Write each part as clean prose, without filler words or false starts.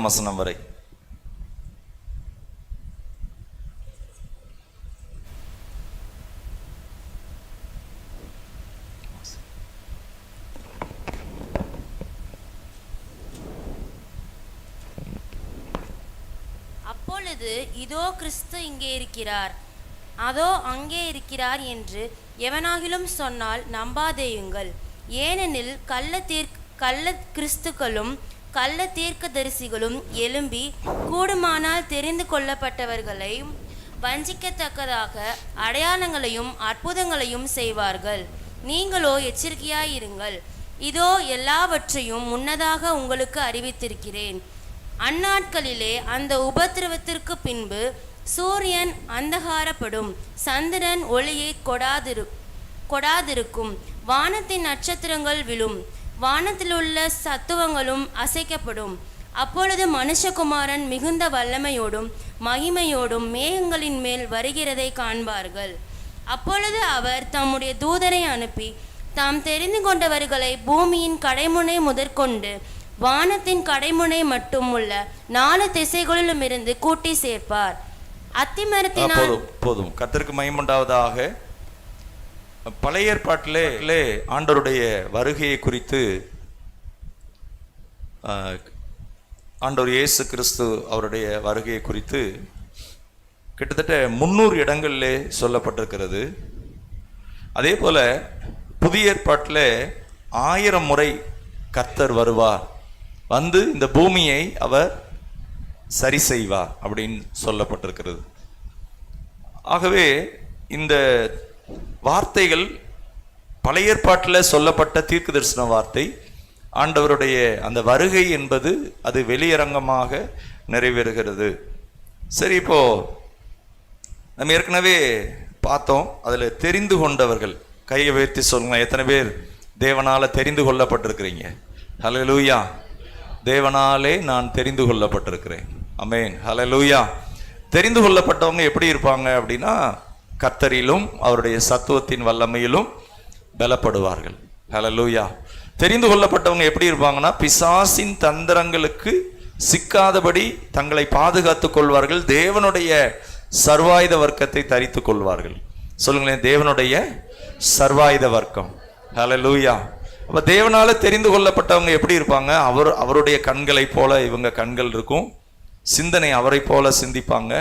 வசனம் வரை. அப்பொழுது இதோ கிறிஸ்து இங்கே இருக்கிறார், அதோ அங்கே இருக்கிறார் என்று எவனாகிலும் சொன்னால் நம்பாதேயுங்கள். ஏனெனில் கள்ள கிறிஸ்துக்களும் கள்ள தீர்க்கதரிசிகளும் எழும்பி கூடுமானால் தெரிந்து கொள்ளப்பட்டவர்களையும் வஞ்சிக்கத்தக்கதாக அடையாளங்களையும் அற்புதங்களையும் செய்வார்கள். நீங்களோ எச்சரிக்கையாயிருங்கள். இதோ எல்லாவற்றையும் முன்னதாக உங்களுக்கு அறிவித்திருக்கிறேன். அந்நாட்களிலே அந்த உபத்திரவத்திற்கு பின்பு சூரியன் அந்தகாரப்படும், சந்திரன் ஒளியை கொடாதிருக்கும், வானத்தின் நட்சத்திரங்கள் விழும், வானத்திலுள்ள சத்துவங்களும் அசைக்கப்படும். அப்பொழுது மனுஷகுமாரன் மிகுந்த வல்லமையோடும் மகிமையோடும் மேகங்களின் மேல் வருகிறதை காண்பார்கள். அப்பொழுது அவர் தம்முடைய தூதரை அனுப்பி தாம் தெரிந்து கொண்டவர்களை பூமியின் கடைமுனை முதற்கொண்டு வானத்தின் கடைமுனை மட்டும் உள்ள 4 திசைகளிலும் இருந்து கூட்டி சேர்ப்பார். அத்திமரத்தினால் போதும். கர்த்தருக்கு மகிமை உண்டாவதாக. பழைய ஏற்பாட்டிலே ஆண்டவருடைய வருகையை குறித்து ஆண்டவர் இயேசு கிறிஸ்து அவருடைய வருகையை குறித்து கிட்டத்தட்ட 300 இடங்களிலே சொல்லப்பட்டிருக்கிறது. அதே போல புதிய ஏற்பாட்டில் 1000 முறை கர்த்தர் வருவார், வந்து இந்த பூமியை அவர் சரி செய்வார் அப்படின்னு சொல்லப்பட்டிருக்கிறது. ஆகவே இந்த வார்த்தைகள் பழைய ஏற்பாட்டில் சொல்லப்பட்ட தீர்க்க தரிசன வார்த்தை. ஆண்டவருடைய அந்த வருகை என்பது அது வெளியரங்கமாக நிறைவேறுகிறது. சரி, இப்போ நம்ம ஏற்கனவே பார்த்தோம். அதில் தெரிந்து கொண்டவர்கள் கையை உயர்த்தி சொல்லுங்க. எத்தனை பேர் தேவனால தெரிந்து கொள்ளப்பட்டிருக்கிறீங்க? ஹல்லேலூயா. தேவனாலே நான் தெரிந்து கொள்ளப்பட்டிருக்கிறேன். ஆமென். ஹல்லேலூயா. தெரிந்து கொள்ளப்பட்டவங்க எப்படி இருப்பாங்க அப்படின்னா, கர்த்தரிலும் அவருடைய சத்துவத்தின் வல்லமையிலும் பலப்படுவார்கள். ஹல்லேலூயா. தெரிந்து கொள்ளப்பட்டவங்க எப்படி இருப்பாங்கன்னா, பிசாசின் தந்திரங்களுக்கு சிக்காதபடி தங்களை பாதுகாத்துக் கொள்வார்கள். தேவனுடைய சர்வாயுத வர்க்கத்தை தரித்து கொள்வார்கள். சொல்லுங்களேன், தேவனுடைய சர்வாயுத வர்க்கம். ஹல்லேலூயா. அப்ப தேவனால தெரிந்து கொள்ளப்பட்டவங்க எப்படி இருப்பாங்க? அவருடைய கண்களை போல இவங்க கண்கள் இருக்கும், சிந்தனை அவரை போல சிந்திப்பாங்க,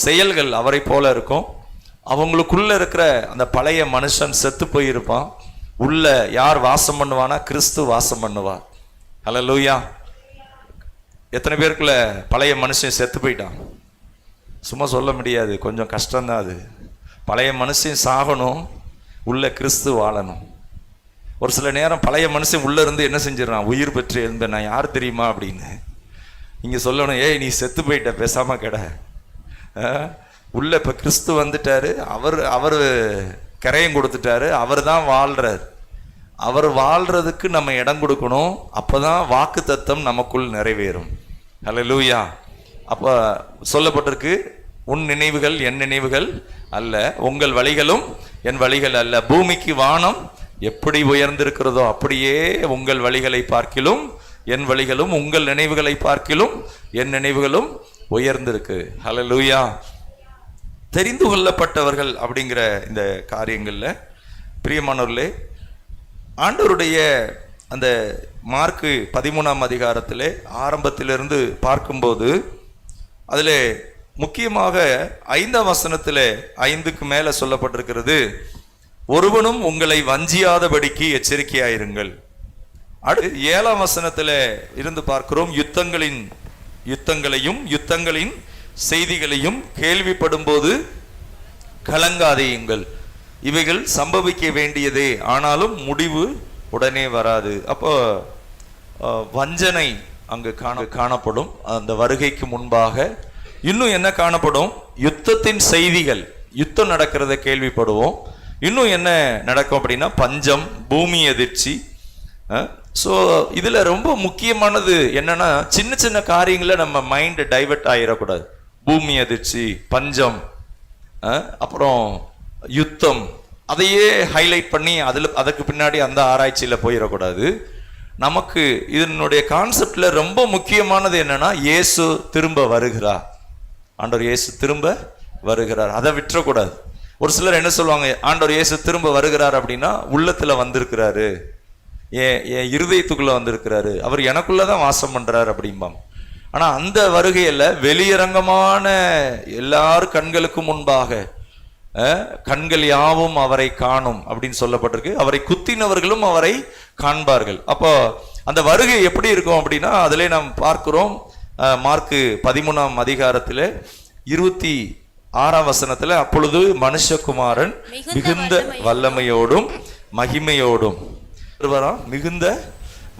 செயல்கள் அவரை போல இருக்கும். அவங்களுக்குள்ள இருக்கிற அந்த பழைய மனுஷன் செத்து போயிருப்பான். உள்ள யார் வாசம் பண்ணுவானா? கிறிஸ்து வாசம் பண்ணுவார். ஹல்லேலூயா. எத்தனை பேருக்குள்ள பழைய மனுஷன் செத்து போயிட்டான்? சும்மா சொல்ல முடியாது, கொஞ்சம் கஷ்டம்தான் அது. பழைய மனுஷன் சாகணும், உள்ள கிறிஸ்து வாழணும். ஒரு சில நேரம் பழைய மனுஷன் உள்ள இருந்து என்ன செஞ்சிடறான்? உயிர் பெற்று எழுந்த நான் யார் தெரியுமா அப்படின்னு இங்க சொல்லணும். ஏய், நீ செத்து போயிட்ட, பேசாம கிட. உள்ள இப்ப கிறிஸ்து வந்துட்டாரு, அவர் கரையம் கொடுத்துட்டாரு, அவர் தான் வாழ்றார். அவர் வாழ்றதுக்கு நம்ம இடம் கொடுக்கணும். அப்பதான் வாக்கு தத்தம் நமக்குள் நிறைவேறும். ஹல்லேலூயா. அப்ப சொல்லப்பட்டிருக்கு, உன் நினைவுகள் என் நினைவுகள் அல்ல, உங்கள் வழிகளும் என் வழிகள் அல்ல. பூமிக்கு வானம் எப்படி உயர்ந்திருக்கிறதோ அப்படியே உங்கள் வழிகளை பார்க்கிலும் என் வழிகளும், உங்கள் நினைவுகளை பார்க்கிலும் என் நினைவுகளும் உயர்ந்திருக்கு. ஹல்லேலூயா. தெரிந்து கொள்ளப்பட்டவர்கள் அப்படிங்கிற இந்த காரியங்கள்ல பிரியமானவர்களே, ஆண்டவருடைய அந்த மார்க்கு 13ஆம் அதிகாரத்திலே ஆரம்பத்திலிருந்து பார்க்கும்போது அதில் முக்கியமாக 5ஆம் வசனத்திலே 5க்கு மேல சொல்லப்பட்டிருக்கிறது, ஒருவனும் உங்களை வஞ்சியாதபடிக்கு எச்சரிக்கையாயிருங்கள். அடுத்து 7ஆம் வசனத்துல இருந்து பார்க்கிறோம், யுத்தங்களின் செய்திகளையும் கேள்விப்படும் போது கலங்காதேயுங்கள், இவைகள் சம்பவிக்க வேண்டியதே, ஆனாலும் முடிவு உடனே வராது. அப்போ வஞ்சனை அங்கு காணப்படும். அந்த வருகைக்கு முன்பாக இன்னும் என்ன காணப்படும்? யுத்தத்தின் செய்திகள், யுத்தம் நடக்கிறத கேள்விப்படுவோம். இன்னும் என்ன நடக்கும் அப்படின்னா, பஞ்சம், பூமி எதிர்ச்சி. ஸோ இதுல ரொம்ப முக்கியமானது என்னன்னா, சின்ன சின்ன காரியங்களை நம்ம மைண்ட் டைவர்ட் ஆயிடக்கூடாது. பூமி அதிர்ச்சி, பஞ்சம், அப்புறம் யுத்தம், அதையே ஹைலைட் பண்ணி அதுக்கு பின்னாடி அந்த ஆராய்ச்சியில போயிடக்கூடாது. நமக்கு இதனுடைய கான்செப்ட்ல ரொம்ப முக்கியமானது என்னன்னா, இயேசு திரும்ப வருகிறார். ஆண்டவர் இயேசு திரும்ப வருகிறார், அதை விட்டுறக்கூடாது. ஒரு சிலர் என்ன சொல்லுவாங்க, ஆண்டவர் இயேசு திரும்ப வருகிறார் அப்படின்னா உள்ளத்துல வந்திருக்கிறாரு, என் இருதயத்துக்குள்ள வந்திருக்கிறாரு, அவர் எனக்குள்ளதான் வாசம் பண்றாரு அப்படிம்பாங்க. ஆனா அந்த வருகையில வெளியரங்கமான எல்லார் கண்களுக்கு முன்பாக கண்கள் யாவும் அவரை காணும் அப்படின்னு சொல்லப்பட்டிருக்கு. அவரை குத்தினவர்களும் அவரை காண்பார்கள். அப்போ அந்த வருகை எப்படி இருக்கும் அப்படின்னா, அதிலே நாம் பார்க்கிறோம், மார்க்கு 13ஆம் அதிகாரத்திலே 26ஆம் வசனத்துல, அப்பொழுது மனுஷகுமாரன் மிகுந்த வல்லமையோடும் மகிமையோடும் மிகுந்த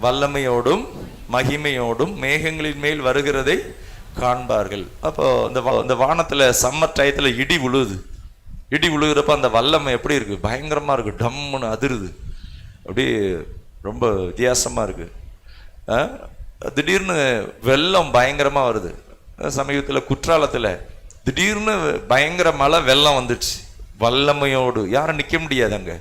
வல்லமையோடும் மகிமையோடும் மேகங்களின் மேல் வருகிறதை காண்பார்கள். அப்போ இந்த வானத்துல சம்மர் டயத்துல இடி விழுகிறப்ப அந்த வல்லமை எப்படி இருக்கு, பயங்கரமா இருக்கு, டம்முன்னு அதிருது, அப்படியே ரொம்ப வித்தியாசமா இருக்கு. திடீர்னு வெள்ளம் பயங்கரமா வருது. சமீபத்துல குற்றாலத்துல திடீர்னு பயங்கர மழை, வெள்ளம் வந்துடுச்சு வல்லமையோடு. யாரும் நிக்க முடியாது அங்க.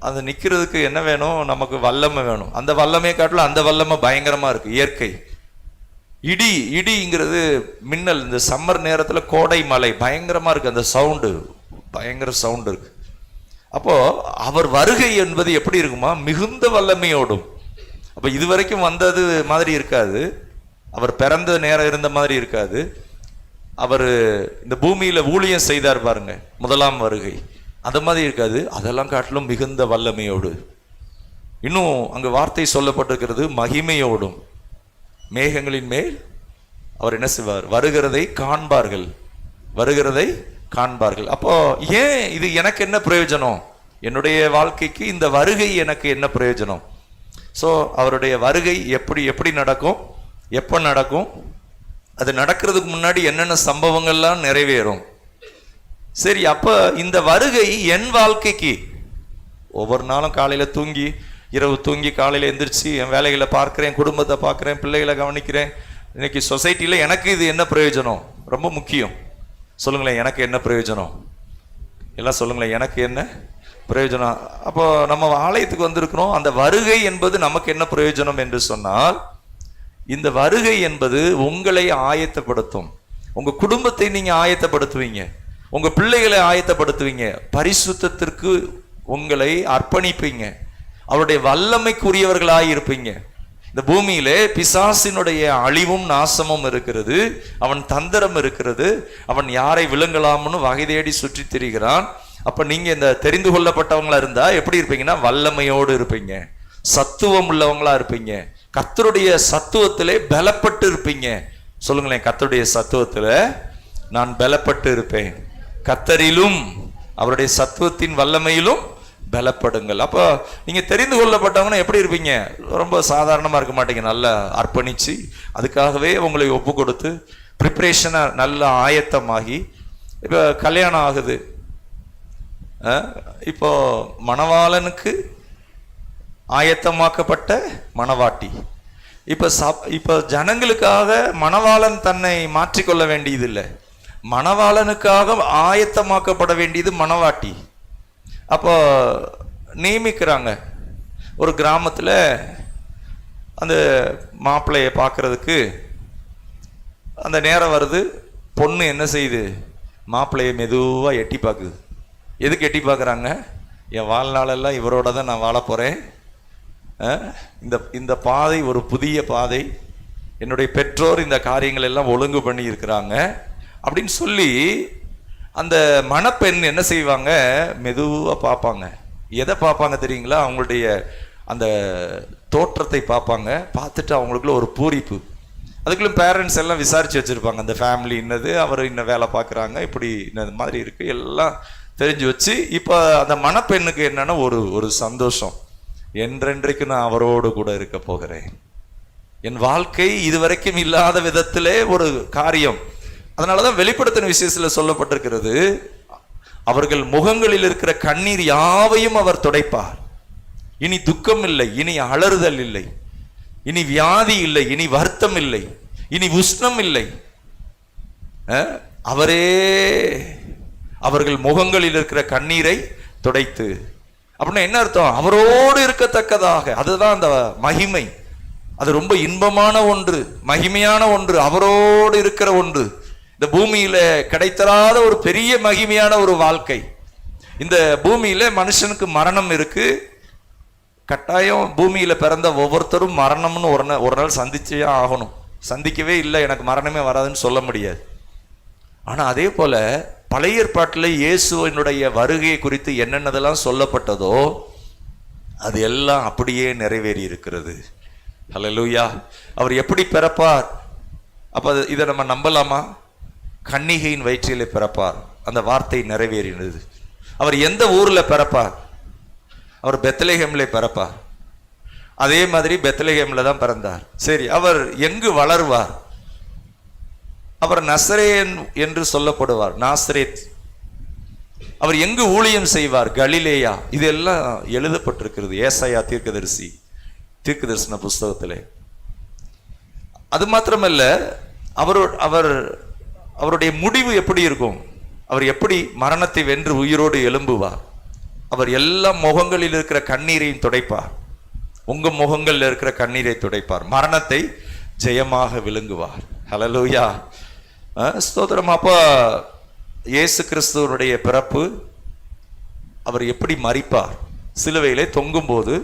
அது நிக்கிறதுக்கு என்ன வேணும், நமக்கு வல்லமை வேணும். அந்த வல்லமையை காட்டிலும் அந்த வல்லமை பயங்கரமா இருக்கு. இயற்கை இடிங்கிறது மின்னல். இந்த சம்மர் நேரத்துல கோடை மழை பயங்கரமா இருக்கு, அந்த சவுண்டு பயங்கர சவுண்ட் இருக்கு. அப்போ அவர் வருகை என்பது எப்படி இருக்குமா, மிகுந்த வல்லமையோடும். அப்ப இதுவரைக்கும் வந்தது மாதிரி இருக்காது, அவர் பிறந்த நேரம் இருந்த மாதிரி இருக்காது. அவர் இந்த பூமியில ஊழியம் செய்தார் பாருங்க, முதலாம் வருகை, அந்த மாதிரி இருக்காது. அதெல்லாம் காட்டிலும் மிகுந்த வல்லமையோடு. இன்னும் அங்கு வார்த்தை சொல்லப்பட்டிருக்கிறது, மகிமையோடும். மேகங்களின் மேல் அவர் என்ன செய்வார், வருகிறதை காண்பார்கள், வருகிறதை காண்பார்கள். அப்போ ஏன் இது எனக்கு என்ன பிரயோஜனம், என்னுடைய வாழ்க்கைக்கு இந்த வருகை எனக்கு என்ன பிரயோஜனம்? ஸோ அவருடைய வருகை எப்படி நடக்கும், எப்போ நடக்கும், அது நடக்கிறதுக்கு முன்னாடி என்னென்ன சம்பவங்கள்லாம் நிறைவேறும். சரி, அப்ப இந்த வருகை என் வாழ்க்கைக்கு, ஒவ்வொரு நாளும் காலையில தூங்கி இரவு தூங்கி காலையில எந்திரிச்சு என் வேலைகளை பார்க்கிறேன், குடும்பத்தை பார்க்கிறேன், பிள்ளைகளை கவனிக்கிறேன். இன்னைக்கு சொசைட்டில எனக்கு இது என்ன பிரயோஜனம், ரொம்ப முக்கியம். சொல்லுங்களேன், எனக்கு என்ன பிரயோஜனம், எல்லாம் சொல்லுங்களேன், எனக்கு என்ன பிரயோஜனம். அப்போ நம்ம ஆலயத்துக்கு வந்திருக்கிறோம், அந்த வருகை என்பது நமக்கு என்ன பிரயோஜனம் என்று சொன்னால், இந்த வருகை என்பது உங்களை ஆயத்தப்படுத்தும். உங்க குடும்பத்தை நீங்க ஆயத்தப்படுத்துவீங்க, உங்க பிள்ளைகளை ஆயத்தப்படுத்துவீங்க, பரிசுத்தத்திற்கு உங்களை அர்ப்பணிப்பீங்க, அவருடைய வல்லமைக்குரியவர்களாய் இருப்பீங்க. இந்த பூமியிலே பிசாசினுடைய அழிவும் நாசமும் இருக்கிறது, அவன் தந்திரம் இருக்கிறது, அவன் யாரை விழுங்கலாம்னு வகை தேடி சுற்றி திரிகிறான். அப்ப நீங்க இந்த தெரிந்து கொள்ளப்பட்டவங்களா இருந்தா எப்படி இருப்பீங்கன்னா, வல்லமையோடு இருப்பீங்க, சத்துவம் உள்ளவங்களா இருப்பீங்க, கர்த்தருடைய சத்துவத்திலே பலப்பட்டு இருப்பீங்க. சொல்லுங்களேன், கர்த்தருடைய சத்துவத்துல நான் பலப்பட்டு இருப்பேன், கர்த்தரிலும் அவருடைய சத்துவத்தின் வல்லமையிலும் பலப்படுங்கள். அப்போ நீங்க தெரிந்து கொள்ளப்பட்டவங்கன்னா எப்படி இருப்பீங்க, ரொம்ப சாதாரணமா இருக்க மாட்டீங்க, நல்லா அர்ப்பணிச்சு அதுக்காகவே உங்களை ஒப்பு கொடுத்து ப்ரிப்பரேஷனா நல்லா ஆயத்தமாகி. இப்போ கல்யாணம் ஆகுது, இப்போ மணவாளனுக்கு ஆயத்தமாக்கப்பட்ட மணவாட்டி. இப்ப ஜனங்களுக்காக மணவாளன் தன்னை மாற்றிக்கொள்ள வேண்டியதில்லை, மணவாளனுக்காக ஆயத்தமாக்கப்பட வேண்டியது மணவாட்டி. அப்போ நியமிக்கிறாங்க. ஒரு கிராமத்தில் அந்த மாப்பிள்ளையை பார்க்கறதுக்கு அந்த நேரம் வருது. பொண்ணு என்ன செய்யுது, மாப்பிள்ளையை மெதுவாக எட்டி பார்க்குது. எதுக்கு எட்டி பார்க்குறாங்க, என் வாழ்நாளெல்லாம் இவரோட தான் நான் வாழ போகிறேன், இந்த பாதை ஒரு புதிய பாதை, என்னுடைய பெற்றோர் இந்த காரியங்கள் எல்லாம் ஒழுங்கு பண்ணி இருக்கிறாங்க அப்படின்னு சொல்லி அந்த மணப்பெண் என்ன செய்வாங்க, மெதுவாக பார்ப்பாங்க. எதை பார்ப்பாங்க தெரியுங்களா, அவங்களுடைய அந்த தோற்றத்தை பார்ப்பாங்க. பார்த்துட்டு அவங்களுக்குள்ள ஒரு பூரிப்பு. அதுக்குள்ள பேரண்ட்ஸ் எல்லாம் விசாரிச்சு வச்சிருப்பாங்க, அந்த ஃபேமிலி இன்னது, அவர் இன்னும் வேலை பார்க்குறாங்க, இப்படி இன்னது மாதிரி இருக்கு, எல்லாம் தெரிஞ்சு வச்சு. இப்போ அந்த மணப்பெண்ணுக்கு என்னன்னா ஒரு சந்தோஷம், என்றென்றைக்கு நான் அவரோடு கூட இருக்க போகிறேன், என் வாழ்க்கை இதுவரைக்கும் இல்லாத விதத்திலே ஒரு காரியம். அதனாலதான் வெளிப்படுத்தின விசேஷத்துல சொல்லப்பட்டிருக்கிறது, அவர்கள் முகங்களில் இருக்கிற கண்ணீர் யாவையும் அவர் துடைப்பார். இனி துக்கம் இல்லை, இனி அலறுதல் இல்லை, இனி வியாதி இல்லை, இனி வருத்தம் இல்லை, இனி உஷ்ணம் இல்லை. அவரே அவர்கள் முகங்களில் இருக்கிற கண்ணீரை துடைத்து அப்படின்னா என்ன அர்த்தம்? அவரோடு இருக்கத்தக்கதாக. அதுதான் அந்த மகிமை. அது ரொம்ப இன்பமான ஒன்று, மகிமையான ஒன்று, அவரோடு இருக்கிற ஒன்று. இந்த பூமியில கிடைத்தராத ஒரு பெரிய மகிமையான ஒரு வாழ்க்கை. இந்த பூமியில மனுஷனுக்கு மரணம் இருக்கு. கட்டாயம் பூமியில பிறந்த ஒவ்வொருத்தரும் மரணம்னு ஒரு நாள் சந்திச்சே ஆகணும். சந்திக்கவே இல்லை எனக்கு மரணமே வராதுன்னு சொல்ல முடியாது. ஆனா அதே போல பழைய ஏற்பாட்டில் இயேசுவினுடைய வருகை குறித்து என்னென்னதெல்லாம் சொல்லப்பட்டதோ அது எல்லாம் அப்படியே நிறைவேறி இருக்கிறது. ஹல்லேலூயா. அவர் எப்படி பிறப்பார்? அப்ப இதை நம்ம நம்பலாமா? கன்னிகையின் வயிற்றிலே பிறப்பார், அந்த வார்த்தை நிறைவேறினது. அவர் எந்த ஊர்ல பிறப்பார்? அவர் பெத்லெகேம்ல பிறப்பார். அதே மாதிரி பெத்லெகேம்ல தான் பிறந்தார். சரி, அவர் எங்கு வளருவார்? அவர் நசரேன் என்று சொல்லப்படுவார், நாசரேத். அவர் எங்கு ஊழியம் செய்வார்? கலிலேயா. இதெல்லாம் எழுதப்பட்டிருக்கிறது ஏசாயா தீர்க்கதரிசன புஸ்தகத்திலே. அது மாத்திரமல்ல, அவருடைய முடிவு எப்படி இருக்கும்? அவர் எப்படி மரணத்தை வென்று உயிரோடு எழும்புவார்? அவர் எல்லா முகங்களில் இருக்கிற கண்ணீரையும் துடைப்பார். உங்க முகங்களில் இருக்கிற கண்ணீரை துடைப்பார். மரணத்தை ஜெயமாக விழுங்குவார். ஹல்லேலூயா, ஸ்தோத்திரம். அப்ப இயேசு கிறிஸ்துவனுடைய பிறப்பு, அவர் எப்படி மரிப்பார்? சிலுவையிலே தொங்கும் போது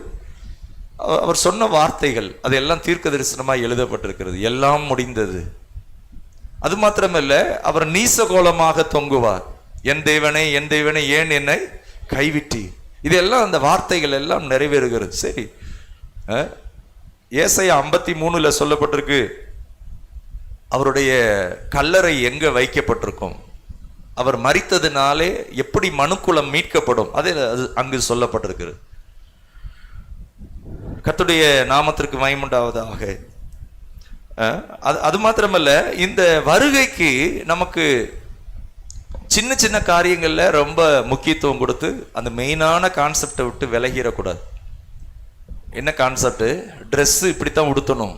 அவர் சொன்ன வார்த்தைகள் அதெல்லாம் தீர்க்க தரிசனமாய் எழுதப்பட்டிருக்கிறது. எல்லாம் முடிந்தது. அது மாத்திரமல்ல, அவர் நீசகோலமாக தொங்குவார். என் தேவனே என் தேவனே ஏன் என்னை கைவிட்டி. இதெல்லாம் அந்த வார்த்தைகள் எல்லாம் நிறைவேறுகிறது. சரி, ஏசாயா 53 சொல்லப்பட்டிருக்கு, அவருடைய கல்லறை எங்க வைக்கப்பட்டிருக்கும், அவர் மரித்ததினாலே எப்படி மனுக்குலம் மீட்கப்படும், அது அங்கு சொல்லப்பட்டிருக்கிறது. கர்த்தருடைய நாமத்திற்கு மகிமையுண்டாவதாக. அது மாத்திரமல்ல, இந்த வருகைக்கு நமக்கு சின்ன சின்ன காரியங்கள்ல ரொம்ப முக்கியத்துவம் கொடுத்து அந்த மெயினான கான்செப்டை விட்டு விலகிடக்கூடாது. என்ன கான்செப்ட்? ட்ரெஸ் இப்படித்தான் உடுத்தணும்,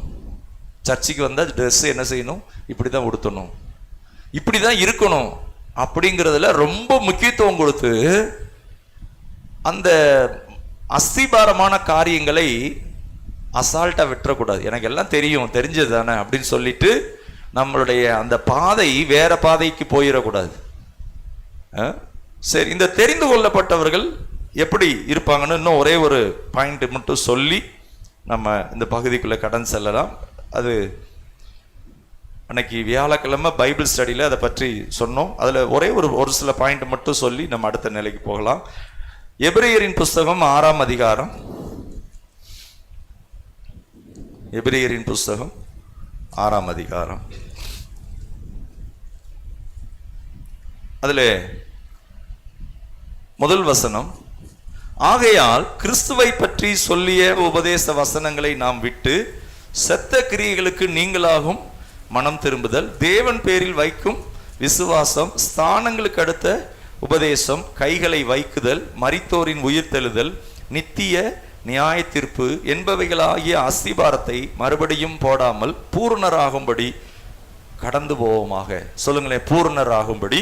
சர்ச்சுக்கு வந்தால் ட்ரெஸ் என்ன செய்யணும், இப்படித்தான் உடுத்தணும், இப்படிதான் இருக்கணும் அப்படிங்கிறதுல ரொம்ப முக்கியத்துவம் கொடுத்து அந்த அஸ்திபாரமான காரியங்களை அசால்ட்டா விட்டுறக்கூடாது. எனக்கு எல்லாம் தெரியும், தெரிஞ்சது தானே அப்படின்னு சொல்லிட்டு நம்மளுடைய அந்த பாதை வேற பாதைக்கு போயிடக்கூடாது. சரி, இந்த தெரிந்து கொள்ளப்பட்டவர்கள் எப்படி இருப்பாங்கன்னு இன்னும் ஒரே ஒரு பாயிண்ட் மட்டும் சொல்லி நம்ம இந்த பகுதிக்குள்ள கடன் செல்லலாம். அது அன்னைக்கு வியாழக்கிழமை பைபிள் ஸ்டடியில் அதை பற்றி சொன்னோம். அதில் ஒரே ஒரு சில பாயிண்ட் மட்டும் சொல்லி நம்ம அடுத்த நிலைக்கு போகலாம். எபிரேயரின் புஸ்தகம் 6ஆம் அதிகாரம். எபிரேயரின் புஸ்தகம் 6ஆம் அதிகாரம். அதில் முதல் வசனம், ஆகையால் கிறிஸ்துவை பற்றி சொல்லிய உபதேச வசனங்களை நாம் விட்டு செத்த கிரியைகளுக்கு நீங்களாகும் மனம் திரும்புதல், தேவன் பேரில் வைக்கும் விசுவாசம், ஸ்தானங்களுக்கு அடுத்த உபதேசம், கைகளை வைக்குதல், மரித்தோரின் உயிர்த்தெழுதல், நித்திய நியாய தீர்ப்பு என்பவைகளாகிய அஸ்திபாரத்தை மறுபடியும் போடாமல் பூர்ணராகும்படி கடந்து போவோமாக. சொல்லுங்களேன், பூர்ணராகும்படி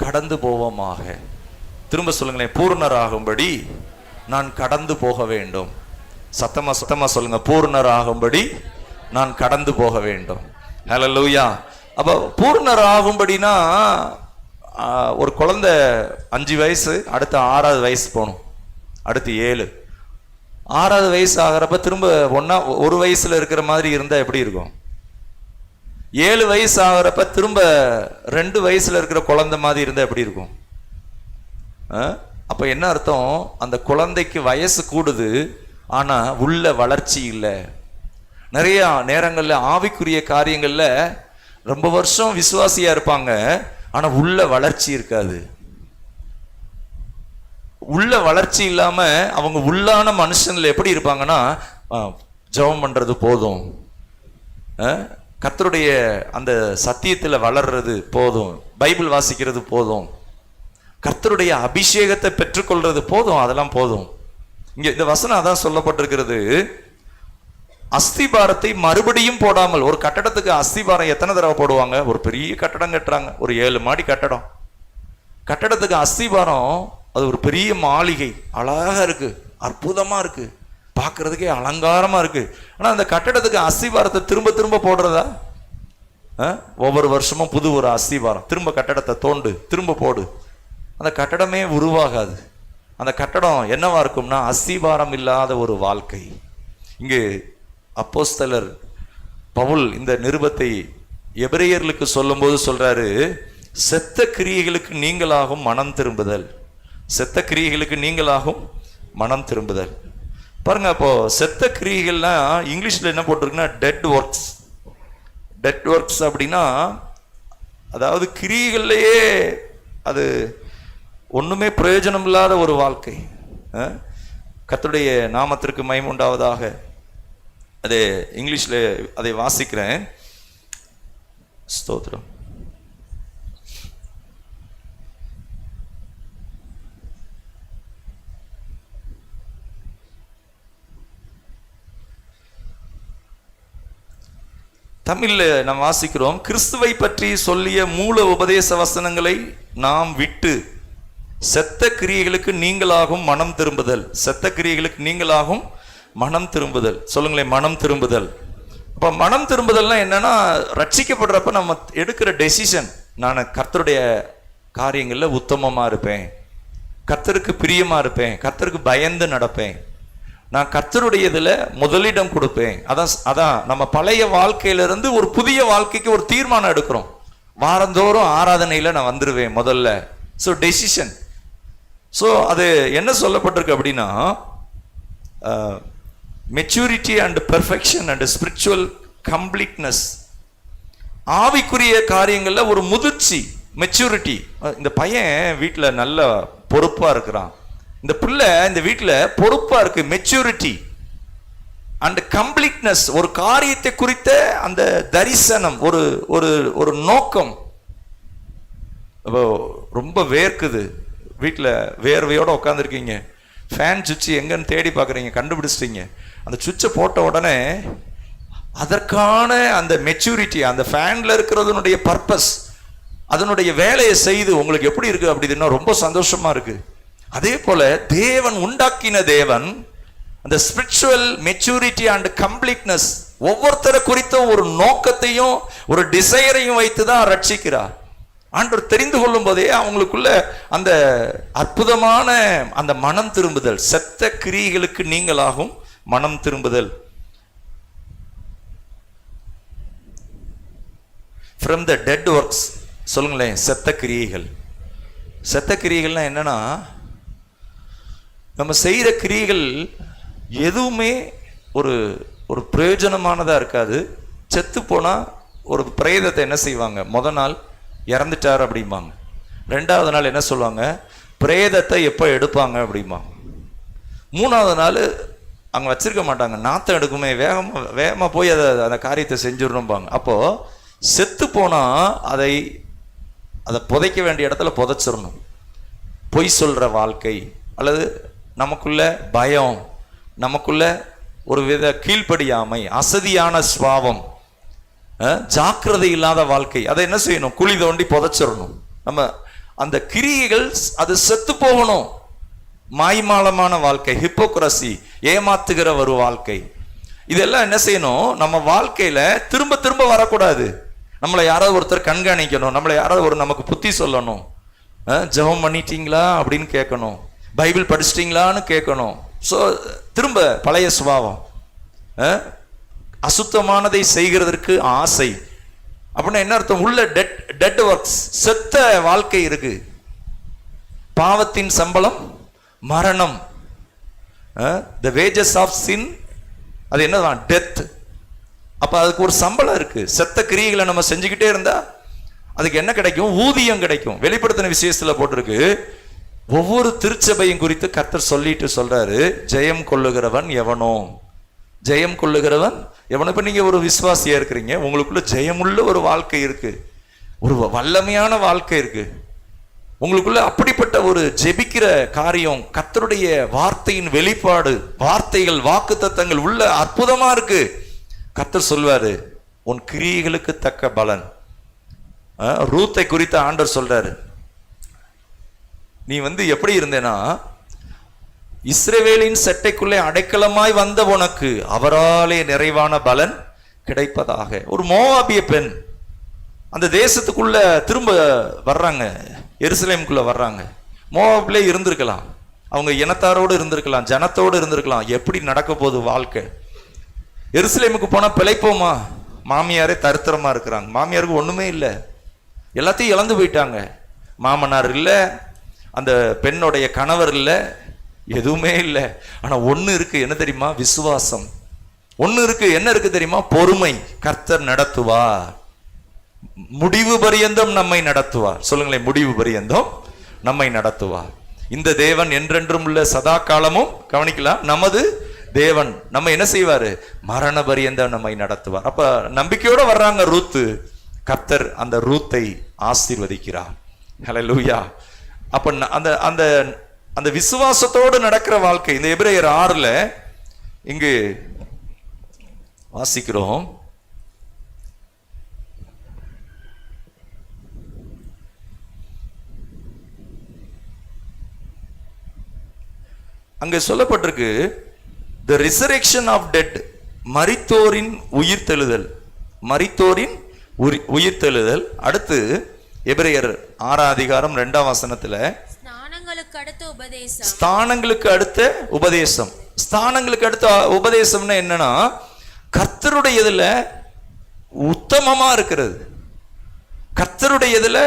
கடந்து போவோமாக. திரும்ப சொல்லுங்களேன், பூர்ணராகும்படி நான் கடந்து போக வேண்டும். சத்தமா சொல்லுங்க, பூர்ணராகும்படி நான் கடந்து போக வேண்டும். ஹல்லேலூயா. அப்ப பூர்ணராகும்படினா, ஒரு குழந்தை 5 வயசு, அடுத்த 6வது வயசு போகணும், அடுத்து 7, 6வது வயசு ஆகிறப்ப திரும்ப ஒரு வயசுல இருக்கிற மாதிரி இருந்தா எப்படி இருக்கும்? 7 வயசு ஆகிறப்ப திரும்ப 2 வயசுல இருக்கிற குழந்தை மாதிரி இருந்தா எப்படி இருக்கும்? அப்ப என்ன அர்த்தம்? அந்த குழந்தைக்கு வயசு கூடுது, ஆனா உள்ள வளர்ச்சி இல்லை. நிறைய நேரங்கள்ல ஆவிக்குரிய காரியங்கள்ல ரொம்ப வருஷம் விசுவாசியா இருப்பாங்க, ஆனா உள்ள வளர்ச்சி இருக்காது. உள்ள வளர்ச்சி இல்லாம அவங்க உள்ளான மனுஷன்ல எப்படி இருப்பாங்கன்னா, ஜெபம் பண்றது போதும், கர்த்தருடைய அந்த சத்தியத்துல வளர்றது போதும், பைபிள் வாசிக்கிறது போதும், கர்த்தருடைய அபிஷேகத்தை பெற்றுக்கொள்றது போதும், அதெல்லாம் போதும். இங்க இந்த வசனம் அதான் சொல்லப்பட்டிருக்கிறது, அஸ்திபாரத்தை மறுபடியும் போடாமல். ஒரு கட்டடத்துக்கு அஸ்திபாரம் எத்தனை தடவை போடுவாங்க? ஒரு பெரிய கட்டடம் கட்டுறாங்க, ஒரு 7 மாடி கட்டடம், கட்டடத்துக்கு அஸ்திபாரம் அது ஒரு பெரிய மாளிகை, அழகா இருக்கு, அற்புதமா இருக்கு, பார்க்கறதுக்கே அலங்காரமா இருக்கு. ஆனா அந்த கட்டடத்துக்கு அஸ்திவாரத்தை திரும்ப திரும்ப போடுறதா? ஒவ்வொரு வருஷமும் புது ஒரு அஸ்திவாரம், திரும்ப கட்டடத்தை தோண்டு, திரும்ப போடு. அந்த கட்டடமே உருவாகாது. அந்த கட்டடம் என்னவா இருக்கும்னா அஸ்திவாரம் இல்லாத ஒரு வாழ்க்கை. இங்கு அப்போஸ்தலர் பவுல் இந்த நிருபத்தை எபிரேயர்களுக்கு சொல்லும்போது சொல்றாரு, செத்த கிரியைகளுக்கு நீங்களாகும் மனம் திரும்புதல். செத்த கிரியைகளுக்கு நீங்களாகும் மனம் திரும்புதல். பாருங்க, அப்போ செத்த கிரியைகள்லாம் இங்கிலீஷ்ல என்ன போட்டிருக்குன்னா டெட் ஒர்க்ஸ். டெட் ஒர்க்ஸ் அப்படின்னா அதாவது கிரியைகள்லையே அது ஒண்ணுமே பிரயோஜனம் இல்லாத ஒரு வாழ்க்கை. கர்த்தருடைய நாமத்திற்கு மகிமை உண்டாவதாக. அது இங்கிலீஷ்ல அதை வாசிக்கிறேன். ஸ்தோத்திரம். தமிழ்ல நாம் வாசிக்கிறோம், கிறிஸ்துவை பற்றி சொல்லிய மூல உபதேச வசனங்களை நாம் விட்டு செத்த கிரியைகளுக்கு நீங்களாகும் மனம் திரும்புதல். செத்த கிரியைகளுக்கு நீங்களாகும் மனம் திரும்புதல். சொல்லுங்களேன், மனம் திரும்புதல். அப்ப மனம் திரும்புதல்னா என்னன்னா, ரட்சிக்கப்படுறப்ப நம்ம எடுக்கிற டெசிஷன், நான் கர்த்தருடைய காரியங்கள்ல உத்தமமா இருப்பேன், கர்த்தருக்கு பிரியமா இருப்பேன், கர்த்தருக்கு பயந்து நடப்பேன், நான் கர்த்தருடைய இதுல முதலிடம் கொடுப்பேன். அதான் நம்ம பழைய வாழ்க்கையிலிருந்து ஒரு புதிய வாழ்க்கைக்கு ஒரு தீர்மானம் எடுக்கிறோம். வாரந்தோறும் ஆராதனையில நான் வந்துருவேன் முதல்ல. So decision. ஸோ அது என்ன சொல்லப்பட்டிருக்கு அப்படின்னா, maturity and perfection and spiritual completeness. ஆவிக்குரிய காரியங்கள்ல ஒரு முதிர்ச்சி, மெச்சூரிட்டி. இந்த பையன் வீட்டில் நல்ல பொறுப்பா இருக்கிறான், இந்த பிள்ளை இந்த வீட்டில் பொறுப்பா இருக்கு, மெச்சூரிட்டி அண்ட் கம்ப்ளீட்னஸ். ஒரு காரியத்தை குறித்த அந்த தரிசனம், ஒரு ஒரு ஒரு நோக்கம். ரொம்ப வேர்க்குது, வீட்டில் வேர்வையோட உட்காந்துருக்கீங்க, ஃபேன் சுவிட்ச் எங்கன்னு தேடி பார்க்குறீங்க, கண்டுபிடிச்சிட்டீங்க. அந்த சுவிட்சை போட்ட உடனே அதற்கான அந்த மெச்சூரிட்டி, அந்த ஃபேன்ல இருக்கிறதுனுடைய பர்பஸ், அதனுடைய வேலையை செய்து உங்களுக்கு எப்படி இருக்கு அப்படின்னா ரொம்ப சந்தோஷமா இருக்கு. அதே போல தேவன் உண்டாக்கின தேவன் அந்த ஸ்பிரிச்சுவல் மெச்சூரிட்டி அண்ட் கம்ப்ளீட்னஸ், ஒவ்வொருத்தரை குறித்த ஒரு நோக்கத்தையும் ஒரு டிசைரையும் வைத்துதான் ரட்சிக்கிறார். ஆண்டவர் தெரிந்து கொள்ளும் போதே அவங்களுக்குள்ள அந்த அற்புதமான அந்த மனம் திரும்புதல், செத்த கிரியைகளுக்கு நீங்களாகும் மனம் திரும்புதல். from the dead works. சொல்லுங்களேன், செத்த கிரியைகள். செத்த கிரியைகள்னா என்னன்னா, நம்ம செய்கிற கிரியைகள் எதுவுமே ஒரு ஒரு பிரயோஜனமானதா இருக்காது. செத்து போனா ஒரு பிரேதத்தை என்ன செய்வாங்க, முத நாள் இறந்துட்டார் அப்படிம்பாங்க. ரெண்டாவது நாள் என்ன சொல்லுவாங்க, பிரேதத்தை எப்போ எடுப்பாங்க அப்படிம்பாங்க. மூணாவது நாள் அங்கே வச்சிருக்க மாட்டாங்க, நாத்தம் எடுக்குமே, வேகமாக போய் அந்த காரியத்தை செஞ்சிடணும்பாங்க. அப்போது செத்து போனால் அதை புதைக்க வேண்டிய இடத்துல புதைச்சிடணும். பொய் சொல்கிற வாழ்க்கை, அல்லது நமக்குள்ள பயம், நமக்குள்ள ஒரு வித கீழ்ப்படியாமை, அசதியான சுபாவம், ஜாக்கிரதை இல்லாத வாழ்க்கை, அதை என்ன செய்யணும், குழி தோண்டி புதைச்சிடணும். நம்ம அந்த கிரியைகள் அது செத்து போகணும். மாய்மாலமான வாழ்க்கை, ஹிப்போக்ரசி, ஏமாத்துகிற ஒரு வாழ்க்கை, இதெல்லாம் என்ன செய்யணும், நம்ம வாழ்க்கையில திரும்ப திரும்ப வரக்கூடாது. நம்மளை யாராவது ஒருத்தர் கண்காணிக்கணும், நம்மளை யாராவது நமக்கு புத்தி சொல்லணும், ஜெபம் பண்ணிட்டீங்களா அப்படின்னு கேட்கணும், பைபிள் படிச்சிட்டீங்களான்னு கேட்கணும். ஸோ திரும்ப பழைய சுபாவம், அசுத்தமானதை செய்கிறதற்கு ஆசை. அப்படின்னா என்ன அர்த்தம், உள்ள டெட் ஒர்க்ஸ், செத்த வாழ்க்கை இருக்கு. பாவத்தின் சம்பளம் மரணம், the wages of sin, அது என்னதான், டெத். அப்ப அதுக்கு ஒரு சம்பளம் இருக்கு. செத்த கிரியைகளை நம்ம செஞ்சுக்கிட்டே இருந்தா அதுக்கு என்ன கிடைக்கும், ஊதியம் கிடைக்கும். வெளிப்படுத்தின விசேஷத்துல போட்டிருக்கு, ஒவ்வொரு திருச்சபையும் குறித்து கர்த்தர் சொல்லிட்டு சொல்றாரு, ஜெயம் கொள்ளுகிறவன் எவனோ, ஜெயம் கொள்ளுகிறவன் எவனோ. இப்ப நீங்க ஒரு விசுவாசியா இருக்கிறீங்க, உங்களுக்குள்ள ஜெயமுள்ள ஒரு வாழ்க்கை இருக்கு, ஒரு வல்லமையான வாழ்க்கை இருக்கு உங்களுக்குள்ள. அப்படிப்பட்ட ஒரு ஜெபிக்கிற காரியம், கர்த்தருடைய வார்த்தையின் வெளிப்பாடு, வார்த்தைகள், வாக்குத்தத்தங்கள் உள்ள அற்புதமா இருக்கு. கர்த்தர் சொல்வாரு, உன் கிரியைகளுக்கு தக்க பலன். ரூத்தை குறித்த ஆண்டவர் சொல்றாரு, நீ எப்படி இருந்தேனா, இஸ்ரவேலின் செட்டைக்குள்ளே அடைக்கலமாய் வந்த உனக்கு அவராலே நிறைவான பலன் கிடைப்பதாக. ஒரு மோவாபிய பெண் அந்த தேசத்துக்குள்ள திரும்ப வர்றாங்க, எருசலேமுக்குள்ள வர்றாங்க. மோவாபிலே இருந்திருக்கலாம், அவங்க இனத்தாரோடு இருந்திருக்கலாம், ஜனத்தோடு இருந்திருக்கலாம். எப்படி நடக்க போகுது வாழ்க்கை? எருசலேமுக்கு போனா பிழைப்போமா? மாமியாரே தரித்திரமா இருக்கிறாங்க, மாமியாருக்கு ஒண்ணுமே இல்லை, எல்லாத்தையும் இழந்து போயிட்டாங்க. மாமனார் இல்லை, அந்த பெண்ணுடைய கணவர் இல்லை, எதுவுமே இல்லை. ஆனா ஒண்ணு இருக்கு, என்ன தெரியுமா? விசுவாசம். ஒண்ணு இருக்கு, என்ன இருக்கு தெரியுமா? பொறுமை. கர்த்தர் நடத்துவார், முடிவு பரியந்தம் நம்மை நடத்துவார். சொல்லுங்களேன், முடிவு பரியந்தம் நம்மை நடத்துவார். இந்த தேவன் என்றென்றும் உள்ள சதா காலமும், கவனிக்கலாம், நமது தேவன் நம்ம என்ன செய்வாரு? மரண பரியந்தம் நம்மை நடத்துவார். அப்ப நம்பிக்கையோட வர்றாங்க ரூத்து. கர்த்தர் அந்த ரூத்தை ஆசீர்வதிக்கிறார். ஹல்லேலூயா. அப்ப அந்த அந்த அந்த விசுவாசத்தோடு நடக்கிற வாழ்க்கை. இந்த எபிரேயர் 6ல இங்கு வாசிக்கிறோம். அங்க சொல்லப்பட்டிருக்கு, the resurrection of dead, மரித்தோரின் உயிர்த்தெழுதல், மரித்தோரின் உயிர்த்தெழுதல். அடுத்து எபிரேயர் 6:2 ஸ்நானங்களுக்கு அடுத்த உபதேசம். ஸ்தானங்களுக்கு அடுத்த உபதேசம். ஸ்தானங்களுக்கு அடுத்த உபதேசம்னா என்னன்னா, கர்த்தருடையதுல உத்தமமா இருக்கிறது, கர்த்தருடையதுல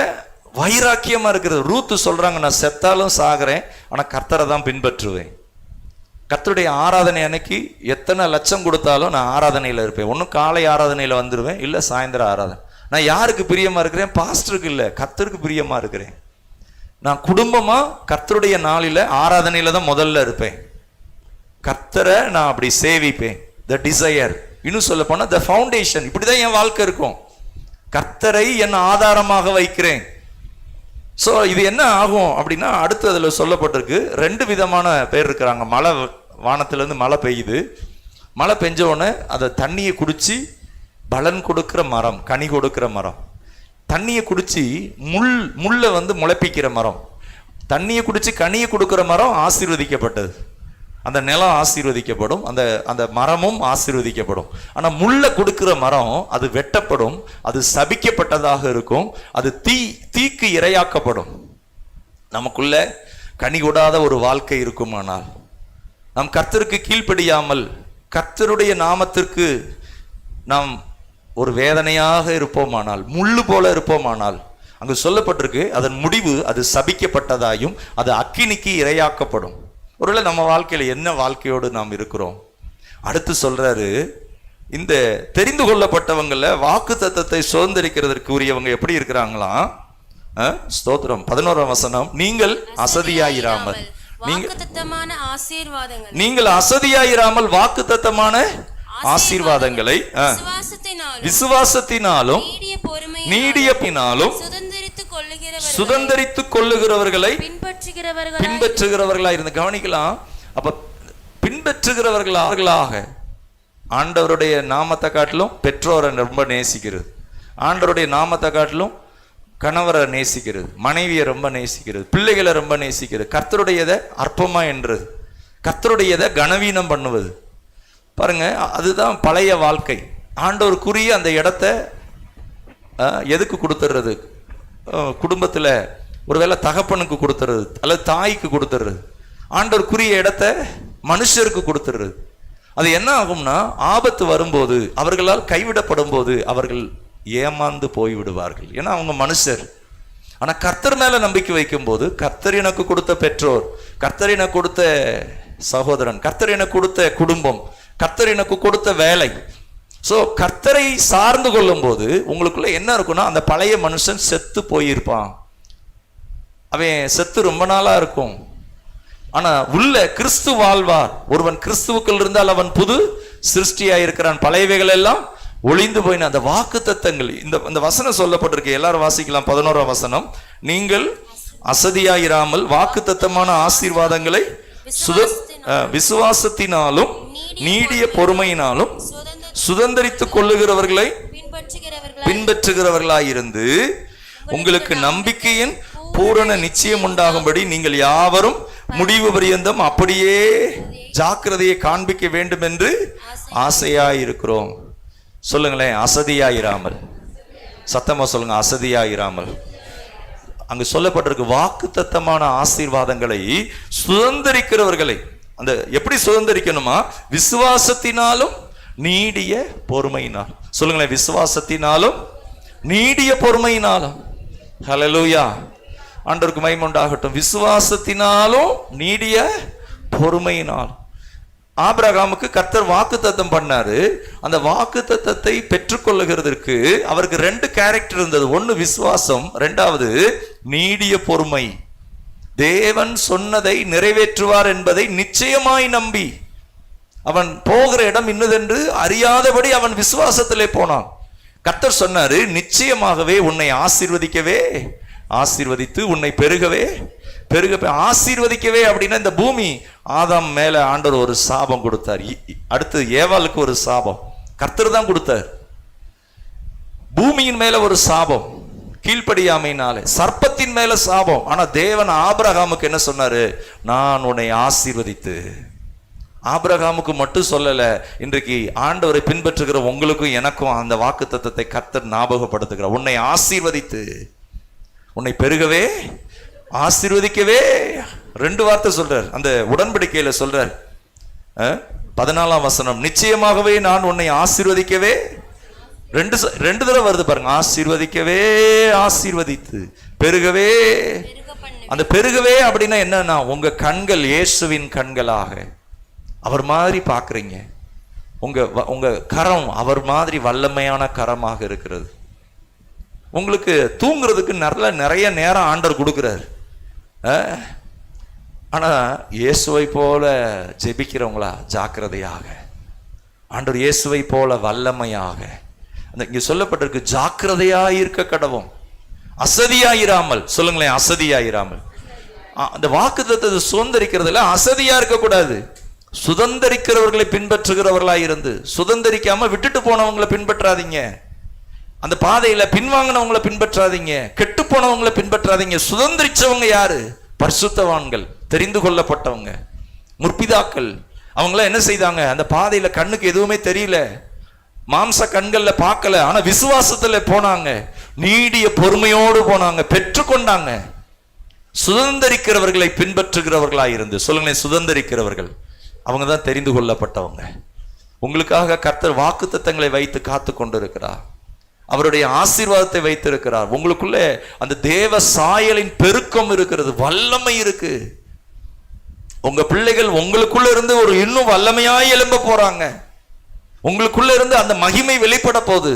வைராக்கியமா இருக்கிறது. ரூத்து சொல்றாங்க, நான் செத்தாலும் சாகிறேன், ஆனா கர்த்தரை தான் பின்பற்றுவேன். கர்த்தருடைய ஆராதனை அன்னைக்கு எத்தனை லட்சம் கொடுத்தாலும் நான் ஆராதனையில இருப்பேன். ஒன்னும் காலை ஆராதனையில வந்துடுவேன், இல்ல சாயந்தரம் ஆராதனை. நான் யாருக்கு பிரியமா இருக்கிறேன்? பாஸ்டருக்கு இல்ல, கர்த்தருக்கு பிரியமா இருக்கிறேன். நான் குடும்பமா கர்த்தருடைய நாளில ஆராதனையில தான் முதல்ல இருப்பேன். கர்த்தரை நான் அப்படி சேவிப்பேன். த டிசையர், இன்னும் சொல்ல போனா த ஃபவுண்டேஷன். இப்படிதான் என் வாழ்க்கை இருக்கும். கர்த்தரை என் ஆதாரமாக வைக்கிறேன். ஸோ இது என்ன ஆகும் அப்படின்னா, அடுத்து அதில் சொல்லப்பட்டிருக்கு, 2 விதமான பேர் இருக்கிறாங்க. மழை, வானத்திலேருந்து மழை பெய்யுது. மழை பெஞ்ச உடனே அதை தண்ணியை குடிச்சு பலன் கொடுக்கிற மரம், கனி கொடுக்கிற மரம். தண்ணியை குடிச்சு முள்ளை முளைப்பிக்கிற மரம். தண்ணியை குடிச்சு கனியை கொடுக்கிற மரம் ஆசீர்வதிக்கப்பட்டது. அந்த நிலம் ஆசீர்வதிக்கப்படும், அந்த அந்த மரமும் ஆசீர்வதிக்கப்படும். ஆனா முள்ள கொடுக்கிற மரம் அது வெட்டப்படும், அது சபிக்கப்பட்டதாக இருக்கும், அது தீக்கு இரையாக்கப்படும். நமக்குள்ள கனி கொடாத ஒரு வாழ்க்கை இருக்குமானால், நாம் கர்த்தருக்கு கீழ்ப்படியாமல் கர்த்தருடைய நாமத்திற்கு நாம் ஒரு வேதனையாக இருப்போமானால், முள்ளு போல இருப்போமானால், அங்கு சொல்லப்பட்டிருக்கு, அதன் முடிவு அது சபிக்கப்பட்டதாயும் அது அக்கினிக்கு இரையாக்கப்படும். ஒருவேளை நம்ம வாழ்க்கையில என்ன வாழ்க்கையோடு நாம் இருக்கிறோம்? அடுத்து சொல்றாரு, இந்த தெரிந்து கொள்ளப்பட்டவங்கள வாக்கு தத்தத்தை சுதந்திரிக்கிறதற்கு உரியவங்க எப்படி இருக்கிறாங்களாம்? ஸ்தோத்திரம். 11 நீங்கள் அசதியாயிராமல், நீங்கள் அசதியாயிராமல் வாக்கு தத்தமான ஆசீர்வாதங்களை விசுவாசத்தினாலும் நீடியப்பினாலும் சுதந்திரித்துக் கொள்ளுகிறவர்களை பின்பற்றுகிறவர்களா இருந்து. கவனிக்கலாம். அப்ப பின்பற்றுகிறவர்களாக, ஆண்டவருடைய நாமத்தை காட்டிலும் பெற்றோரை ரொம்ப நேசிக்கிறது, ஆண்டவருடைய நாமத்தை காட்டிலும் கணவரை நேசிக்கிறது, மனைவியை ரொம்ப நேசிக்கிறது, பிள்ளைகளை ரொம்ப நேசிக்கிறது, கர்த்தருடையதை அற்பமா என்றது, கர்த்தருடையதை கனவீனம் பண்ணுவது. பாருங்க, அதுதான் பழைய வாழ்க்கை. ஆண்டவருக்குரிய அந்த இடத்த எதுக்கு கொடுத்துறது? குடும்பத்துல ஒருவேளை தகப்பனுக்கு கொடுத்துறது அல்லது தாய்க்கு கொடுத்துறது. ஆண்டவருக்குரிய இடத்த மனுஷருக்கு கொடுத்துறது. அது என்ன ஆகும்னா, ஆபத்து வரும்போது, அவர்களால் கைவிடப்படும் போது அவர்கள் ஏமாந்து போய்விடுவார்கள். ஏன்னா அவங்க மனுஷர். ஆனா கர்த்தர் மேல நம்பிக்கை வைக்கும் போது, கர்த்தர் எனக்கு கொடுத்த பெற்றோர், கர்த்தர் எனக்கு கொடுத்த சகோதரன், கர்த்தர் எனக்கு கொடுத்த குடும்பம், கர்த்தர் எனக்கு கொடுத்த வேலை, சோ கர்த்தரை சார்ந்து கொள்ளும் போது உங்களுக்குள்ள என்ன இருக்குன்னா, அந்த பழைய மனுஷன் செத்து போயிருப்பான், அவன் செத்து ரொம்ப நாளா இருக்கும். ஆனா உள்ள கிறிஸ்து வாழ்வார். ஒருவன் கிறிஸ்துவுக்குள் இருந்தால் அவன் புது சிருஷ்டியாயிருக்கிறான், பழையவைகள் எல்லாம் ஒளிந்து போயின. அந்த வாக்கு தத்தங்கள், இந்த வசனம் சொல்லப்பட்டிருக்கு, எல்லாரும் வாசிக்கலாம். 11 நீங்கள் அசதியாயிராமல் வாக்கு தத்தமான ஆசீர்வாதங்களை விசுவாசத்தினாலும் நீடிய பொறுமையினாலும் சுதந்திரித்துக் கொள்ளுகிறவர்களை பின்பற்றுகிறவர்களாயிருந்து உங்களுக்கு நம்பிக்கையின் பூரண நிச்சயம் உண்டாகும்படி நீங்கள் யாவரும் முடிவு பரியந்தம் அப்படியே ஜாக்கிரதையை காண்பிக்க வேண்டும் என்று ஆசையாயிருக்கிறோம். சொல்லுங்களேன், அசதியாயிராமல். சத்தமா சொல்லுங்க, அசதியாயிராமல். அங்கு சொல்லப்பட்டிருக்கு, வாக்குத்தத்தமான ஆசீர்வாதங்களை சுதந்திரிக்கிறவர்களை, அந்த எப்படி சுதந்திரிக்கணுமா? விசுவாசத்தினாலும் நீடிய பொறுமையினால். சொல்லுங்களேன், விசுவாசத்தினாலும் நீடிய பொறுமையினாலும். ஹல்லேலூயா, ஆண்டவருக்கு மகிமை உண்டாகட்டும். விசுவாசத்தினாலும் நீடிய பொறுமையினாலும். ஆபிரகாமுக்கு கர்த்தர் வாக்குத்தத்தம் பண்ணாரு. அந்த வாக்குத்தத்தத்தை பெற்றுக்கொள்ளுகிறதற்கு அவருக்கு 2 கேரக்டர் இருந்தது. ஒன்னு விசுவாசம், 2வது நீடிய பொறுமை. தேவன் சொன்னதை நிறைவேற்றுவார் என்பதை நிச்சயமாய் நம்பி அவன் போகிற இடம் இன்னதென்று அறியாதபடி அவன் விசுவாசத்திலே போனான். கர்த்தர் சொன்னாரு, நிச்சயமாகவே உன்னை ஆசீர்வதித்து உன்னை பெருக ஆசீர்வதிக்கவே. அப்படின்னா இந்த பூமி ஆதாம் மேல ஆண்டவர் ஒரு சாபம் கொடுத்தார். அடுத்து ஏவாளுக்கு ஒரு சாபம் கர்த்தர் தான் கொடுத்தார். பூமியின் மேல ஒரு சாபம் கீழ்ப்படியாமையினாலே, சர்ப்பத்தின் மேல சாபம். ஆனா தேவன் ஆபிரகாமுக்கு என்ன சொன்னாரு? நான் உன்னை ஆசீர்வதித்து. ஆபிரகாமுக்கு மட்டும் சொல்லல, இன்றைக்கு ஆண்டவரை பின்பற்றுகிற உங்களுக்கும் எனக்கும் அந்த வாக்குத்தத்தத்தை கர்த்தர் ஞாபகப்படுத்துகிறார். உன்னை ஆசீர்வதித்து உன்னை பெருகவே ஆசீர்வதிக்கவே. 2 வார்த்தை சொல்றார் அந்த உடன்படிக்கையில சொல்றார். 14ஆம் வசனம், நிச்சயமாகவே நான் உன்னை ஆசீர்வதிக்கவே. 2 தடவை வருது பாருங்க, ஆசீர்வதிக்கவே, ஆசீர்வதித்து, பெருகவே. அந்த பெருகவே அப்படின்னா என்னன்னா, உங்க கண்கள் இயேசுவின் கண்களாக அவர் மாதிரி பாக்குறீங்க. உங்க கரம் அவர் மாதிரி வல்லமையான கரமாக இருக்கிறது. உங்களுக்கு தூங்குறதுக்கு நிறைய நேரம் ஆண்டவர் கொடுக்கிறார். ஆனா இயேசுவை போல ஜெபிக்கிறவங்களா ஜாக்கிரதையாக, ஆண்டவர் இயேசுவை போல வல்லமையாக. அந்த இங்க சொல்லப்பட்டிருக்கு, ஜாக்கிரதையாயிருக்க கடவும், அசதியாயிராமல். சொல்லுங்களேன், அசதியாயிராமல். அந்த வாக்குத்தத்தத்தை சுதந்திரிக்கிறதுல அசதியா இருக்கக்கூடாது. சுதந்திரிக்கிறவர்களை பின்பற்றுகிறவர்களாக இருந்து, சுதந்திரிக்காம விட்டுட்டு போனவங்களை பின்பற்றாதீங்க. அந்த பாதையில பின்வாங்கினவங்களை பின்பற்றாதீங்க. கெட்டு போனவங்களை பின்பற்றாதீங்க. சுதந்திரிச்சவங்க யாரு? பரிசுத்தவான்கள், தெரிந்து கொள்ளப்பட்டவங்க, முற்பிதாக்கள். அவங்களாம் என்ன செய்தாங்க? அந்த பாதையில கண்ணுக்கு எதுவுமே தெரியல, மாம்ச கண்கள்ல பார்க்கல, ஆனா விசுவாசத்துல போனாங்க, நீடிய பொறுமையோடு போனாங்க, பெற்றுக்கொண்டாங்க. சுதந்திரிக்கிறவர்களை பின்பற்றுகிறவர்களாக இருந்து. சொல்லுங்களேன், சுதந்திரிக்கிறவர்கள். அவங்க தான் தெரிந்து கொள்ளப்பட்டவங்க. உங்களுக்காக கர்த்தர் வாக்குத்தத்தங்களை வைத்து காத்து கொண்டிருக்கிறார். அவருடைய ஆசீர்வாதத்தை வைத்திருக்கிறார். உங்களுக்குள்ள அந்த தேவ சாயலின் பெருக்கம் இருக்கிறது, வல்லமை இருக்கு. உங்க பிள்ளைகள் உங்களுக்குள்ள இருந்து ஒரு இன்னும் வல்லமையாய் எழும்ப போறாங்க. உங்களுக்குள்ள இருந்து அந்த மகிமை வெளிப்பட போகுது.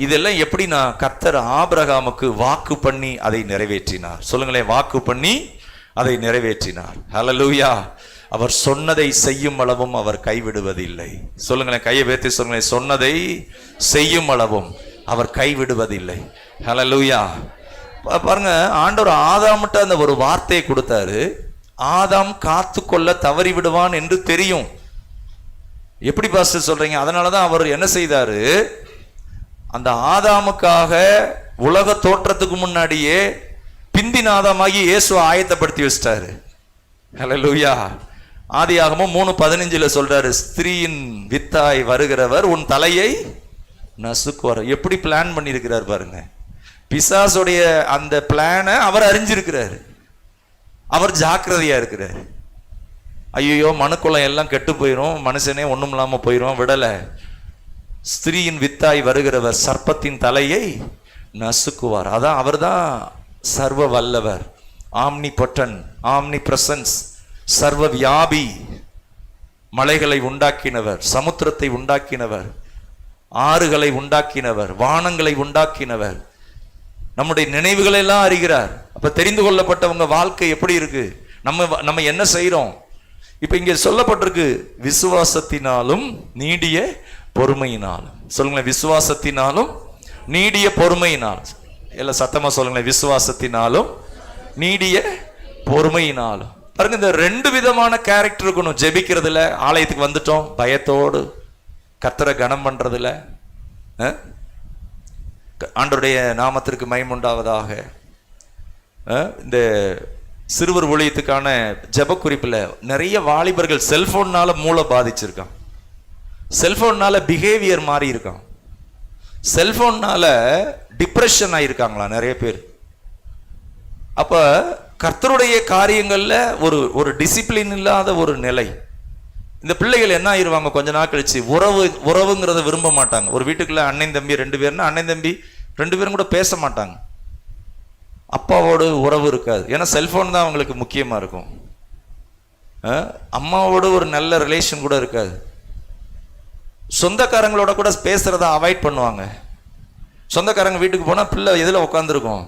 இதெல்லாம் எப்படின்னா, கர்த்தர் ஆபிரகாமுக்கு வாக்கு பண்ணி அதை நிறைவேற்றினார். சொல்லுங்களேன், வாக்கு பண்ணி அதை நிறைவேற்றினார். ஹல்லேலூயா. அவர் சொன்னதை செய்யும் அளவும் அவர் கைவிடுவதில்லை. சொல்லுங்களேன், கையை வேர்த்தி சொல்லுங்களேன், சொன்னதை செய்யும் அளவும் அவர் கைவிடுவதில்லை. ஹல்லேலூயா. பாருங்க, ஆண்டவர் ஆதாம்கிட்ட அந்த ஒரு வார்த்தையை கொடுத்தாரு. ஆதாம் காத்து கொள்ள தவறி விடுவான் என்று தெரியும். எப்படி பாஸ்டர் சொல்றீங்க? அதனாலதான் அவர் என்ன செய்தாரு? அந்த ஆதாமுக்காக உலக தோற்றத்துக்கு முன்னாடியே பிந்தின ஆதாமாகி இயேசுவை ஆயத்தப்படுத்தி வச்சிட்டாரு. ஹல்லேலூயா. ஆதியாகமம் 3:15 சொல்றாரு, ஸ்திரீயின் வித்தாய் வருகிறவர் உன் தலையை நசுக்குவார். எப்படி பிளான் பண்ணியிருக்கிறார் பாருங்க. பிசாசுடைய அந்த பிளானை அவர் அறிஞ்சிருக்கிறாரு. அவர் ஜாக்கிரதையா இருக்கிறார். ஐயோ, மனுக்குளம் எல்லாம் கெட்டு போயிரும், மனுஷனே ஒண்ணும் இல்லாம போயிரும், விடல. ஸ்திரீயின் வித்தாய் வருகிறவர் சர்ப்பத்தின் தலையை நசுக்குவார். அதான் அவர் தான் சர்வ வல்லவர், ஆம்னி பொட்டன், ஆம்னி பிரசன்ஸ், சர்வ வியாபி. மலைகளை உண்டாக்கினவர், சமுத்திரத்தை உண்டாக்கினவர், ஆறுகளை உண்டாக்கினவர், வானங்களை உண்டாக்கினவர், நம்முடைய நினைவுகளை எல்லாம் அறிகிறார். அப்ப தெரிந்து கொள்ளப்பட்டவங்க வாழ்க்கை எப்படி இருக்கு? நம்ம என்ன செய்யறோம்? இப்ப இங்க சொல்லப்பட்டிருக்கு, விசுவாசத்தினாலும் நீடிய பொறுமையினாலும். சொல்லுங்களேன், விசுவாசத்தினாலும் நீடிய பொறுமையினாலும். எல்லாம் சத்தமா சொல்லுங்களேன், விசுவாசத்தினாலும் நீடிய பொறுமையினாலும். பாருங்க, இந்த 2 விதமான கேரக்டர் இருக்கணும். ஜெபிக்கிறதுல, ஆலயத்துக்கு வந்துட்டோம் பயத்தோடு கர்த்தரை கனம் பண்றதுல, ஆண்டவருடைய நாமத்திற்கு மகிமை உண்டாவதாக. இந்த சிறுவர் ஊழியத்துக்கான ஜெப குறிப்பில் நிறைய வாலிபர்கள் செல்போன்னால மூளை பாதிச்சிருக்கான், செல்போன்னால பிஹேவியர் மாறி இருக்கான், செல்போன்னால டிப்ரெஷன் ஆயிருக்காங்களா நிறைய பேர். அப்ப கர்த்தருடைய காரியங்கள்ல ஒரு டிசிப்ளின் இல்லாத ஒரு நிலை. இந்த பிள்ளைகள் என்ன ஆயிருவாங்க கொஞ்ச நாள் கழிச்சு, உறவுங்கிறத விரும்ப மாட்டாங்க. ஒரு வீட்டுக்குள்ள அண்ணன் தம்பி 2 பேர்னா அண்ணன் தம்பி 2 பேரும் கூட பேச மாட்டாங்க, அப்பாவோடு உறவு இருக்காது. ஏன்னா செல்போன் தான் அவங்களுக்கு முக்கியமா இருக்கும். அம்மாவோடு ஒரு நல்ல ரிலேஷன் கூட இருக்காது. சொந்தக்காரங்களோட கூட பேசுறத அவாய்ட் பண்ணுவாங்க. சொந்தக்காரங்க வீட்டுக்கு போனா பிள்ளை எதுல உட்காந்துருக்கும்,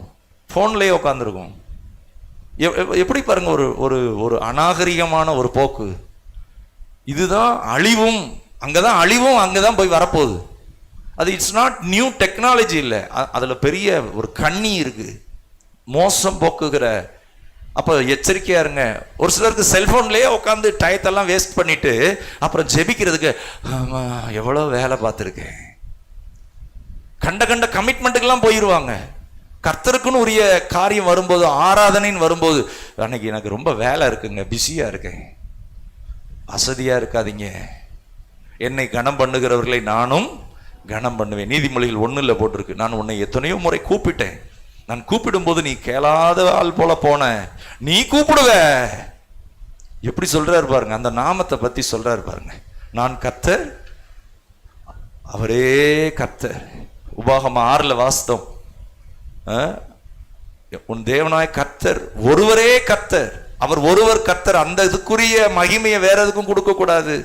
போன்லயே உட்காந்துருக்கும். எப்படி பாருங்க, ஒரு அநாகரிகமான ஒரு போக்கு. இதுதான் அழிவும், அங்கதான் அழிவும் அங்கதான் போய் வரப்போகுது. அது இட்ஸ் நாட் நியூ டெக்னாலஜி இல்லை, அதுல பெரிய ஒரு கண்ணி இருக்கு, மோசம் போக்குகிற. அப்ப எச்சரிக்கையா இருங்க. ஒரு சிலருக்கு செல்போன்லயே உட்காந்து டயத்தெல்லாம் வேஸ்ட் பண்ணிட்டு அப்புறம் ஜெபிக்கிறதுக்கு எவ்வளவு வேலை பார்த்துருக்கேன், கண்ட கமிட்மெண்ட்டுக்கெல்லாம் போயிடுவாங்க. கர்த்தருக்குன்னு உரிய காரியம் வரும்போது, ஆராதனைன்னு வரும்போது, அன்னைக்கு எனக்கு ரொம்ப வேலை இருக்குங்க, பிஸியா இருக்கேன். அசதியா இருக்காதீங்க. என்னை கனம் பண்ணுகிறவர்களை நானும் கனம் பண்ணுவேன். நீதிமொழிகள் 1:1 போட்டிருக்கு, நான் உன்னை எத்தனையோ முறை கூப்பிட்டேன், நான் கூப்பிடும் போது நீ கேளாத ஆள் போல போன, நீ கூப்பிடுவ. எப்படி சொல்றாரு பாருங்க, அந்த நாமத்தை பத்தி சொல்றாரு பாருங்க. நான் கர்த்தர், அவரே கர்த்தர். உபாகமம் 6 வாஸ்தவம், உன் தேவனாய் கர்த்தர் ஒருவரே கர்த்தர், அவர் ஒருவர் கர்த்தர். அந்த இதுக்குரிய மகிமையை வேற எதுக்கும் கொடுக்க கூடாது.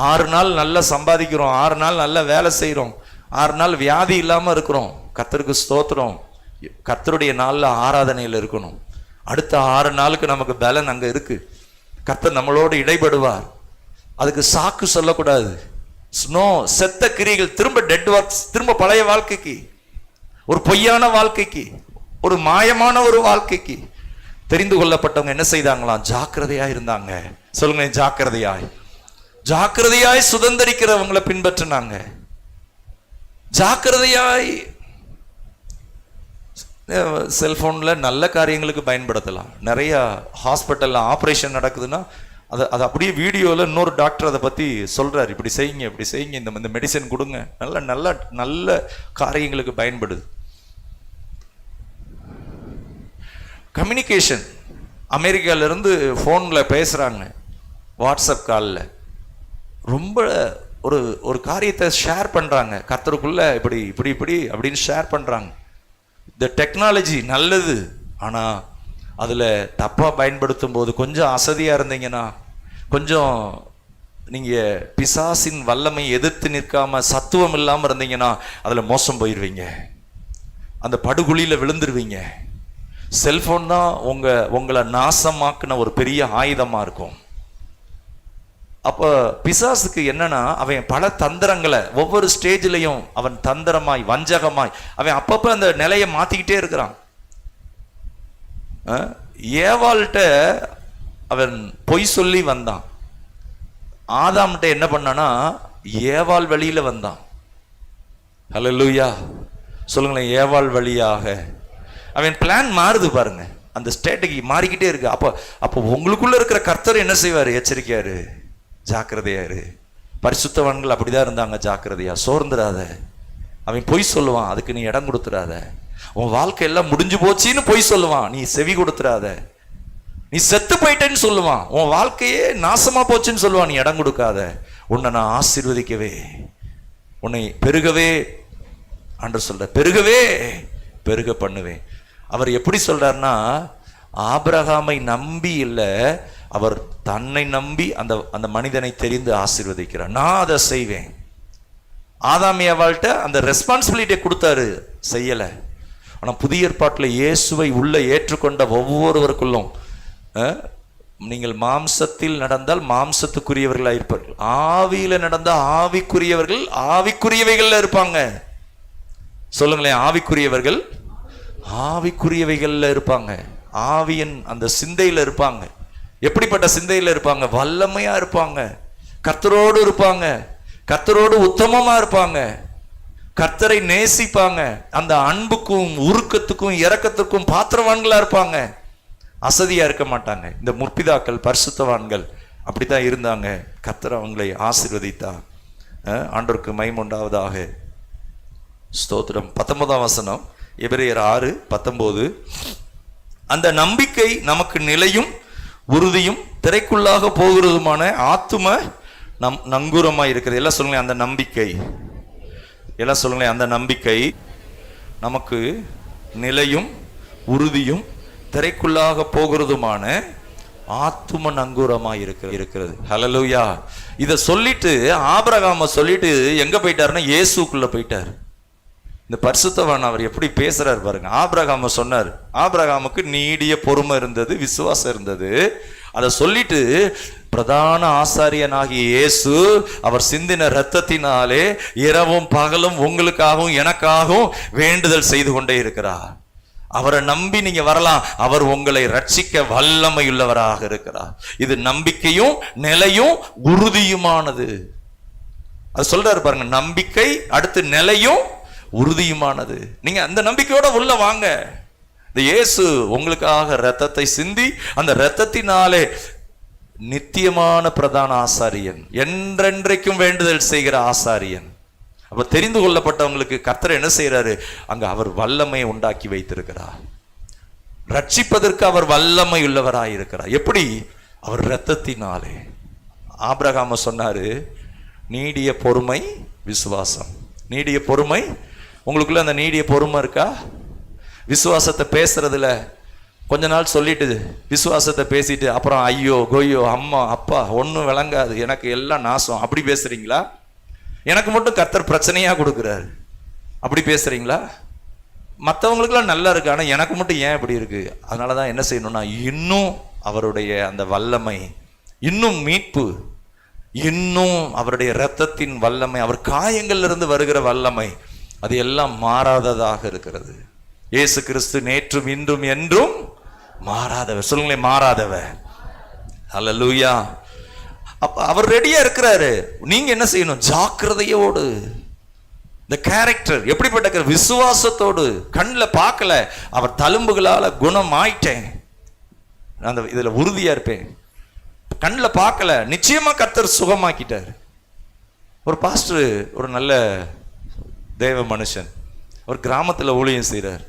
6 நாள் நல்லா சம்பாதிக்கிறோம், 6 நாள் நல்லா வேலை செய்யறோம், 6 நாள் வியாதி இல்லாம இருக்கிறோம், கர்த்தருக்கு ஸ்தோத்திரம். கர்த்தருடைய நாள்ல ஆராதனையில் இருக்கணும். அடுத்த 6 நாளுக்கு நமக்கு பலன் அங்க இருக்கு. கர்த்தர் நம்மளோடு இடைபடுவார். அதுக்கு சாக்கு சொல்லக்கூடாது. ஸ்னோ செத்த கிரிகள், திரும்ப டெட் ஒர்க்ஸ், திரும்ப பழைய வாழ்க்கைக்கு, ஒரு பொய்யான வாழ்க்கைக்கு, ஒரு மாயமான ஒரு வாழ்க்கைக்கு. தெரிந்து கொள்ளப்பட்டவங்க என்ன செய்தாங்களாம், ஜாக்கிரதையா இருந்தாங்க. சொல்லுங்க, ஜாக்கிரதையாய் சுதந்திரிக்கிறவங்களை பின்பற்றினாங்க. ஜாக்கிரதையாய் செல்போன்ல நல்ல காரியங்களுக்கு பயன்படுத்தலாம். நிறைய ஹாஸ்பிட்டல்ல ஆபரேஷன் நடக்குதுன்னா அது அப்படியே வீடியோல இன்னொரு டாக்டர் அதை பத்தி சொல்றாரு, இப்படி செய்யுங்க, இப்படி செய்யுங்க, இந்த மெடிசன் கொடுங்க, நல்ல நல்ல நல்ல காரியங்களுக்கு பயன்படுது. கம்யூனிகேஷன், அமெரிக்கால இருந்து போன்ல பேசுறாங்க, வாட்ஸ்அப் காலில் ரொம்ப ஒரு காரியத்தை ஷேர் பண்றாங்க, கர்த்தருக்குள்ள இப்படி இப்படி இப்படி அப்படின்னு ஷேர் பண்றாங்க. இந்த டெக்னாலஜி நல்லது, ஆனா அதுல தப்பா பயன்படுத்தும் போது கொஞ்சம் அசதியா இருந்தீங்கன்னா, கொஞ்சம் நீங்க பிசாசின் வல்லமை எதிர்த்து நிற்காம சத்துவம் இல்லாம இருந்தீங்கன்னா அதுல மோசம் போயிருவீங்க, அந்த படுகுழியில விழுந்துருவீங்க. செல்போன் தான் உங்களை நாசமாக்குன ஒரு பெரிய ஆயுதமா இருக்கும். அப்ப பிசாசுக்கு என்னன்னா, அவன் பல தந்திரங்களை ஒவ்வொரு ஸ்டேஜ்லயும் அவன் தந்திரமாய் வஞ்சகமாய் அவன் அப்பப்ப அந்த நிலையை மாத்திக்கிட்டே இருக்கிறான். ஏவாள்கிட்ட அவன் பொய் சொல்லி வந்தான், ஆதாம்கிட்ட என்ன பண்ணானா ஏவாள் வழியில வந்தான். ஹல்லேலூயா சொல்லுங்களேன். ஏவாள் வழியாக அவன் பிளான் மாறுது பாருங்க, அந்த ஸ்டேட்டுக்கு மாறிக்கிட்டே இருக்கு. அப்போ உங்களுக்குள்ள இருக்கிற கர்த்தர் என்ன செய்வாரு, எச்சரிக்கையாரு, ஜாக்கிரதையாரு. பரிசுத்தவான்கள் அப்படிதான் இருந்தாங்க, ஜாக்கிரதையா, சோர்ந்துடாத. அவன் பொய் சொல்லுவான், அதுக்கு நீ இடம் கொடுத்துடாத. உன் வாழ்க்கை எல்லாம் முடிஞ்சு போச்சின்னு பொய் சொல்லுவான், நீ செவி கொடுத்துடாத. நீ செத்து போயிட்டேன்னு சொல்லுவான், உன் வாழ்க்கையே நாசமா போச்சுன்னு சொல்லுவான், நீ இடம் கொடுக்காத. உன்னை நான் ஆசீர்வதிக்கவே, உன்னை பெருகவே, ஆண்டவர் சொல்ற, பெருகவே பெருக பண்ணுவேன். அவர் எப்படி சொல்றாருன்னா, ஆபிரகாமை நம்பி இல்லை, அவர் தன்னை நம்பி அந்த மனிதனை தெரிந்து ஆசீர்வதிக்கிறார். நான் அதை செய்வேன். ஆதாம் ஏவாள்கிட்ட அந்த ரெஸ்பான்சிபிலிட்டியை கொடுத்தாரு, செய்யல. ஆனா புதிய ஏற்பாட்டில் இயேசுவை உள்ள ஏற்றுக்கொண்ட ஒவ்வொருவருக்குள்ளும், நீங்கள் மாம்சத்தில் நடந்தால் மாம்சத்துக்குரியவர்களாக இருப்பார்கள், ஆவியில நடந்தால் ஆவிக்குரியவர்கள் ஆவிக்குரியவைகள்ல இருப்பாங்க. சொல்லுங்களேன், ஆவிக்குரியவர்கள் ஆவிக்குரியவைகள்ல இருப்பாங்க, ஆவியின் அந்த சிந்தையில இருப்பாங்க. எப்படிப்பட்ட சிந்தையில இருப்பாங்க, வல்லமையா இருப்பாங்க, கர்த்தரோடு இருப்பாங்க, கர்த்தரோடு உத்தமமா இருப்பாங்க. கர்த்தரை நேசிப்பாங்க, அந்த அன்புக்கும் உருக்கத்துக்கும் இரக்கத்துக்கும் பாத்திரவான்களா இருப்பாங்க, அசதியா இருக்க மாட்டாங்க. இந்த முற்பிதாக்கள் பரிசுத்தவான்கள் அப்படித்தான் இருந்தாங்க. கர்த்தர் அவங்களை ஆசீர்வதித்தார். ஆண்டவருக்கு மகிமை உண்டாவதாக. ஸ்தோத்திரம். 19ஆம் வசனம், எபிரேயர் 6:19. அந்த நம்பிக்கை நமக்கு நிலையும் உறுதியும் திரைக்குள்ளாக போகிறதுமான ஆத்தும நங்கூரமாய் இருக்கிறது. எல்லாம் சொல்லுங்களேன், அந்த நம்பிக்கை. எல்லாம் சொல்லுங்களேன், அந்த நம்பிக்கை நமக்கு நிலையும் உறுதியும் திரைக்குள்ளாக போகிறதுமான ஆத்தும நங்கூரமாய் இருக்கிறது. ஹல்லேலூயா. இதை சொல்லிட்டு ஆபிரகாம சொல்லிட்டு எங்க போயிட்டாருன்னா இயேசுக்குள்ள போயிட்டார். இந்த பரிசுத்தவான் அவர் எப்படி பேசுறாரு பாருங்க. ஆபிரகாம சொன்னார், ஆபிரகாமுக்கு நீடிய பொறுமை இருந்தது, விசுவாசம் இருந்தது. அதை சொல்லிட்டு பிரதான ஆசாரியனாகிய இயேசு அவர் சிந்தின இரத்தத்தினாலே இரவும் பகலும் உங்களுக்காகவும் எனக்காகவும் வேண்டுதல் செய்து கொண்டே இருக்கிறார். அவரை நம்பி நீங்க வரலாம், அவர் உங்களை ரட்சிக்க வல்லமையுள்ளவராக இருக்கிறார். இது நம்பிக்கையும் நிலையும் உறுதியுமானது. அது சொல்றாரு பாருங்க, நம்பிக்கை அடுத்து நிலையும் உறுதியுமானது. நீங்க அந்த நம்பிக்கையோட உள்ள வாங்க. இந்த இயேசு உங்களுக்காக இரத்தத்தை சிந்தி அந்த இரத்தத்தினாலே நித்தியமான பிரதான ஆசாரியன், என்றென்றைக்கும் வேண்டுதல் செய்கிற ஆசாரியன். அப்ப தெரிந்து கொள்ளப்பட்டவங்களுக்கு கர்த்தர் என்ன செய்யறாரு? அங்க அவர் வல்லமையை உண்டாக்கி வைத்திருக்கிறார். ரட்சிப்பதற்கு அவர் வல்லமை உள்ளவராய் இருக்கிறார். எப்படி? அவர் இரத்தத்தினாலே. ஆபிரகாம சொன்னாரு, நீடிய பொறுமை விசுவாசம். நீடிய பொறுமை, உங்களுக்குள்ள அந்த நீடிய பொறுமை இருக்கா? விசுவாசத்தை பேசுறதுல கொஞ்ச நாள் சொல்லிட்டு விசுவாசத்தை பேசிட்டு அப்புறம் ஐயோ கொய்யோ அம்மா அப்பா ஒன்றும் விளங்காது, எனக்கு எல்லாம் நாசம், அப்படி பேசுறீங்களா? எனக்கு மட்டும் கர்த்தர் பிரச்சனையா கொடுக்குறாரு, அப்படி பேசுறீங்களா? மற்றவங்களுக்குலாம் நல்லா இருக்கு, ஆனால் எனக்கு மட்டும் ஏன் இப்படி இருக்கு? அதனால தான் என்ன செய்யணும்னா, இன்னும் அவருடைய அந்த வல்லமை, இன்னும் மீட்பு, இன்னும் அவருடைய இரத்தத்தின் வல்லமை, அவர் காயங்கள்ல இருந்து வருகிற வல்லமை, அது எல்லாம் மாறாததாக இருக்கிறது. இயேசு கிறிஸ்து நேற்றும் இன்றும் என்றும் மாறாதவர். சொல்லுங்களேன், மாறாதவர். ஹல்லேலூயா. அப்ப அவர் ரெடியா இருக்கிறாரு. நீங்க என்ன செய்யணும்? ஜாக்கிரதையோடு. இந்த கேரக்டர் எப்படிப்பட்ட விசுவாசத்தோடு. கண்ணில் பார்க்கல, அவர் தழும்புகளால குணம் ஆயிட்டேன், அந்த இதுல உறுதியா இருப்பேன். கண்ணில் பார்க்கல, நிச்சயமா கர்த்தர் சுகமாக்கிட்டார். ஒரு பாஸ்டர், ஒரு நல்ல தேவ மனுஷன், ஒரு கிராமத்தில் ஊழியம் செய்கிறார்.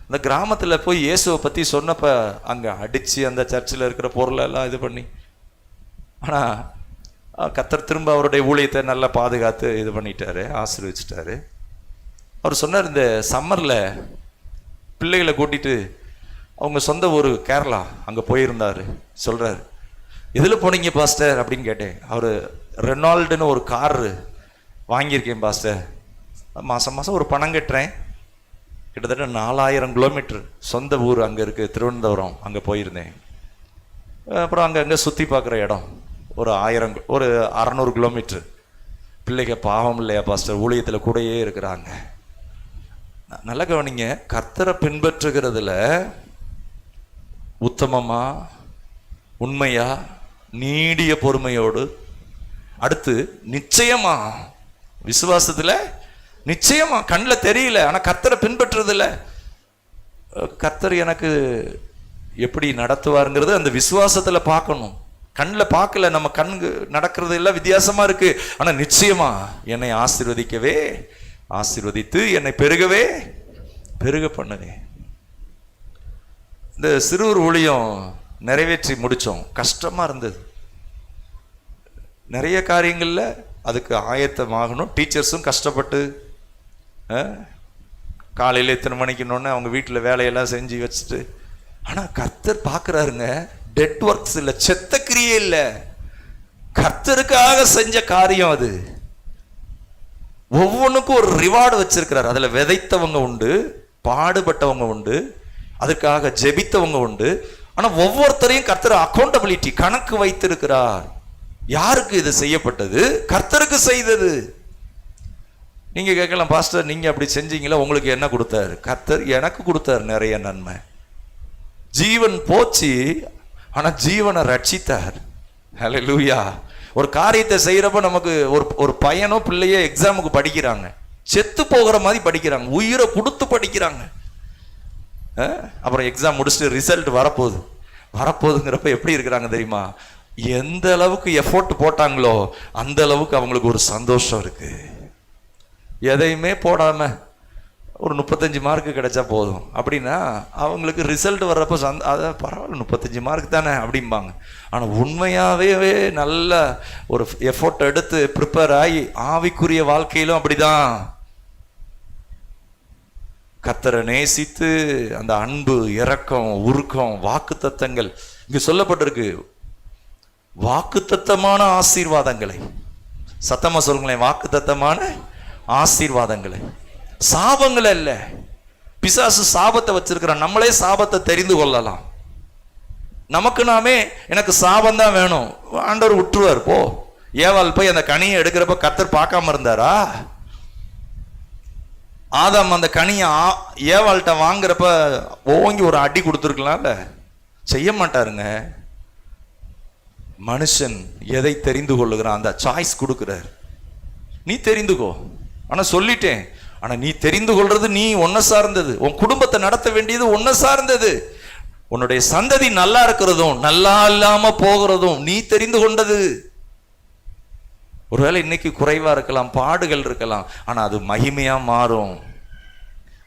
அந்த கிராமத்தில் போய் இயேசுவை பற்றி சொன்னப்ப அங்கே அடித்து அந்த சர்ச்சில் இருக்கிற பொருளெல்லாம் இது பண்ணி, ஆனால் கர்த்தர் திரும்ப அவருடைய ஊழியத்தை நல்லா பாதுகாத்து இது பண்ணிட்டாரு, ஆசீர்வதிச்சிட்டாரு. அவர் சொன்னார், இந்த சம்மரில் பிள்ளைகளை கூட்டிட்டு அவங்க சொந்த ஊர் கேரளா அங்கே போயிருந்தார். சொல்கிறார், எதில் போனீங்க பாஸ்டர் அப்படின்னு கேட்டேன். அவர் ரெனால்டுன்னு ஒரு கார் வாங்கியிருக்கேன் பாஸ்டர், மாதம் மாதம் ஒரு பணம் கட்டுறேன், கிட்டத்தட்ட 4000 கிலோமீட்டர் சொந்த ஊர் அங்கே இருக்குது, திருவனந்தபுரம், அங்கே போயிருந்தேன். அப்புறம் அங்கே சுற்றி பார்க்குற இடம் ஒரு 600 கிலோமீட்டர். பிள்ளைங்க பாவம் இல்லையா பாஸ்டர், ஊழியத்தில் கூடயே இருக்கிறாங்க. நல்ல கவனிங்க, கர்த்தரை பின்பற்றுகிறதுல உத்தமமா, உண்மையா, நீடிய பொறுமையோடு, அடுத்து நிச்சயமா, விசுவாசத்துல நிச்சயமா, கண்ணில் தெரியல ஆனா கர்த்தரை பின்பற்றுறதில்ல, கர்த்தர் எனக்கு எப்படி நடத்துவாருங்கிறது அந்த விசுவாசத்துல பார்க்கணும். கண்ணில் பார்க்கல, நம்ம கண்கு நடக்கிறது எல்லாம் வித்தியாசமா இருக்கு, ஆனா நிச்சயமா என்னை ஆசீர்வதிக்கவே, ஆசீர்வதித்து என்னை பெருகவே பெருக பண்ணுவேன். இந்த சிறுவர் ஊழியம் நிறைவேற்றி முடித்தோம். கஷ்டமாக இருந்தது, நிறைய காரியங்களில் அதுக்கு ஆயத்தமாகணும். டீச்சர்ஸும் கஷ்டப்பட்டு காலையில் இத்தனை மணிக்குன்னொன்னே அவங்க வீட்டில் வேலையெல்லாம் செஞ்சு வச்சுட்டு, ஆனால் கர்த்தர் பார்க்குறாருங்க, டெட் ஒர்க்ஸ் இல்லை, செத்த கிரியே இல்லை, கர்த்தருக்காக செஞ்ச காரியம் அது. ஒவ்வொன்றுக்கும் ஒரு ரிவார்டு வச்சிருக்கிறார். அதில் விதைத்தவங்க உண்டு, பாடுபட்டவங்க உண்டு, அதுக்காக ஜெபித்தவங்க உண்டு. ஆனால் ஒவ்வொருத்தரையும் கர்த்தர் அக்கௌண்டபிலிட்டி, கணக்கு வைத்திருக்கிறார். யாருக்கு இது செய்யப்பட்டது? கர்த்தருக்கு செய்தது. நீங்க கேட்கலாம், பாஸ்டர் நீங்க அப்படி செஞ்சீங்களா, உங்களுக்கு என்ன கொடுத்தாரு? கர்த்தர் எனக்கு கொடுத்தாரு நிறைய நன்மை. ஜீவன் போச்சு, ஆனா ஜீவனை ரட்சித்தார். ஹல்லேலூயா. ஒரு காரியத்தை செய்யறப்ப நமக்கு ஒரு பையனோ பிள்ளையோ எக்ஸாமுக்கு படிக்கிறாங்க, செத்து போகிற மாதிரி படிக்கிறாங்க, உயிரை கொடுத்து படிக்கிறாங்க. அப்புறம் எக்ஸாம் முடிச்சுட்டு ரிசல்ட் வரப்போகுதுங்கிறப்ப எப்படி இருக்கிறாங்க தெரியுமா? எந்த அளவுக்கு எஃபோர்ட் போட்டாங்களோ அந்த அளவுக்கு அவங்களுக்கு ஒரு சந்தோஷம் இருக்கு. எதையுமே போடாம ஒரு 35 மார்க்கு கிடைச்சா போதும் அப்படின்னா அவங்களுக்கு ரிசல்ட் வர்றப்போ அதை பரவாயில்ல 35 மார்க் தானே அப்படிம்பாங்க. ஆனால் உண்மையாகவே நல்ல ஒரு எஃபோர்ட் எடுத்து ப்ரிப்பேர் ஆகி ஆவிக்குரிய வாழ்க்கையிலும் அப்படிதான். கர்த்தரை நேசித்து அந்த அன்பு, இரக்கம், உருக்கம், வாக்குத்தத்தங்கள் இங்கு சொல்லப்பட்டிருக்கு. வாக்குத்தத்தமான ஆசீர்வாதங்களை, சத்தமா சொல்லுங்களேன், வாக்குத்தத்தமான ஆசீர்வாதங்களை, சாபங்கள் அல்ல. பிசாசு சாபத்தை வச்சிருக்கிறான், நம்மளே சாபத்தை தெரிந்து கொள்ளலாம். நமக்கு நாமே எனக்கு சாபம் தான் வேணும், ஆண்டவர் விட்டுருவார். போ, ஏவாள் போய் அந்த கனியை எடுக்கிறப்ப கர்த்தர் பார்க்காம இருந்தாரா? ஆதாம் அந்த கனியை ஏவாள்கிட்ட வாங்குறப்ப ஓங்கி ஒரு அடி கொடுத்துருக்கலாம்ல, செய்ய மாட்டாருங்க. மனுஷன் எதை தெரிந்து கொள்ளுகிறான் அந்த சாய்ஸ் கொடுக்கிறார். நீ தெரிந்துக்கோ, ஆனா சொல்லிட்டேன், ஆனா நீ தெரிந்து கொள்றது நீ உன்னை சார்ந்தது, உன் குடும்பத்தை நடத்த வேண்டியது உன்னை சார்ந்தது. உன்னுடைய சந்ததி நல்லா இருக்கிறதும் நல்லா இல்லாம போகிறதும் நீ தெரிந்து கொண்டது. ஒருவேளை இன்னைக்கு குறைவா இருக்கலாம், பாடுகள் இருக்கலாம், ஆனா அது மகிமையா மாறும்.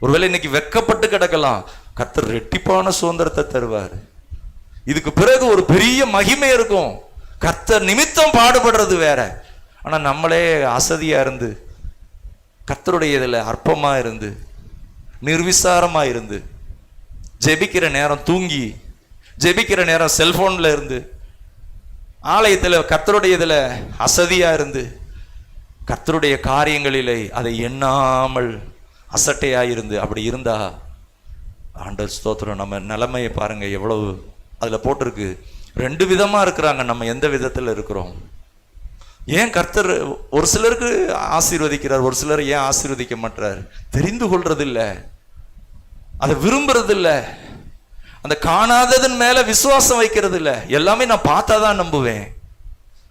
ஒருவேளை இன்னைக்கு வெட்கப்பட்டு கிடக்கலாம், கர்த்தர் ரெட்டிப்பான சுதந்திரத்தை தருவார். இதுக்கு பிறகு ஒரு பெரிய மகிமை இருக்கும். கர்த்தர் நிமித்தம் பாடுபடுறது வேற, ஆனா நம்மளே அசதியா இருந்து, கர்த்தருடைய இதுல அற்பமா இருந்து, நிர்விசாரமா இருந்து, ஜெபிக்கிற நேரம் தூங்கி, ஜெபிக்கிற நேரம் செல்போன்ல இருந்து, ஆலயத்தில் கர்த்தருடைய இதுல அசதியா இருந்து, கர்த்தருடைய காரியங்களிலே அதை எண்ணாமல் அசட்டையாயிருந்து, அப்படி இருந்தா ஆண்டவர் ஸ்தோத்திரம். நம்ம நிலைமையை பாருங்க, எவ்வளவு அதுல போட்டிருக்கு. 2 விதமா இருக்கிறாங்க. நம்ம எந்த விதத்துல இருக்கிறோம்? ஏன் கர்த்தர் ஒரு சிலருக்கு ஆசீர்வதிக்கிறார், ஒரு சிலர் ஏன் ஆசீர்வதிக்க மாட்டார்? தெரிந்து கொள்றது இல்லை, அதை விரும்புறது இல்லை, அந்த காணாததன் மேல விசுவாசம் வைக்கிறது இல்லை. எல்லாமே நான் பார்த்தாதான் நம்புவேன்,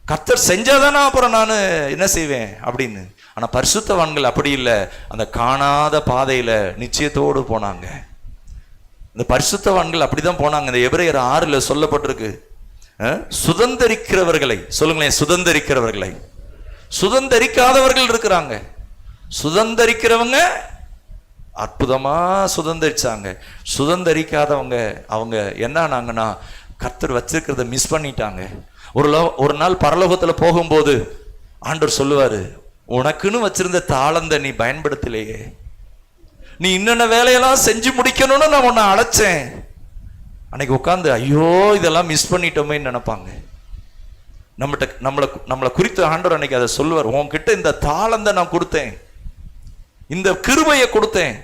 கர்த்தர் செஞ்சாதானா அப்புறம் நான் என்ன செய்வேன் அப்படின்னு. ஆனா பரிசுத்தவான்கள் அப்படி இல்லை, அந்த காணாத பாதையில நிச்சயத்தோடு போனாங்க. இந்த பரிசுத்தவான்கள் அப்படிதான் போனாங்க. இந்த எபிரேயர் 6 சொல்லப்பட்டிருக்கு, சுதந்தரிக்கிறவர்களை சொல்லுங்களேன், சுதந்தரிக்கிறவர்களை. சுதந்தரிக்காதவர்கள் இருக்கிறாங்க, சுதந்தரிக்கிறவங்க அற்புதமா சுதந்தரிச்சாங்க. சுதந்தரிக்காதவங்க அவங்க என்ன ஆனாங்கன்னா கர்த்தர் வச்சிருக்கிறத மிஸ் பண்ணிட்டாங்க. ஒரு நாள் பரலோகத்துல போகும்போது ஆண்டவர் சொல்லுவாரு, உனக்குன்னு வச்சிருந்த தாளந்தை நீ பயன்படுத்தலையே, நீ இன்னென்ன வேலையெல்லாம் செஞ்சு முடிக்கணும்னு நான் உன்னை அழைச்சேன். அன்னைக்கு உட்காந்து ஐயோ இதெல்லாம் மிஸ் பண்ணிட்டோமே நினைப்பாங்க. நம்மளை குறித்து ஆண்டவர் அன்னைக்கு அதை சொல்லுவார், உன்கிட்ட இந்த தாளந்தை நான் கொடுத்தேன், இந்த கிருபையை கொடுத்தேன்,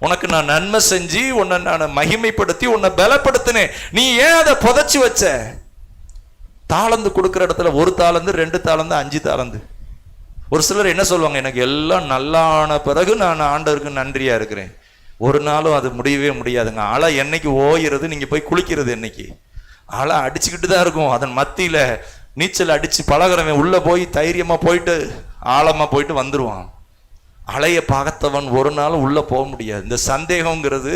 உனக்கு நான் நன்மை செஞ்சு உன்னை நான் மகிமைப்படுத்தி உன்னை பலப்படுத்தினேன், நீ ஏன் அதை புதைச்சி வச்ச? தாளந்து கொடுக்குற இடத்துல 1 தாளந்து 2 தாளந்து 5 தாளந்து. ஒரு சிலர் என்ன சொல்லுவாங்க, எனக்கு எல்லாம் நல்லான பிறகு நான் ஆண்டவருக்கு நன்றியா இருக்கிறேன். ஒரு நாளும் அது முடியவே முடியாதுங்க. அலை என்னைக்கு ஓயிறது, நீங்க போய் குளிக்கிறது என்னைக்கு? அலை அடிச்சுக்கிட்டு தான் இருக்கும். அதன் மத்தியில நீச்சல் அடிச்சு பழகிறவன் உள்ள போய் தைரியமா போயிட்டு ஆழமா போயிட்டு வந்துருவான். அலைய பார்த்தவன் ஒரு நாளும் உள்ள போக முடியாது. இந்த சந்தேகங்கிறது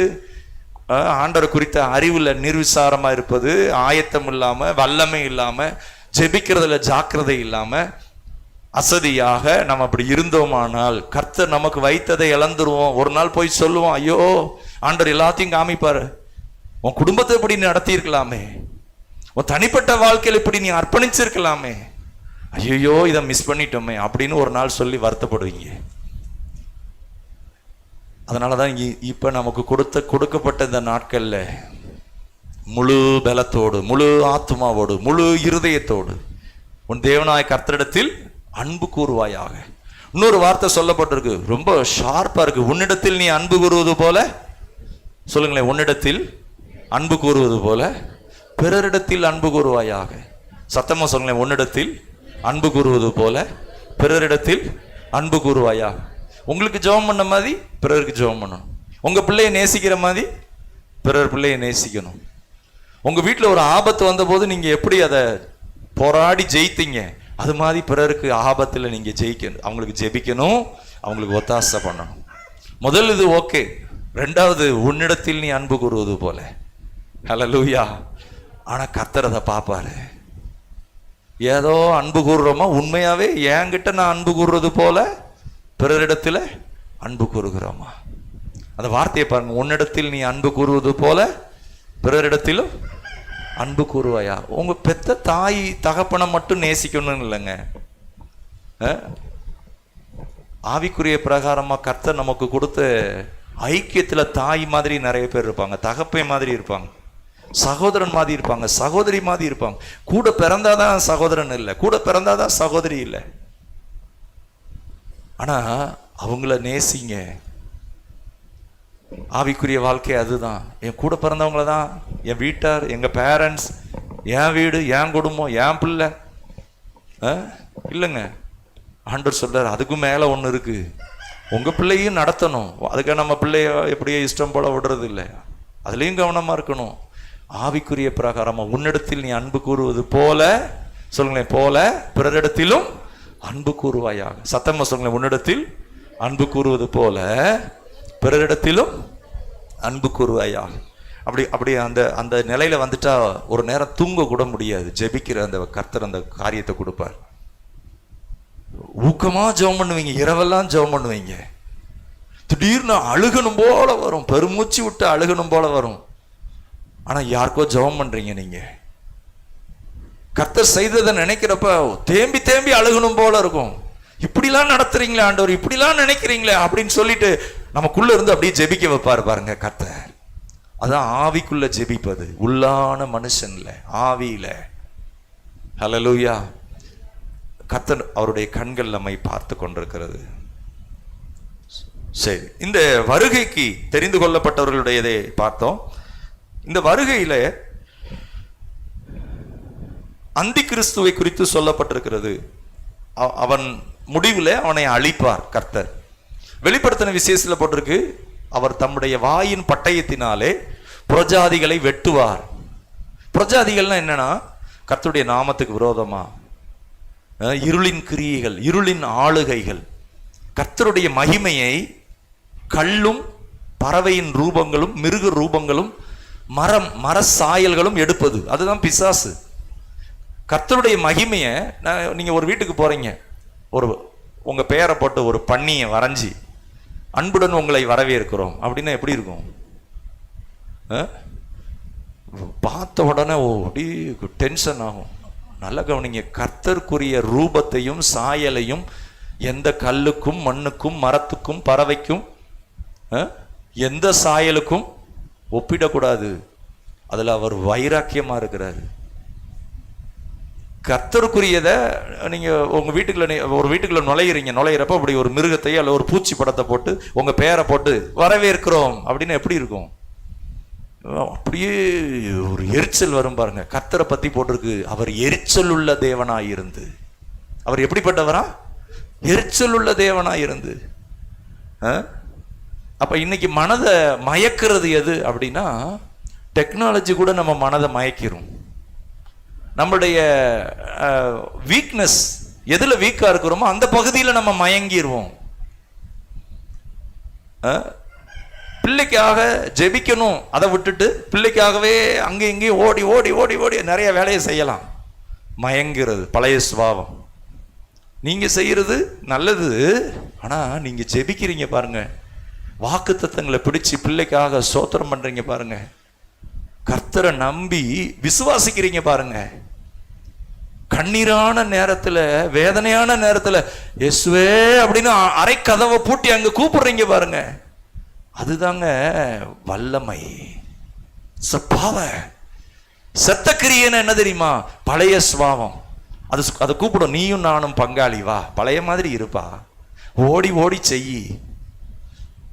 ஆண்டவர் குறித்த அறிவுல நிர்விசாரமா இருப்பது, ஆயத்தம் இல்லாம, வல்லமை இல்லாம, ஜெபிக்கிறதுல ஜாக்கிரதை இல்லாம, அசதியாக நம்ம அப்படி இருந்தோமானால் கர்த்தர் நமக்கு வைத்ததை இழந்துருவோம். ஒரு நாள் போய் சொல்லுவோம், ஐயோ ஆண்டவர் எல்லாத்தையும் காமிப்பாரு, உன் குடும்பத்தை இப்படி நீ நடத்தி இருக்கலாமே, உன் தனிப்பட்ட வாழ்க்கையில் இப்படி நீ அர்ப்பணிச்சிருக்கலாமே, ஐயோ இதை மிஸ் பண்ணிட்டோமே அப்படின்னு ஒரு நாள் சொல்லி வருத்தப்படுவீங்க. அதனாலதான் இப்ப நமக்கு கொடுக்கப்பட்ட இந்த நாட்கள்ல முழு பலத்தோடு, முழு ஆத்மாவோடு, முழு இருதயத்தோடு உன் தேவனாய கர்த்தரிடத்தில் அன்பு கூறுவாயாக. இன்னொரு வார்த்தை சொல்லப்பட்டிருக்கு, ரொம்ப ஷார்ப்பா இருக்கு. உன்னிடத்தில் நீ அன்பு கூறுவது போல, சொல்லுங்களேன், உன்னிடத்தில் அன்பு கூறுவது போல பிறரிடத்தில் அன்பு கூறுவாயாக. சத்தமா சொல்லுங்களேன், உன்னிடத்தில் அன்பு கூறுவது போல பிறரிடத்தில் அன்பு கூறுவாயாக. உங்களுக்கு ஜெபம் பண்ண மாதிரி பிறருக்கு ஜெபம் பண்ணணும். உங்க பிள்ளையை நேசிக்கிற மாதிரி பிறர் பிள்ளையை நேசிக்கணும். உங்க வீட்டில் ஒரு ஆபத்து வந்த போது நீங்க எப்படி அதை போராடி ஜெயித்தீங்க, அது மாதிரி பிறருக்கு ஆபத்தில் நீங்க ஜெயிக்கணும், அவங்களுக்கு ஜெபிக்கணும், அவங்களுக்கு ஒத்தாசை பண்ணணும். முதல் இது ஓகே. ரெண்டாவது, உன்னிடத்தில் நீ அன்பு கூறுவது போல. ஹல்லேலூயா. ஆனா கர்த்தர் அதை பார்ப்பாரு. ஏதோ அன்பு கூறுறோமா, உண்மையாவே என்கிட்ட நான் அன்பு கூறுறது போல பிறரிடத்துல அன்பு கூறுகிறோமா? அந்த வார்த்தையை பாருங்க, உன்னிடத்தில் நீ அன்பு கூறுவது போல பிறரிடத்திலும் அன்பு கூறுவாயா? உங்க பெத்த தாய் தகப்பனை மட்டும் நேசிக்கணும் இல்லைங்க. ஆவிக்குரிய பிரகாரமா கர்த்தர் நமக்கு கொடுத்த ஐக்கியத்துல தாய் மாதிரி நிறைய பேர் இருப்பாங்க, தகப்பை மாதிரி இருப்பாங்க, சகோதரன் மாதிரி இருப்பாங்க, சகோதரி மாதிரி இருப்பாங்க. கூட பிறந்தாதான் சகோதரன் இல்லை, கூட பிறந்தாதான் சகோதரி இல்லை. ஆனா அவங்கள நேசிங்க. ஆவிக்குரிய வாழ்க்கை அதுதான். என் கூட பிறந்தவங்கள தான், என் வீட்டார், எங்க பேரண்ட்ஸ், என் வீடு, என் குடும்பம், என் பிள்ளை இல்லைங்க. ஆண்டவர் சொல்றாரு, அதுக்கும் மேல ஒண்ணு இருக்கு. உங்க பிள்ளையும் நடத்தணும். அதுக்காக நம்ம பிள்ளைய எப்படியே இஷ்டம் போல விடுறது இல்லை, அதுலயும் கவனமா இருக்கணும். ஆவிக்குரிய பிரகாரமா உன்னிடத்தில் நீ அன்பு கூறுவது போல, சொல்லுங்களேன், போல பிறரிடத்திலும் அன்பு கூறுவாயாக. சத்தமா சொல்லுங்களேன், உன்னிடத்தில் அன்பு கூறுவது போல பிறரிடத்திலும் அன்பு கூறுவாயாக. அப்படி அந்த அந்த நிலையில வந்துட்டா ஒரு நேரம் தூங்க கூட முடியாது. ஜெபிக்கிற அந்த கர்த்தர் அந்த காரியத்தை கொடுப்பார். ஊக்கமா ஜெபம் பண்ணுவீங்க, இரவெல்லாம் ஜெபம் பண்ணுவீங்க. திடீர்னு அழுகணும் போல வரும், பெருமூச்சு விட்டு அழுகணும் போல வரும். ஆனா யாருக்கோ ஜெபம் பண்றீங்க நீங்க. கர்த்தர் செய்ததை நினைக்கிறப்ப தேம்பி தேம்பி அழுகணும் போல இருக்கும். இப்படிலாம் நடத்துறீங்களே ஆண்டவர், இப்படிலாம் நினைக்கிறீங்களே அப்படின்னு சொல்லிட்டு நமக்குள்ள இருந்து அப்படியே ஜெபிக்க வைப்பாரு பாருங்க கர்த்தர். அதான் ஆவிக்குள்ள ஜெபிப்பது, உள்ளான மனுஷன்ல, ஆவியில. ஹல்லேலூயா. கர்த்தர் அவருடைய கண்கள் நம்மை பார்த்து கொண்டிருக்கிறது. சரி, இந்த வருகைக்கு தெரிந்து கொள்ளப்பட்டவர்களுடையதை பார்த்தோம். இந்த வருகையில அந்தி கிறிஸ்துவை குறித்து சொல்லப்பட்டிருக்கிறது. அவன் முடிவில் அவனை அழிப்பார் கர்த்தர். வெளிப்படுத்தின விசேஷத்தில் போட்டிருக்கு, அவர் தம்முடைய வாயின் பட்டயத்தினாலே புரஜாதிகளை வெட்டுவார். புரஜாதிகள்னா என்னன்னா, கர்த்தருடைய நாமத்துக்கு விரோதமா இருளின் கிரியைகள், இருளின் ஆளுகைகள், கர்த்தருடைய மகிமையை கல்லும் பறவையின் ரூபங்களும் மிருக ரூபங்களும் மர சாயல்களும் எடுப்பது, அதுதான் பிசாசு. கர்த்தருடைய மகிமையை நீங்க ஒரு வீட்டுக்கு போறீங்க, உங்க பெயரை போட்டு ஒரு பன்னியை வரைஞ்சி அன்புடன் உங்களை வரவேற்கிறோம் அப்படின்னா எப்படி இருக்கும்? பார்த்த உடனே அப்படி டென்ஷன் ஆகும். நல்ல கவனிங்க, கர்த்தருக்குரிய ரூபத்தையும் சாயலையும் எந்த கல்லுக்கும் மண்ணுக்கும் மரத்துக்கும் பறவைக்கும் எந்த சாயலுக்கும் ஒப்பிடக்கூடாது. அதுல அவர் வைராக்கியமா இருக்கிறாரு. கர்த்தருக்குரியத நீங்க உங்க வீட்டுக்குள்ள ஒரு வீட்டுக்குள்ள நுழையிறப்ப அப்படி ஒரு மிருகத்தையோ அல்ல ஒரு பூச்சி படத்தை போட்டு உங்க பெயரை போட்டு வரவேற்கிறோம் அப்படின்னு எப்படி இருக்கும்? அப்படியே ஒரு எரிச்சல் வரும் பாருங்க. கர்த்தரை பத்தி போட்டிருக்கு, அவர் எரிச்சல் உள்ள தேவனாயிருந்து. அவர் எப்படிப்பட்டவரா? எரிச்சல் உள்ள தேவனாயிருந்து. அப்ப இன்னைக்கு மனதை மயக்கிறது எது அப்படின்னா, டெக்னாலஜி கூட நம்ம மனதை மயக்கிறோம். நம்மளுடைய வீக்னஸ் எதுல வீக்கா இருக்கிறோமோ அந்த பகுதியில் நம்ம மயங்கிடுவோம். பிள்ளைக்காக ஜெபிக்கணும், அதை விட்டுட்டு பிள்ளைக்காகவே அங்கே இங்கேயும் ஓடி ஓடி ஓடி ஓடி நிறைய வேலையை செய்யலாம். மயங்கிறது பழைய சுபாவம். நீங்க செய்யறது நல்லது, ஆனா நீங்க ஜெபிக்கிறீங்க பாருங்க, வாக்கு தத்தங்களை பிடிச்சு பிள்ளைக்காக ஸ்தோத்திரம் பண்றீங்க பாருங்க, கர்த்தரை நம்பி விசுவாசிக்கிறீங்க பாருங்க. கண்ணீரான நேரத்துல, வேதனையான நேரத்துல இயேசுவே அப்படின்னு அரை கதவை பூட்டி அங்க கூப்பிடுறீங்க பாருங்க, அதுதாங்க வல்லமை. செத்த கிரியைன்னு என்ன தெரியுமா? பழைய சுபாவம். அதை கூப்பிடும், நீயும் நானும் பங்காளி, வா பழைய மாதிரி இருப்பா, ஓடி ஓடி செய்,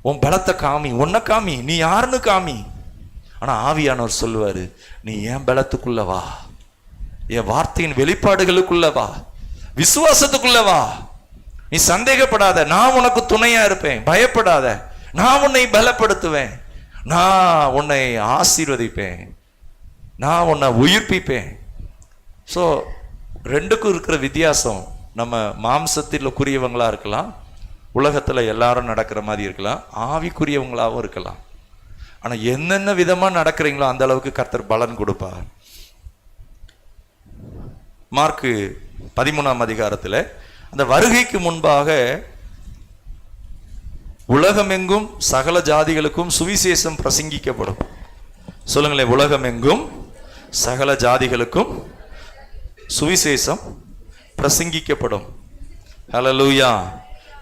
உன் பலத்தை காமி, உன்னை காமி, நீ யாருன்னு காமி. ஆனா ஆவியானவர் சொல்லுவாரு, நீ என் பலத்துக்குள்ள வா, என் வார்த்தையின் வெளிப்பாடுகளுக்குள்ள வா, விசுவாசத்துக்குள்ள வா, நீ சந்தேகப்படாத, நான் உனக்கு துணையா இருப்பேன், பயப்படாத, நான் உன்னை பலப்படுத்துவேன், நான் உன்னை ஆசீர்வதிப்பேன், நான் உன்னை உயிர்ப்பிப்பேன். ஸோ ரெண்டுக்கும் இருக்கிற வித்தியாசம், நம்ம மாம்சத்தில் குறியவங்களா இருக்கலாம், உலகத்துல எல்லாரும் நடக்கிற மாதிரி இருக்கலாம், ஆவிக்குரியவங்களாகவும் இருக்கலாம். ஆனா என்னென்ன விதமா நடக்கிறீங்களோ அந்த அளவுக்கு கர்த்தர் பலன் கொடுப்பார். மார்க்கு 13ஆம் அதிகாரத்துல அந்த வருகைக்கு முன்பாக உலகமெங்கும் சகல ஜாதிகளுக்கும் சுவிசேஷம் பிரசங்கிக்கப்படும். சொல்லுங்களேன், உலகமெங்கும் சகல ஜாதிகளுக்கும் சுவிசேஷம் பிரசங்கிக்கப்படும். ஹல்லேலூயா.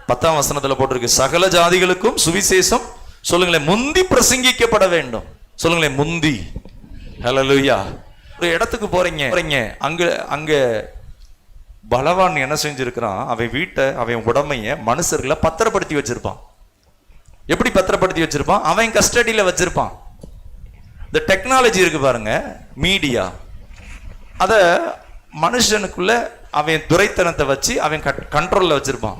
10ஆம் வசனத்துல போட்டிருக்கு, சகல ஜாதிகளுக்கும் சுவிசேஷம் சொல்லுங்களேன் முந்தி பிரசங்கிக்கப்பட வேண்டும். சொல்லுங்களேன், முந்தி. ஹல்லேலூயா. ஒரு இடத்துக்கு போறீங்க, அங்க பலவான் என்ன செஞ்சிருக்கிறான், அவன் வீட்டை அவன் உடமைய மனுஷர்களை பத்திரப்படுத்தி வச்சிருப்பான். எப்படி பத்திரப்படுத்தி வச்சிருப்பான்? அவன் கஸ்டடியில வச்சிருப்பான். இந்த டெக்னாலஜி இருக்கு பாருங்க, மீடியா, அத மனுஷனுக்குள்ள அவன் துரைத்தனத்தை வச்சு அவன் கண்ட்ரோல்ல வச்சிருப்பான்.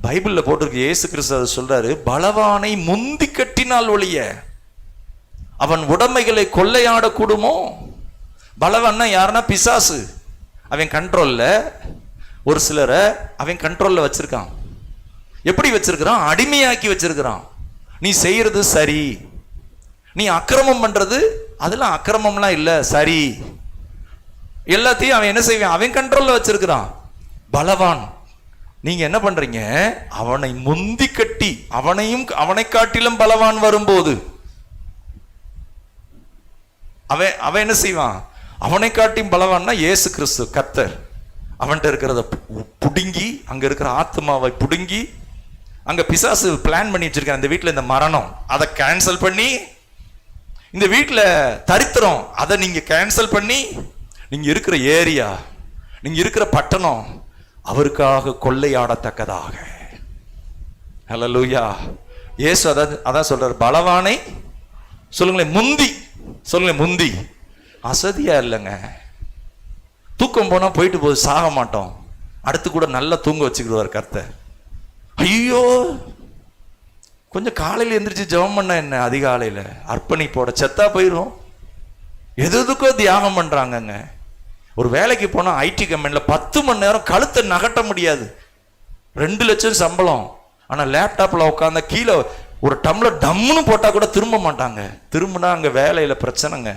பைபிள்ல போட்டிருக்கு, இயேசு கிறிஸ்து அதை சொல்றாரு, பலவானை முந்தி கட்டினால் ஒழிய அவன் உடைமைகளை கொள்ளையாட கூடுமோ. பலவான்னா யாருன்னா பிசாசு. அவன் கண்ட்ரோல்ல ஒரு சிலரை அவன் கண்ட்ரோல்ல வச்சிருக்கான். எப்படி வச்சிருக்கிறான்? அடிமையாக்கி வச்சிருக்கிறான். நீ செய்யறது சரி, நீ அக்கிரமம் பண்றது அதெல்லாம் அக்கிரமம்லாம் இல்ல, சரி, எல்லாத்தையும் அவன் என்ன செய்வான்? அவன் கண்ட்ரோல்ல வச்சிருக்கிறான். பலவான். நீங்க என்ன பண்றீங்க? அவனை முந்தி கட்டி அவனை காட்டிலும் பலவான் வரும்போது அவன் என்ன செய்வான்? அவனை காட்டியும் பலவான்னா இயேசு கிறிஸ்து கர்த்தர். அவன்கிட்ட இருக்கிறத புடுங்கி, அங்க இருக்கிற ஆத்மாவை புடுங்கி, அங்க பிசாசு பிளான் பண்ணி வச்சிருக்கான், இந்த வீட்டுல இந்த மரணம் அதை கேன்சல் பண்ணி, இந்த வீட்டுல தரித்திரம் அதை நீங்க கேன்சல் பண்ணி, நீங்க இருக்கிற ஏரியா, நீங்க இருக்கிற பட்டணம் அவருக்காக கொள்ளையாடத்தக்கதாக. ஹல்லேலூயா. இயேசு அதான் சொல்றாரு, பலவானை சொல்லுங்களேன் முந்தி. சொல்லுங்களேன் முந்தி. அசதியா இல்லைங்க. தூக்கம் போனா போயிட்டு போது, சாக மாட்டோம். அடுத்து கூட நல்லா தூங்க வச்சுக்கிடுவார் கர்த்தர். ஐயோ, கொஞ்சம் காலையில் எந்திரிச்சு ஜெபம் பண்ண என்ன, அதிகாலையில் அர்ப்பணிப்போட செத்தா போயிடும். எதுக்கோ தியாகம் பண்றாங்கங்க. ஒரு வேலைக்கு போனா ஐடி கம்பெனில 10 மணி நேரம் கழுத்தை நகட்ட முடியாது, 2 லட்சம் சம்பளம். ஆனா லேப்டாப்ல உட்கார்ந்த கீழே ஒரு டம்ளர் டம்முன்னு போட்டா கூட திரும்ப மாட்டாங்க. திரும்பினா அங்க வேலையில பிரச்சனைங்க.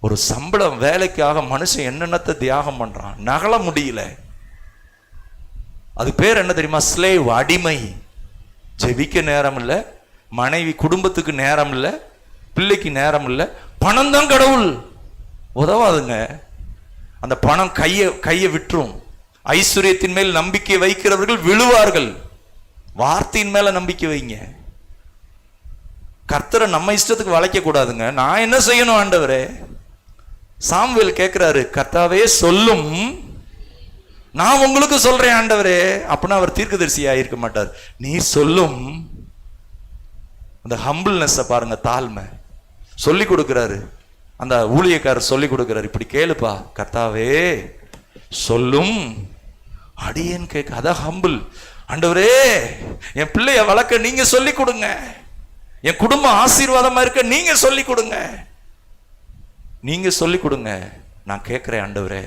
ஒரு சம்பளம் வேலைக்காக மனுஷன் என்னென்னத்தை தியாகம் பண்றான், நகல முடியல. அது பேர் என்ன தெரியுமா? ஸ்லேவ், அடிமை. ஜெபிக்க நேரம் இல்லை, மனைவி குடும்பத்துக்கு நேரம் இல்லை, பிள்ளைக்கு நேரம் இல்லை. பணம் தான் கடவுள், உதவாதுங்க. அந்த பணம் கையை விட்டுரும். ஐஸ்வர்யத்தின் மேல் நம்பிக்கை வைக்கிறவர்கள் விழுவார்கள். வார்த்தையின் மேல நம்பிக்கை வைங்க. கர்த்தரை நம்ம இஷ்டத்துக்கு வளைக்க கூடாதுங்க. நான் என்ன செய்யணும் ஆண்டவரே? சாமுவேல் கேட்கிறாரு, கர்த்தாவே சொல்லும், நான் உங்களுக்கு சொல்றேன் ஆண்டவரே. அப்படின்னா அவர் தீர்க்கதரிசியா இருக்க மாட்டார். நீ சொல்லும். அந்த ஹம்பிள்னஸ் பாருங்க, தாழ்மை சொல்லி கொடுக்கிறாரு. அந்த ஊழியக்காரர் சொல்லி கொடுக்கிறார், இப்படி கேளுப்பா கர்த்தாவே சொல்லும், அடியேன் கேட்க. அதான் ஹம்பிள். ஆண்டவரே, என் பிள்ளைய வளர்க்க நீங்க சொல்லி கொடுங்க, என் குடும்பம் ஆசீர்வாதமா இருக்க நீங்க சொல்லி கொடுங்க, நீங்க சொல்லி கொடுங்க. நான் கேட்கிறேன் ஆண்டவரே.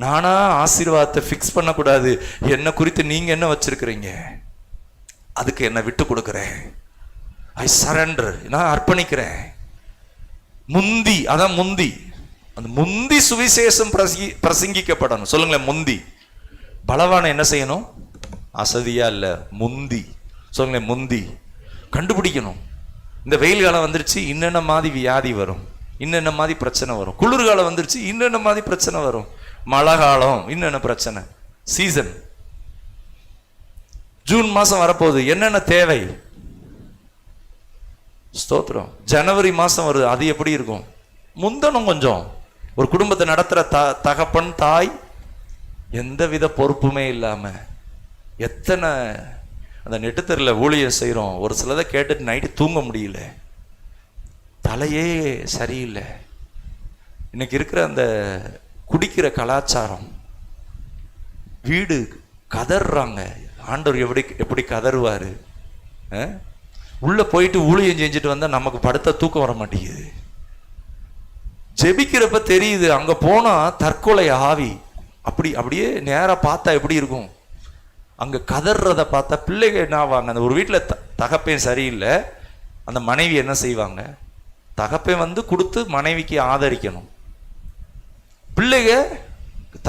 நானா ஆசீர்வாதத்தை ஃபிக்ஸ் பண்ணக்கூடாது. என்ன குறித்து நீங்க என்ன வச்சிருக்கிறீங்க, அதுக்கு என்ன விட்டு கொடுக்கிறேன். ஐ சரண்டர். நான் அர்ப்பணிக்கிறேன். முந்தி, அதான் முந்தி. அந்த முந்தி சுவிசேஷம் பிரசங்கிக்கப்படணும். சொல்லுங்களேன், முந்தி. பலவான என்ன செய்யணும்? அசதியா இல்ல, முந்தி. சொல்லுங்களேன், முந்தி. கண்டுபிடிக்கணும். இந்த வெயில் காலம் வந்துருச்சு, இன்னென்ன மாதிரி வியாதி வரும், இன்னென்ன மாதிரி பிரச்சனை வரும். குளிர்காலம் வந்துருச்சு, இன்னென்ன மாதிரி பிரச்சனை வரும். மழை காலம், இன்னென்ன பிரச்சனை. சீசன். ஜூன் மாசம் வரப்போகுது, என்னென்ன தேவை. ஸ்தோத்திரம். ஜனவரி மாசம் வருது, அது எப்படி இருக்கும்? முந்தனும் கொஞ்சம். ஒரு குடும்பத்தை நடத்துற தகப்பன் தாய் எந்த வித பொறுப்புமே இல்லாம எத்தனை அந்த நெட்டுத்தரில் ஊழியம் செய்கிறோம். ஒரு சிலதை கேட்டுட்டு நைட்டு தூங்க முடியல, தலையே சரியில்லை. இன்னைக்கு இருக்கிற அந்த குடிக்கிற கலாச்சாரம், வீடு கதறாங்க. ஆண்டவர் எப்படி கதறுவாரு? உள்ள போயிட்டு ஊழியம் செஞ்சுட்டு வந்தா நமக்கு படுத்த தூக்கம் வர மாட்டேங்குது. ஜெபிக்கிறப்ப தெரியுது, அங்க போனா தற்கொலை ஆவி. அப்படியே நேரா பார்த்தா எப்படி இருக்கும்? அங்க கதறத பார்த்தா பிள்ளைகள் என்ன ஆவாங்க? அந்த ஒரு வீட்டில் தகப்பேன் சரியில்லை, அந்த மனைவி என்ன செய்வாங்க? தகப்பேன் வந்து கொடுத்து மனைவிக்கு ஆதரிக்கணும். பிள்ளைக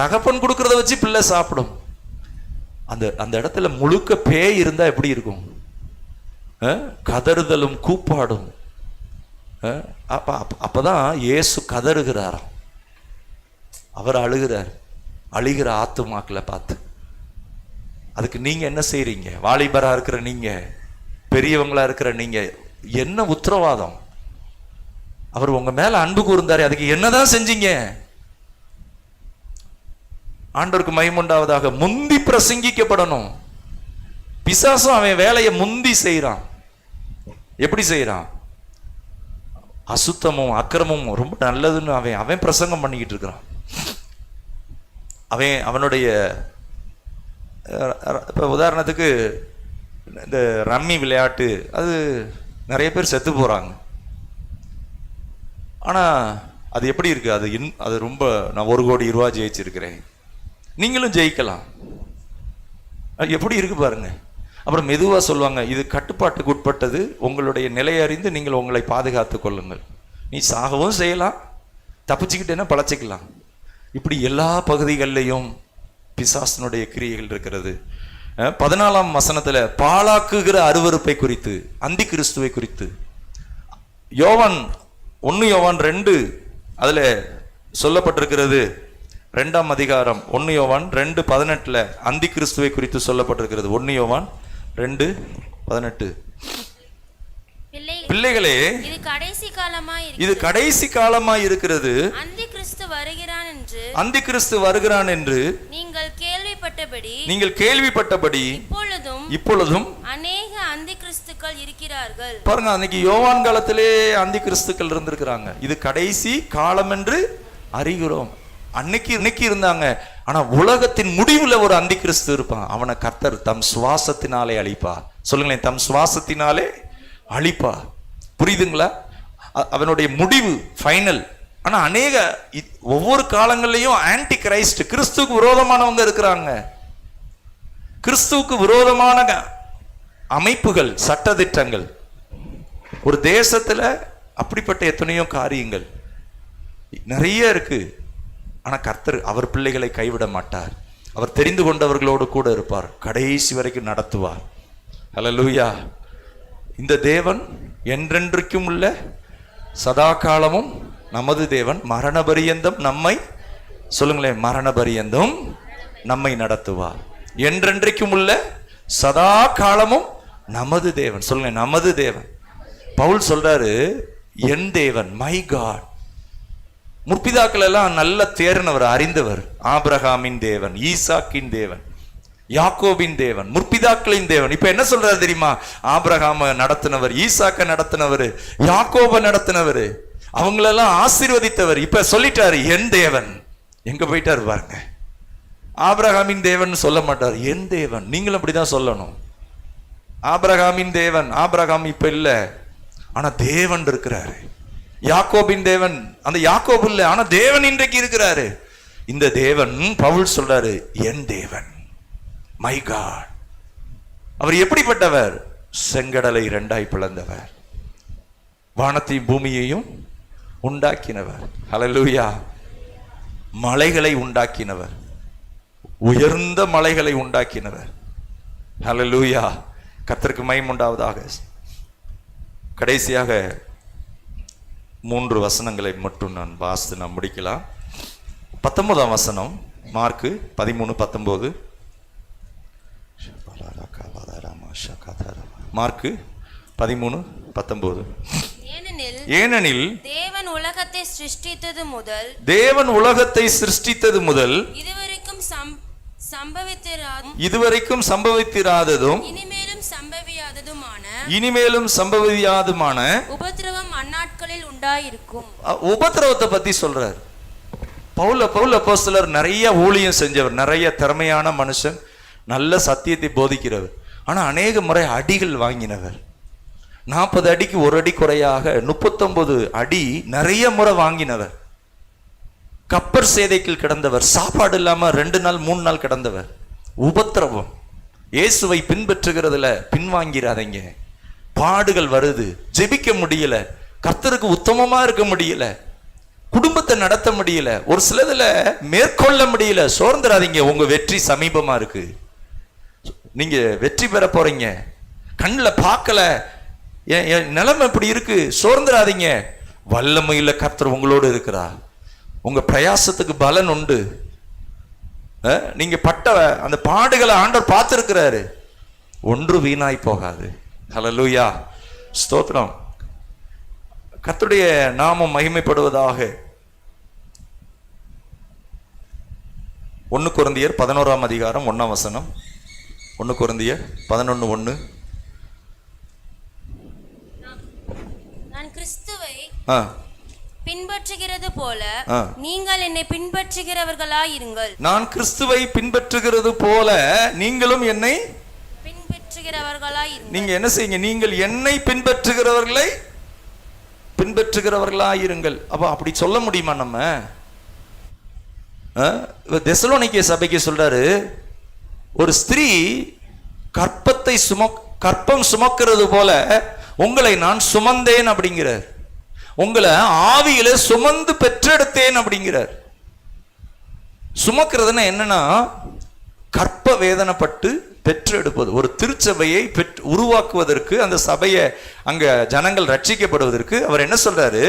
தகப்பன் கொடுக்கறத வச்சு பிள்ளை சாப்பிடும். அந்த அந்த இடத்துல முழுக்க பேய் இருந்தா எப்படி இருக்கும்? கதறுதலும் கூப்பாடும். அப்பதான் இயேசு கதறுகிறாராம். அவர் அழுகிறார், அழுகிற ஆத்துமாக்களை பார்த்து. அதுக்கு நீங்க என்ன செய்றீங்க? வாலிபரா இருக்கிற நீங்க, பெரியவங்களா இருக்கிற நீங்க, என்ன உத்தரவாதம்? அவர் உங்க மேல அன்பு கூர்ந்தாரு, அதுக்கு என்னதான் செஞ்சீங்க? ஆண்டவருக்கு மகிமையுண்டாவதாக. முந்தி பிரசங்கிக்கப்படணும். பிசாசும் அவன் வேலையை முந்தி செய்யறான். எப்படி செய்யறான்? அசுத்தமும் அக்கிரமும் ரொம்ப நல்லதுன்னு அவன் பிரசங்கம் பண்ணிக்கிட்டு இருக்கிறான். அவனுடைய இப்போ உதாரணத்துக்கு இந்த ரம்மி விளையாட்டு, அது நிறைய பேர் செத்து போகிறாங்க. ஆனால் அது எப்படி இருக்குது? அது ரொம்ப, நான் 1 கோடி ரூபா ஜெயிச்சிருக்கிறேன், நீங்களும் ஜெயிக்கலாம், அது எப்படி இருக்கு பாருங்க. அப்புறம் மெதுவாக சொல்லுவாங்க, இது கட்டுப்பாட்டுக்கு உட்பட்டது, உங்களுடைய நிலையை அறிந்து நீங்கள் உங்களை பாதுகாத்து கொள்ளுங்கள். நீ சாகவும் செய்யலாம், தப்பிச்சுக்கிட்டேன்னா பழச்சிக்கலாம். இப்படி எல்லா பகுதிகளிலையும் பிசாசனுடைய கிரியைகள் இருக்கிறது. 14ஆம் வசனத்துல பாழாக்குகிற அருவருப்பை குறித்து, அந்தி கிறிஸ்துவை குறித்து, யோவான் 1 யோவான் 2 அதுல சொல்லப்பட்டிருக்கிறது. 2ஆம் அதிகாரம் 1 யோவான் 2:18 அந்தி கிறிஸ்துவை குறித்து சொல்லப்பட்டிருக்கிறது. 1 யோவான் 2:18. பிள்ளைகளே, இது கடைசி காலமாய் இருக்கிறது. அந்தி கிறிஸ்து வருகிறான் என்று நீங்கள் கேள்விப்பட்டபடி இப்பொழுதும் அநேக அந்தி கிறிஸ்துக்கள் இருக்கிறார்கள். பாருங்க, அன்னைக்கு யோவான் காலத்திலே அந்தி கிறிஸ்துக்கள் இருந்திருக்கிறாங்க. இது கடைசி காலம் என்று அறிகிறோம். அன்னைக்கு இருந்தாங்க. ஆனா உலகத்தின் முடிவுல ஒரு அந்தி கிறிஸ்து இருப்பான். அவனை கர்த்தர் தம் சுவாசத்தினாலே அழிப்பா. சொல்லுங்களேன், தம் சுவாசத்தினாலே அழிப்பா. புரியுதுங்களா? அவனுடைய முடிவு ஃபைனல். ஆனா ஒவ்வொரு காலங்கள்லயும் ஆன்டி கிரைஸ்ட், கிறிஸ்துவுக்கு விரோதமானவங்க இருக்கிறாங்க. கிறிஸ்துவுக்கு விரோதமான அமைப்புகள், சட்டதிட்டங்கள் ஒரு தேசத்துல, அப்படிப்பட்ட எத்தனையோ காரியங்கள் நிறைய இருக்கு. ஆனா கர்த்தர் அவர் பிள்ளைகளை கைவிட மாட்டார். அவர் தெரிந்து கொண்டவர்களோடு கூட இருப்பார், கடைசி வரைக்கும் நடத்துவார். ஹல்லேலூயா. இந்த தேவன் என்றென்றைக்கும் உள்ள சதா காலமும் நமது தேவன். மரண பரியந்தம் நம்மை, சொல்லுங்களேன், மரண பரியந்தம் நம்மை நடத்துவார். என்றென்றைக்கும் உள்ள சதா காலமும் நமது தேவன். சொல்லுங்க, நமது தேவன். பவுல் சொல்றாரு, என் தேவன், மை காட். முற்பிதாக்கள் எல்லாம் நல்ல தேர்னவர், அறிந்தவர். ஆபிரகாமின் தேவன், ஈசாக்கின் தேவன், யாக்கோபின் தேவன், முற்பிதாக்களின் தேவன். இப்ப என்ன சொல்றாரு தெரியுமா? ஆபிரகாம நடத்தினவர், ஈசாக்க நடத்தினவர், யாக்கோப நடத்தினவர், அவங்களெல்லாம் ஆசீர்வதித்தவர். இப்ப சொல்லிட்டாரு, என் தேவன். எங்க போயிட்டாரு பாருங்க. ஆபிரகாமின் தேவன் சொல்ல மாட்டார், என் தேவன். நீங்களும் அப்படிதான் சொல்லணும். ஆபிரகாமின் தேவன், ஆபிரகாம் இப்ப இல்ல, ஆனா தேவன் இருக்கிறாரு. யாக்கோபின் தேவன், அந்த யாக்கோபு இல்ல, ஆனா தேவன் இன்றைக்கு இருக்கிறாரு. இந்த தேவன், பவுல் சொல்றாரு, என் தேவன், மை காட். அவர் எப்படிப்பட்டவர்? செங்கடலை 2ஆய் பிளந்தவர், வானத்தையும் பூமியையும் உண்டாக்கினவர். ஹல்லேலூயா. மலைகளை உண்டாக்கினவர், உயர்ந்த மலைகளை உண்டாக்கினவர். ஹல்லேலூயா. கர்த்தருக்கு மகிமை உண்டாவதாக. கடைசியாக 3 வசனங்களை மட்டும் நான் வாசித்து நாம் முடிக்கலாம். 19ஆம் வசனம், மார்க்கு 13:19. மார்க்கு 13:19. ஏனெனில் தேவன் உலகத்தை சிருஷ்டித்தது முதல் இதுவரைக்கும் சம்பவித்திராததும் இனிமேலும் சம்பவியாதுமான உபத்திரவம் அந்நாட்களில் உண்டாயிருக்கும். உபத்திரவத்தை பத்தி சொல்றார் பவுல் அப்போஸ்தலர். நிறைய ஊழியம் செஞ்சவர், நிறைய திறமையான மனுஷன், நல்ல சத்தியத்தை போதிக்கிறவர். ஆனா அநேக முறை அடிகள் வாங்கினவர். 40 அடிக்கு 1 அடி குறையாக 39 அடி நிறைய முறை வாங்கினவர். கப்பர் சேதைக்குள் கிடந்தவர், சாப்பாடு இல்லாம 2 நாள் 3 நாள் கிடந்தவர். உபத்திரவம். இயேசுவை பின்பற்றுகிறதுல பின்வாங்கிறாதீங்க. பாடுகள் வருது, ஜெபிக்க முடியல, கர்த்தருக்கு உத்தமமா இருக்க முடியல, குடும்பத்தை நடத்த முடியல, ஒரு சிலதுல மேற்கொள்ள முடியல, சோர்ந்துடாதீங்க. உங்க வெற்றி சமீபமா இருக்கு. நீங்க வெற்றி பெற போறீங்க. கண்ணில் பார்க்கல, என் நிலைமை இப்படி இருக்கு, சோர்ந்துடாதீங்க. வல்லமையில கர்த்தர் உங்களோடு இருக்கிறார். உங்க பிரயாசத்துக்கு பலன் உண்டு. நீங்க பட்ட அந்த பாடுகளை ஆண்டவர் பார்த்திருக்கிறாரு. ஒன்று வீணாய் போகாது. ஹல்லேலூயா, ஸ்தோத்திரம். கர்த்தருடைய நாமம் மகிமைப்படுவதாக. 1 கொரிந்தியர் 11ஆம் அதிகாரம் 1ஆம் வசனம். 1 கொரிந்தியர் 11:1. நான் கிறிஸ்துவை பின்பற்றுகிறது போல நீங்கள் என்னை பின்பற்றுகிறவர்களாயிருங்கள். நான் கிறிஸ்துவை பின்பற்றுகிறது போல நீங்களும் என்னை பின்பற்றுகிறவர்களாயிருங்கள். நீங்க என்ன செய்யுங்க? நீங்கள் என்னை பின்பற்றுகிறவர்களாயிருங்கள். அப்ப அப்படி சொல்ல முடியுமா நம்ம? தெசலோனிக்கே சபைக்கு சொல்றாரு, ஒரு ஸ்திரீ கற்பம் சுமக்கிறது போல உங்களை நான் சுமந்தேன் அப்படிங்கிறார். உங்களை ஆவியில சுமந்து பெற்றெடுத்தேன் அப்படிங்கிறார். சுமக்கிறதுனா என்னன்னா, கற்ப வேதனைப்பட்டு பெற்றெடுப்பது. ஒரு திருச்சபையை உருவாக்குவதற்கு, அந்த சபையை அங்க ஜனங்கள் ரட்சிக்கப்படுவதற்கு அவர் என்ன சொல்றாரு?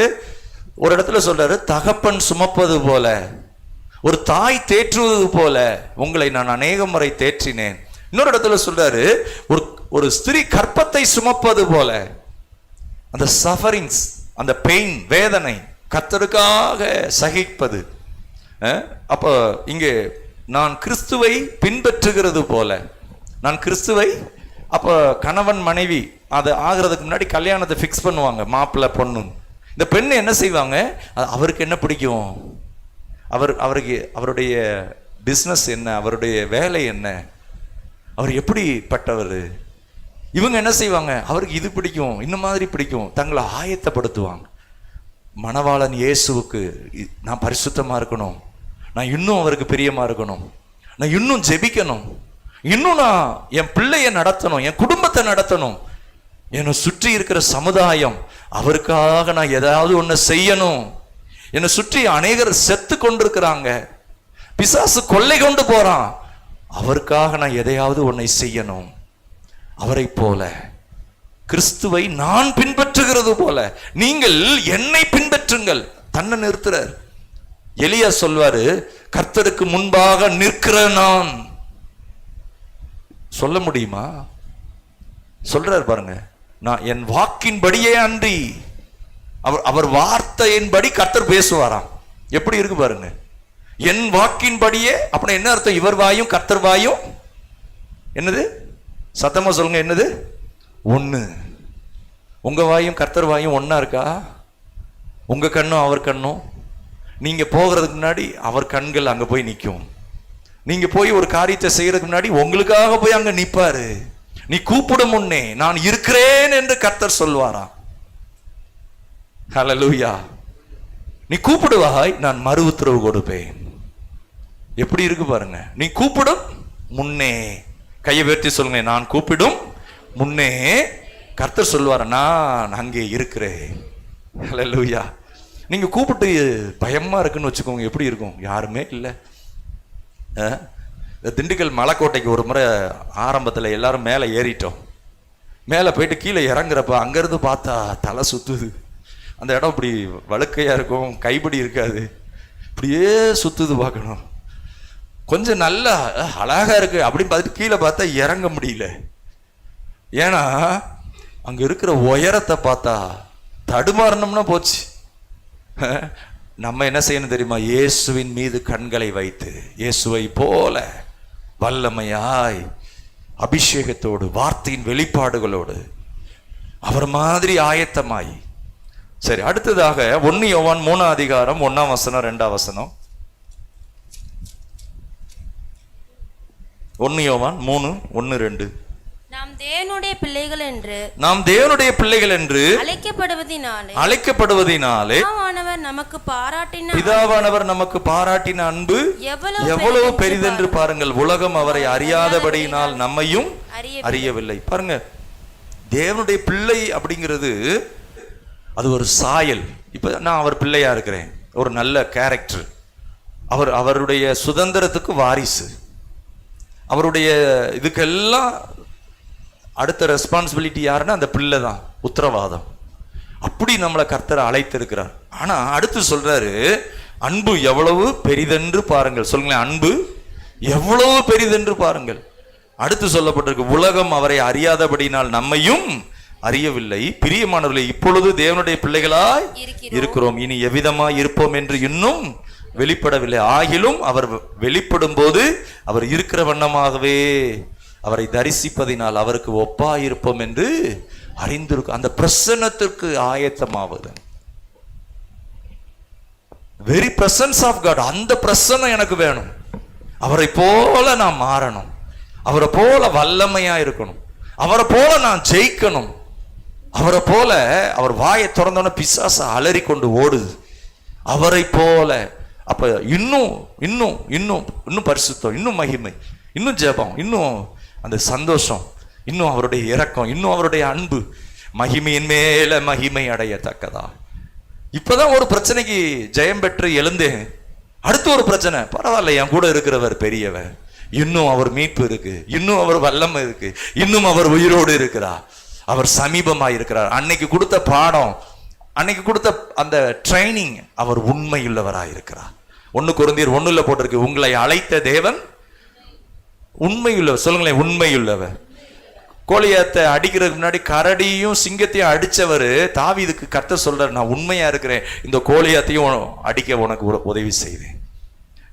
ஒரு இடத்துல சொல்றாரு, தகப்பன் சுமப்பது போல, ஒரு தாய் தேற்றுவது போல உங்களை நான் அநேக முறை தேற்றினேன். இன்னொரு இடத்துல சொல்றாரு, ஒரு ஸ்திரீ கற்பத்தை சுமப்பது போல, அந்த சஃபரிங்ஸ், அந்த பெயின், வேதனை கர்த்தருக்காக சகிப்பது. அப்போ இங்கே நான் கிறிஸ்துவை பின்பற்றுகிறது போல, நான் கிறிஸ்துவை, அப்போ கணவன் மனைவி அது ஆகிறதுக்கு முன்னாடி கல்யாணத்தை ஃபிக்ஸ் பண்ணுவாங்க, மாப்பிள்ளை பொண்ணு. இந்த பெண்ணு என்ன செய்வாங்க? அவருக்கு என்ன பிடிக்கும், அவருக்கு அவருடைய பிஸ்னஸ் என்ன, அவருடைய வேலை என்ன, அவர் எப்படிப்பட்டவர், இவங்க என்ன செய்வாங்க? அவருக்கு இது பிடிக்கும், இந்த மாதிரி பிடிக்கும், தங்களை ஆயத்தப்படுத்துவாங்க. மணவாளன் இயேசுவுக்கு நான் பரிசுத்தமா இருக்கணும், நான் இன்னும் அவருக்கு பிரியமா இருக்கணும், நான் இன்னும் ஜெபிக்கணும், இன்னும் நான் என் பிள்ளைய நடத்தணும், என் குடும்பத்தை நடத்தணும், என்னை சுற்றி இருக்கிற சமுதாயம், அவருக்காக நான் ஏதாவது ஒன்று செய்யணும். என்னை சுற்றி அநேகர் செத்து கொண்டிருக்கிறாங்க, பிசாசு கொள்ளை கொண்டு போறான், அவருக்காக நான் எதையாவது ஒன்றை செய்யணும். அவரை போல கிறிஸ்துவை நான் பின்பற்றுகிறது போல நீங்கள் என்னை பின்பற்றுங்கள். தன்னை நிறுத்துறார். எலியா சொல்வாரு, கர்த்தருக்கு முன்பாக நிற்கிற நான். சொல்ல முடியுமா? சொல்றார் பாருங்க, நான் என் வாக்கின்படியே அன்றி, அவர் வார்த்தையின்படி கர்த்தர் பேசுவாராம். எப்படி இருக்கு பாருங்க, என் வாக்கின்படியே. அப்படின்னா என்ன அர்த்தம்? இவர் வாயும் கர்த்தர் வாயும் என்னது? சத்தமா சொல்லுங்க, என்னது? ஒண்ணு. உங்க வாயும் கர்த்தர் வாயும் ஒன்னா இருக்கா? உங்க கண்ணும் அவர் கண்ணும், நீங்க போகிறதுக்கு முன்னாடி அவர் கண்கள் அங்க போய் நிற்கும். நீங்க போய் ஒரு காரியத்தை செய்யறதுக்கு முன்னாடி உங்களுக்காக போய் அங்க நிப்பாரு. நீ கூப்பிடும் முன்னே நான் இருக்கிறேன் என்று கர்த்தர் சொல்வாரா? ஹல்லேலூயா. நீ கூப்பிடுவாய், நான் மறு உத்தரவு கொடுப்பேன். எப்படி இருக்கு பாருங்க. நீ கூப்பிடும் முன்னே, கையை உயர்த்தி சொல்லுங்க, நான் கூப்பிடும் முன்னே கர்த்தர் சொல்வார், நான் அங்கே இருக்கிறேன். ஹல்லேலூயா. நீங்க கூப்பிட்டு பயமா இருக்குன்னு வச்சுக்கோங்க, எப்படி இருக்கும்? யாருமே இல்லை. திண்டுக்கல் மலைக்கோட்டைக்கு ஒரு முறை ஆரம்பத்தில் எல்லாரும் மேலே ஏறிட்டோம். மேலே போயிட்டு கீழே இறங்குறப்ப அங்கேருந்து பார்த்தா தலை சுத்துது. அந்த இடம் இப்படி வழுக்கையா இருக்கும், கைப்பிடி இருக்காது, இப்படியே சுத்துது. பார்க்கணும், கொஞ்சம் நல்லா அழகா இருக்கு அப்படின்னு பார்த்துட்டு கீழே பார்த்தா இறங்க முடியல. ஏன்னா அங்க இருக்கிற உயரத்தை பார்த்தா தடுமாறணும்னா போச்சு. நம்ம என்ன செய்யணும் தெரியுமா? இயேசுவின் மீது கண்களை வைத்து, இயேசுவை போல வல்லமையாய் அபிஷேகத்தோடு வார்த்தையின் வெளிப்பாடுகளோடு அவர் மாதிரி ஆயத்தமாய். சரி, அடுத்ததாக 1 யோவான் 3ஆம் அதிகாரம் 1ஆம் வசனம் 2ஆம் வசனம். 1 யோவான் 3:1-2. நாம் தேவனுடைய பிள்ளைகள் என்று அழைக்கப்படுவதினாலே பிதாவானவர் நமக்கு பாராட்டின அன்பு எவ்வளவு பெரிதென்று பாருங்கள். உலகம் அவரை அறியாதபடியினால் நம்மையும் அறியவில்லை. பாருங்க, தேவனுடைய பிள்ளை அப்படிங்கிறது அது ஒரு சாயல். இப்ப நான் அவர் பிள்ளையா இருக்கிறேன், ஒரு நல்ல கேரக்டர், அவருடைய சுதந்திரத்துக்கு வாரிசு, அவருடைய இதுக்கெல்லாம் அடுத்த ரெஸ்பான்சிபிலிட்டி யாருன்னா அந்த பிள்ளை தான், உத்தரவாதம். அப்படி நம்மளை கர்த்தரை அழைத்திருக்கிறார். ஆனா அடுத்து சொல்றாரு, அன்பு எவ்வளவு பெரிதென்று பாருங்கள். சொல்லுங்களேன், அன்பு எவ்வளவு பெரிதென்று பாருங்கள். அடுத்து சொல்லப்பட்டிருக்கு, உலகம் அவரை அறியாதபடினால் நம்மையும் அறியவில்லை. பிரியமானவர்களே, இப்பொழுது தேவனுடைய பிள்ளைகளாய் இருக்கிறோம், இனி எவ்விதமாய் இருப்போம் என்று இன்னும் வெளிப்படவில்லை. ஆகிலும் அவர் வெளிப்படும் போது அவர் இருக்கிற வண்ணமாகவே அவரை தரிசிப்பதினால் அவருக்கு ஒப்பாயிருப்போம் என்று அறிந்திருக்கும். அந்த பிரசன்னத்திற்கு ஆயத்தமாவது, வெரி பிரசன்ஸ் ஆஃப் காட், அந்த பிரசன்னம் எனக்கு வேணும். அவரை போல நான் மாறணும், அவரை போல வல்லமையா இருக்கணும், அவரை போல நான் ஜெயிக்கணும், அவரை போல. அவர் வாயை திறந்தோன்னு பிசாசு அலறி கொண்டு ஓடுது, அவரை போல. அப்ப இன்னும் இன்னும் இன்னும் இன்னும் பரிசுத்தம், இன்னும் மகிமை, இன்னும் ஜெபம், இன்னும் அந்த சந்தோஷம், இன்னும் அவருடைய இரக்கம், இன்னும் அவருடைய அன்பு மகிமையின் மேல மகிமை அடையத்தக்கதா. இப்பதான் ஒரு பிரச்சனைக்கு ஜெயம் பெற்று எழுந்தேன், அடுத்து ஒரு பிரச்சனை, பரவாயில்ல, என் கூட இருக்கிறவர் பெரியவர், இன்னும் அவர் மீட்பு இருக்கு, இன்னும் அவர் வல்லமை இருக்கு, இன்னும் அவர் உயிரோடு இருக்கிறார், அவர் சமீபமாக இருக்கிறார். அன்னைக்கு கொடுத்த பாடம், அன்னைக்கு கொடுத்த அந்த ட்ரைனிங், அவர் உண்மையுள்ளவராக இருக்கிறார். 1 கொரிந்தியர் 1 போட்டிருக்கு, உங்களை அழைத்த தேவன் உண்மையுள்ளவர். சொல்லுங்களேன், உண்மையுள்ளவர். கோலியாத்தை அடிக்கிறதுக்கு முன்னாடி கரடியும் சிங்கத்தையும் அடிச்சவர் தாவீதுக்கு கர்த்தர் சொல்றார், நான் உண்மையா இருக்கிறேன், இந்த கோலியாத்தையும் அடிக்க உனக்கு உதவி செய்வேன்.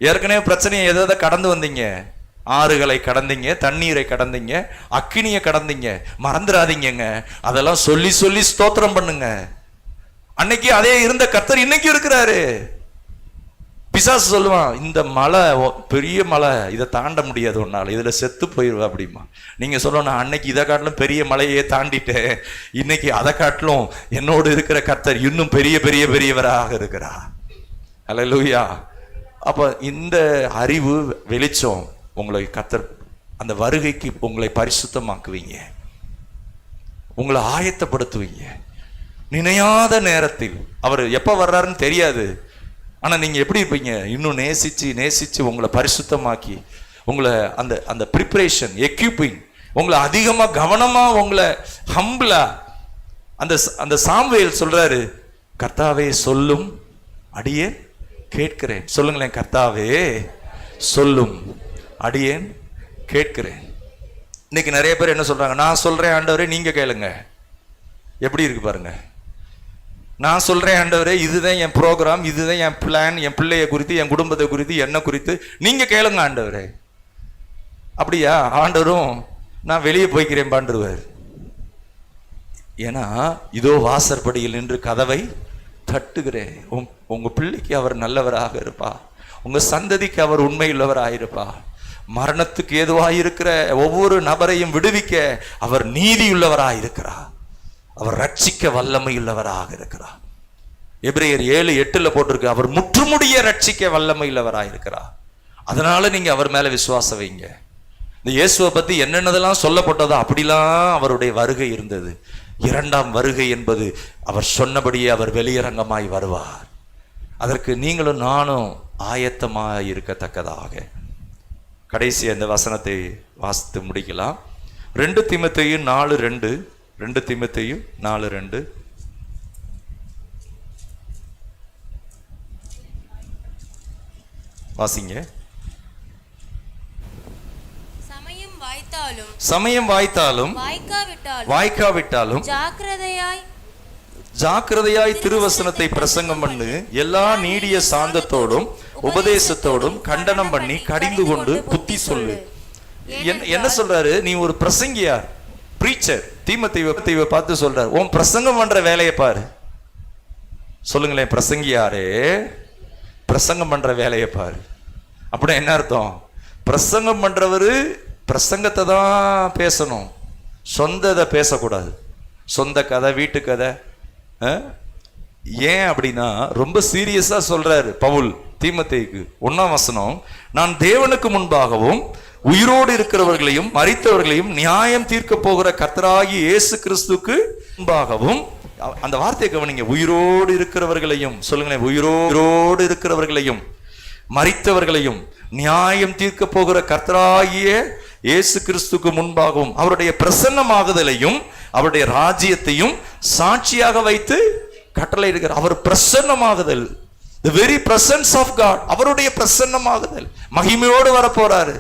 ஏற்கனவே பிரச்சனையை எதை கடந்து வந்தீங்க, ஆறுகளை கடந்தீங்க, தண்ணீரை கடந்தீங்க, அக்கினியை கடந்தீங்க, மறந்துடாதீங்க. அதெல்லாம் சொல்லி சொல்லி ஸ்தோத்திரம் பண்ணுங்க. அன்னைக்கு அதே இருந்த கர்த்தர் இன்னைக்கு இருக்கிறாரு. பிசாசு சொல்லுவான், இந்த மலை பெரிய மலை, இதை தாண்ட முடியாது உன்னால, இதுல செத்து போயிருவா அப்படிமா. நீங்க சொல்லணும், அன்னைக்கு இதை காட்டிலும் பெரிய மலையே தாண்டிட்டேன், இன்னைக்கு அதை காட்டிலும் என்னோடு இருக்கிற கர்த்தர் இன்னும் பெரிய பெரிய பெரியவராக இருக்கிறார். அல்லேலூயா. அப்ப இந்த அறிவு வெளிச்சம் உங்களை கர்த்தர் அந்த வருகைக்கு உங்களை பரிசுத்தமாக்குவீங்க, உங்களை ஆயத்தப்படுத்துவீங்க. நினையாத நேரத்தில் அவர் எப்ப வர்றாருன்னு தெரியாது, ஆனா நீங்க எப்படி இருப்பீங்க, இன்னும் நேசிச்சு நேசிச்சு உங்களை பரிசுத்தமாக்கி உங்களை அந்த அந்த ப்ரிப்பரேஷன் எக்யூப்பிங், உங்களை அதிகமா கவனமா, உங்களை ஹம்பிளா. அந்த அந்த சாமுவேல் சொல்றாரு, கர்த்தாவே சொல்லும் அடியேன் கேட்கிறேன். சொல்லுங்களேன், கர்த்தாவே சொல்லும் அடியேன் கேட்கிறேன். இன்னைக்கு நிறைய பேர் என்ன சொல்றாங்க, நான் சொல்றேன் ஆண்டவரே நீங்க கேளுங்க. எப்படி இருக்கு பாருங்க, நான் சொல்றேன் ஆண்டவரே, இதுதான் என் ப்ரோக்ராம், இதுதான் என் பிளான், என் பிள்ளைய குறித்து, என் குடும்பத்தை குறித்து, என்ன குறித்து நீங்க கேளுங்க ஆண்டவரே. அப்படியா? ஆண்டவரும் நான் வெளியே போய்க்கிறேன் பாண்டுருவார். ஏன்னா இதோ வாசற்படியில் நின்று கதவை தட்டுகிறேன். உங்க பிள்ளைக்கு அவர் நல்லவராக இருப்பா, உங்க சந்ததிக்கு அவர் உண்மையுள்ளவராக இருப்பா. மரணத்துக்கு ஏதுவாயிருக்கிற ஒவ்வொரு நபரையும் விடுவிக்க அவர் நீதியுள்ளவராக இருக்கிறார், அவர் ரட்சிக்க வல்லமையுள்ளவராக இருக்கிறார். எபிரேயர் 7:8 போட்டிருக்கு, அவர் முற்றுமுடிய ரட்சிக்க வல்லமையுள்ளவராக இருக்கிறார். அதனால நீங்க அவர் மேல விசுவாசம் வைங்க. இந்த இயேசுவை பத்தி என்னென்னதெல்லாம் சொல்லப்பட்டதோ அப்படிலாம் அவருடைய வருகை இருந்தது. 2ஆம் வருகை என்பது அவர் சொன்னபடியே அவர் வெளியரங்கமாய் வருவார். அதற்கு நீங்களும் நானும் ஆயத்தமாய் இருக்கத்தக்கதாக கடைசி அந்த வசனத்தை வாசித்து முடிக்கலாம். 2 தீமோத்தேயு 4:2, 2 தீமோத்தேயு 4:2. வாசிங்க. சமயம் வாய்த்தாலும் வாய்க்காவிட்டாலும் ஜாக்கிரதையாய் திருவசனத்தை பிரசங்கம் பண்ணு, எல்லா நீடிய சாந்தத்தோடும் உபதேசத்தோடும் கண்டனம் பண்ணி கடிந்து கொண்டு புத்தி சொல்லு. என்ன சொல்றாரு? நீ ஒரு பிரசங்கியார், பிரீச்சர். தீமோத்தேயுவை பார்த்து சொல்றாரு, உன் பிரசங்கம் பண்ற வேலையை பாரு. சொல்லுங்களேன், பிரசங்கியாரே பிரசங்கம் பண்ற வேலையை பாரு. அப்படின்னா என்ன அர்த்தம்? பிரசங்கம் பண்றவரு பிரசங்கத்தை தான் பேசணும், சொந்ததை பேசக்கூடாது. சொந்த கதை, வீட்டு கதை. ஏன் அப்படின்னா ரொம்ப சீரியஸா சொல்றாரு பவுல் தீமோத்தேயுக்கு. 1ஆம் வசனம், நான் தேவனுக்கு முன்பாகவும் உயிரோடு இருக்கிறவர்களையும் மரித்தவர்களையும் நியாயம் தீர்க்க போகிற கர்த்தராகிய இயேசு கிறிஸ்துக்கு முன்பாகவும், அந்த வார்த்தையை கவனிங்க, உயிரோடு இருக்கிறவர்களையும் சொல்லுங்களேன், உயிரோடு இருக்கிறவர்களையும் மரித்தவர்களையும் நியாயம் தீர்க்க போகிற கர்த்தராகிய இயேசு கிறிஸ்துக்கு முன்பாகவும் அவருடைய பிரசன்னமாகுதலையும் அவருடைய ராஜ்யத்தையும் சாட்சியாக வைத்து கட்டளை இருக்கிறார். அவர் பிரசன்னமாகுதல், the very presence of God, அவருடைய பிரசன்னமாகுதல், மகிமையோடு வர போறாரு.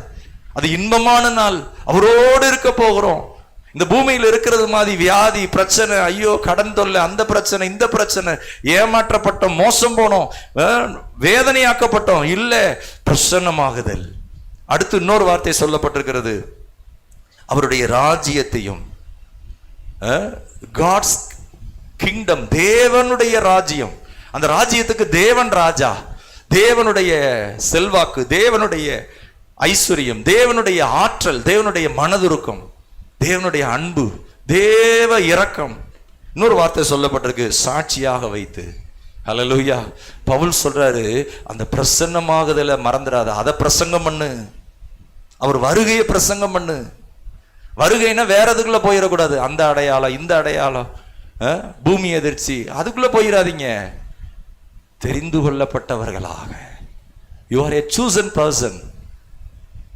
அது இன்பமான நாள், அவரோடு இருக்க போகிறோம். இந்த பூமியில் இருக்கிறது மாதிரி வியாதி பிரச்சனை, ஐயோ கடன் தொல்லை, அந்த பிரச்சனை இந்த பிரச்சனை, ஏமாற்றப்பட்டோம், மோசம் போனோம், வேதனையாக்கப்பட்டோம், இல்ல, பிரசன்னமாகுதல். அடுத்து இன்னொரு வார்த்தை சொல்லப்பட்டிருக்கிறது, அவருடைய ராஜ்யத்தையும், காட்ஸ் கிங்டம், தேவனுடைய ராஜ்யம். அந்த ராஜ்யத்துக்கு தேவன் ராஜா, தேவனுடைய செல்வாக்கு, தேவனுடைய ஐஸ்வர்யம், தேவனுடைய ஆற்றல், தேவனுடைய மனதுருக்கம், தேவனுடைய அன்பு, தேவ இரக்கம். இன்னொரு வார்த்தை சொல்லப்பட்டிருக்கு, சாட்சியாக வைத்து. ஹல்லேலூயா. பவுல் சொல்றாரு, அந்த பிரசன்னமாகுதல மறந்துடாத, அதை பிரசங்கம் பண்ணு. அவர் வருகையை பிரசங்கம் பண்ணு. வருகைன்னா வேற எதுக்குள்ள போயிடக்கூடாது. அந்த அடையாளம், இந்த அடையாளம், பூமி எதிர்ச்சி, அதுக்குள்ள போயிடாதீங்க. தெரிந்து கொள்ளப்பட்டவர்களாக, you are a chosen person,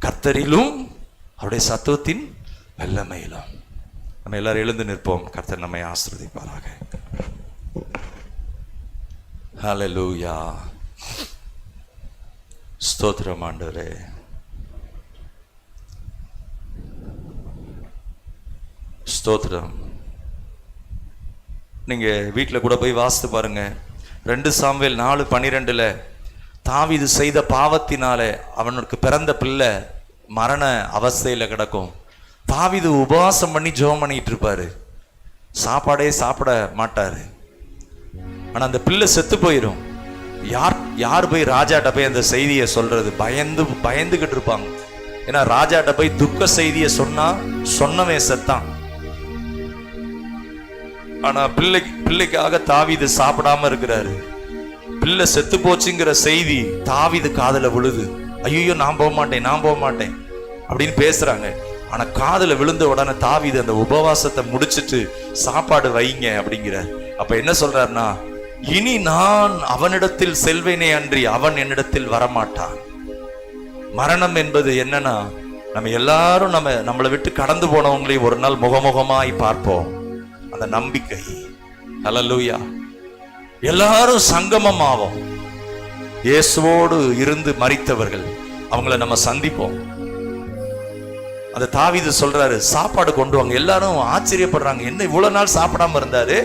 கர்த்தரிலும் அவருடைய சத்துவத்தின் வல்லமையிலும். நம்ம எல்லாரும் எழுந்து நிற்போம். கர்த்தர் நம்மை ஆசீர்வதிப்பாராக. ஹல்லேலூயா. ஸ்தோத்திரம் ஆண்டவரே. ஸ்தோத்திரம். நீங்க வீட்டில் கூட போய் வாசித்து பாருங்க. 2 சாமுவேல் 4:12 தாவீது செய்த பாவத்தினாலே அவனுக்கு பிறந்த பிள்ளை மரண அவஸ்தையில கிடக்கும். தாவீது உபவாசம் பண்ணி ஜெபம் பண்ணிட்டு இருப்பாரு, சாப்பாடே சாப்பிட மாட்டாரு. ஆனா அந்த பிள்ளை செத்து போயிடும். யார் போய் ராஜாட்ட போய் அந்த செய்தியை சொல்றது? பயந்துகிட்டு இருப்பாங்க. ஏன்னா ராஜாட்ட போய் துக்க செய்தியை சொன்னவன் செத்தான். ஆனா பிள்ளைக்காக தாவீது சாப்பிடாம இருக்கிறாரு. பிள்ளை செத்து போச்சுங்கிற செய்தி தாவீது காதுல விழுது. ஐயோ நான் போக மாட்டேன் அப்படின்னு பேசுறாங்க. ஆனா காதுல விழுந்த உடனே தாவீது அந்த உபவாசத்தை முடிச்சிட்டு சாப்பாடு வைங்க அப்படிங்கிறார். அப்ப என்ன சொல்றாருன்னா, இனி நான் அவனிடத்தில் செல்வேனே அன்றி அவன் என்னிடத்தில் வரமாட்டான். மரணம் என்பது என்னன்னா, நம்ம எல்லாரும் நம்மளை விட்டு கடந்து போனவங்களை ஒரு நாள் முகமுகமாய் பார்ப்போம். அந்த நம்பிக்கை. ஹல்லேலூயா. எல்லாரும் சங்கமம் ஆவோம். இயேசுவோடு இருந்து மரித்தவர்கள், அவங்கள நம்ம சந்திப்போம். அந்த தாவீது சொல்றாரு, சாப்பாடு கொண்டு வாங்க. எல்லாரும் ஆச்சரியப்படுறாங்க, என்ன இவ்வளவு நாள் சாப்பிடாம இருந்தாரு,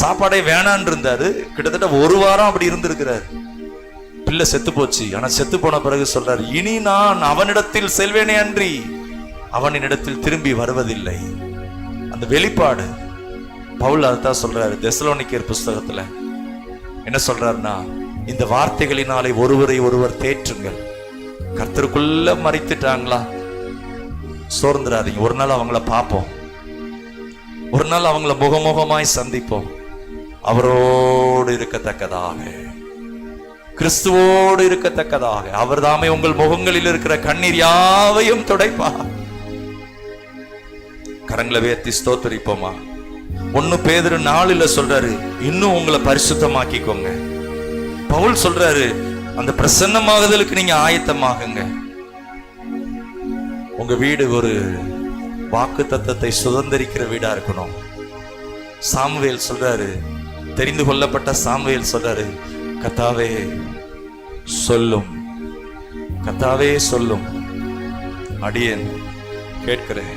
சாப்பாடே வேணான்னு இருந்தாரு. கிட்டத்தட்ட 1 வாரம் அப்படி இருந்திருக்கிறாரு. பிள்ளை செத்து போச்சு. ஆனா செத்து போன பிறகு சொல்றாரு, இனி நான் அவனிடத்தில் செல்வேனே அன்றி அவனிடத்தில் திரும்பி வருவதில்லை. அந்த வெளிப்பாடு பவுல் அதான் சொல்றாரு. தெசலோனிக்கேயர் புஸ்தகத்துல என்ன சொல்றாருன்னா, இந்த வார்த்தைகளினாலே ஒருவரை ஒருவர் தேற்றுங்கள். கர்த்தருக்குள்ள மரித்துட்டாங்களா, சோர்ந்துடாதீங்க. ஒரு நாள் அவங்கள பார்ப்போம், ஒரு நாள் அவங்கள முகமுகமாய் சந்திப்போம். அவரோடு இருக்கத்தக்கதாக, கிறிஸ்துவோடு இருக்கத்தக்கதாக, அவர் தாமே உங்கள் முகங்களில் இருக்கிற கண்ணீர் யாவையும் துடைப்பார். கரங்களை உயர்த்தி ஸ்தோத்திரிப்போமா. 1 பேதுரு 4 சொல்றாரு, இன்னும் உங்களை பரிசுத்தமாக்கிக்கோங்க. பவுல் சொல்றாரு, அந்த பிரசன்னமாகுதலுக்கு நீங்க ஆயத்தமாகுங்க. உங்க வீடு ஒரு வாக்கு தத்தத்தை சுதந்திரிக்கிற வீடா இருக்கணும். சாமுவேல் சொல்றாரு, தெரிந்து கொள்ளப்பட்ட சாமுவேல் சொல்றாரு, கர்த்தாவே சொல்லும், கர்த்தாவே சொல்லும், அடியேன் கேட்கிறேன்.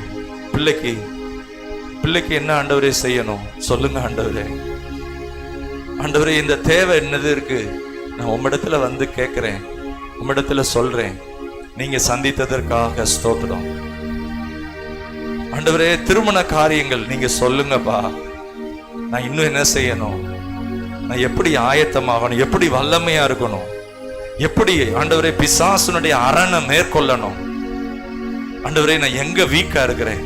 பிள்ளைக்கு என்ன ஆண்டவரே செய்யணும் சொல்லுங்க ஆண்டவரே. ஆண்டவரே இந்த தேவை என்னது இருக்கு, நான் உம்மிடத்துல வந்து கேட்கிறேன், உம்மிடத்துல சொல்றேன். நீங்க சந்தித்ததற்காக ஸ்தோத்திரம் ஆண்டவரே. திருமண காரியங்கள் நீங்க சொல்லுங்கப்பா. நான் இன்னும் என்ன செய்யணும், நான் எப்படி ஆயத்தமாகணும், எப்படி வல்லமையா இருக்கணும், எப்படி ஆண்டவரே பிசாசுனுடைய அரணை மேற்கொள்ளணும். ஆண்டவரே நான் எங்க வீக்கா இருக்கிறேன்,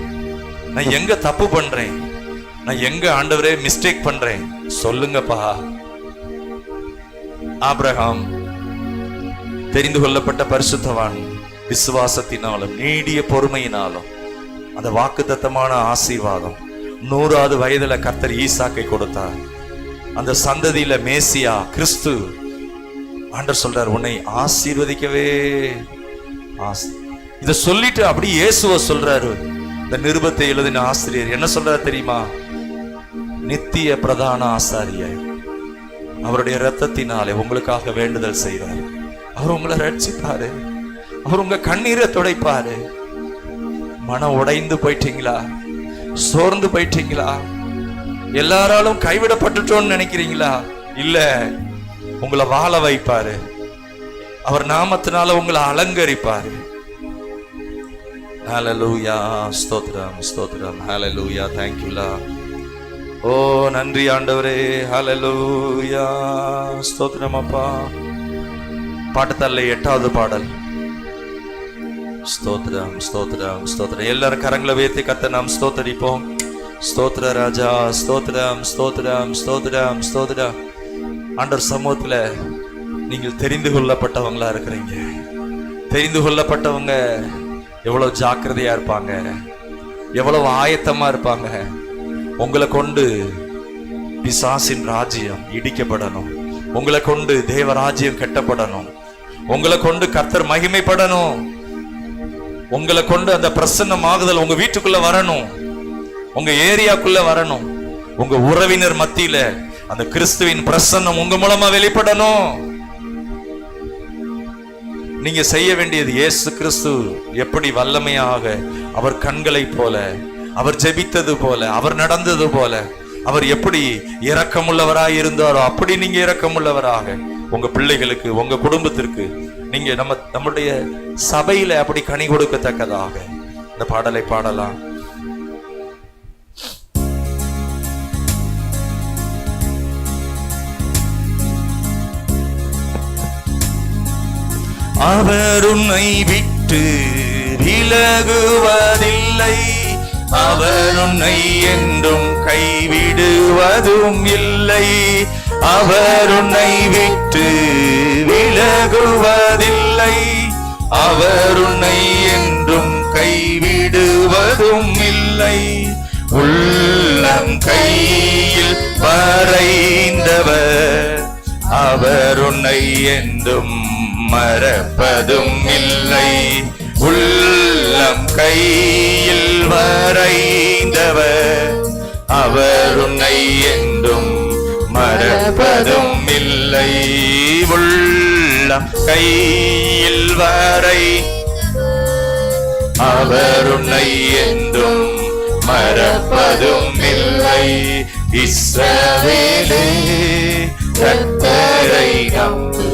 நான் எங்க தப்பு பண்றேன், நான் எங்க ஆண்டவரே மிஸ்டேக் பண்றேன் சொல்லுங்கப்பா. ஆபிரகாம் தெரிந்து கொள்ளப்பட்ட பரிசுத்தவான், விசுவாசத்தினாலும் நீடிய பொறுமையினாலும் அந்த வாக்குத்தத்தமான ஆசீர்வாதம் 100வது வயதுல கர்த்தர் ஈசாக்கை கொடுத்தார். அந்த சந்ததியில மேசியா கிறிஸ்து. ஆண்டவர் சொல்றார், உன்னை ஆசீர்வதிக்கவே இத சொல்லிட்டு அப்படி இயேசுவ சொல்றாரு. இந்த நிருபத்தை எழுதின ஆசிரியர் என்ன சொல்றாரு தெரியுமா? நித்திய பிரதான ஆசாரியர் அவருடைய இரத்தத்தினாலே உங்களுக்காக வேண்டுதல் செய்வார். அவர் உங்களை ரட்சிப்பாரு, அவர் உங்க கண்ணீரை துடைப்பாரு. மனம் உடைந்து போயிட்டீங்களா? சோர்ந்து போயிட்டீங்களா? எல்லாராலும் கைவிடப்பட்டுட்டோன்னு நினைக்கிறீங்களா? இல்ல, உங்களை வாழ வைப்பாரு. அவர் நாமத்தினால உங்களை அலங்கரிப்பாரு. ஹல்லேலூயா, ஸ்தோத்திரம் ஸ்தோத்திரம். ஹல்லேலூயா, thank you Lord. ஓ நன்றி ஆண்டவரே. ஹல்லேலூயா, ஸ்தோத்திரம் அப்பா. பாட்டுத்தல்ல 8வது பாடல். ஸ்தோத்திரம் ஸ்தோத்திரம் ஸ்தோத்திரம். எல்லாரும் கரங்களை உயர்த்தி கர்த்தரை நாம் ஸ்தோத்தரிப்போம். ஸ்தோத்திர ராஜா, ஸ்தோத்திரம் ஸ்தோத்திரம் ஸ்தோத்திரம் ஸ்தோத்திரம். ஆண்டவர் சமூகத்துல நீங்கள் தெரிந்து கொள்ளப்பட்டவங்களா இருக்கிறீங்க. தெரிந்து கொள்ளப்பட்டவங்க எவ்வளவு ஜாக்கிரதையா இருப்பாங்க, எவ்வளவு ஆயத்தமா இருப்பாங்க. உங்களை கொண்டு பிசாசின் ராஜ்யம் இடிக்கப்படணும், உங்களை கொண்டு தேவராஜ்யம் கட்டப்படணும், உங்களை கொண்டு கர்த்தர் மகிமைப்படணும், உங்களை கொண்டு அந்த பிரசன்னமாகுதல் உங்க வீட்டுக்குள்ள வரணும், உங்க ஏரியாக்குள்ள வரணும், உங்க உறவினர் மத்தியில அந்த கிறிஸ்துவின் பிரசன்னம் உங்க மூலமா வெளிப்படணும். நீங்க செய்ய வேண்டியது, இயேசு கிறிஸ்து எப்படி வல்லமையாக அவர் கண்களை போல, அவர் ஜெபித்தது போல, அவர் நடந்தது போல, அவர் எப்படி இரக்கமுள்ளவராய் இருந்தாரோ அப்படி நீங்க இரக்கமுள்ளவராக உங்க பிள்ளைகளுக்கு, உங்க குடும்பத்திற்கு, நீங்க நம்முடைய சபையில அப்படி கனி கொடுக்கத்தக்கதாக இந்த பாடலை பாடலாம். அவர் உன்னை விட்டு விலகுவதில்லை, அவர் உன்னை என்றும் கைவிடுவதும் இல்லை. அவர் உன்னை விட்டு விலகுவதில்லை, அவர் உன்னை என்றும் கைவிடுவதும் இல்லை. உள்ளம் கையில் வரைந்தவர், அவர் உன்னை என்றும் மறப்பதும் இல்லை. உள்ளம் கையில் வரைந்தவர், அவர் உன்னை என்றும் மறப்பதும் இல்லை. உள்ளம் கையில் வரை அவர் உன்னை என்றும் மறப்பதும் இல்லை. இஸ்ரவேலே கர்த்தரை நம்பு,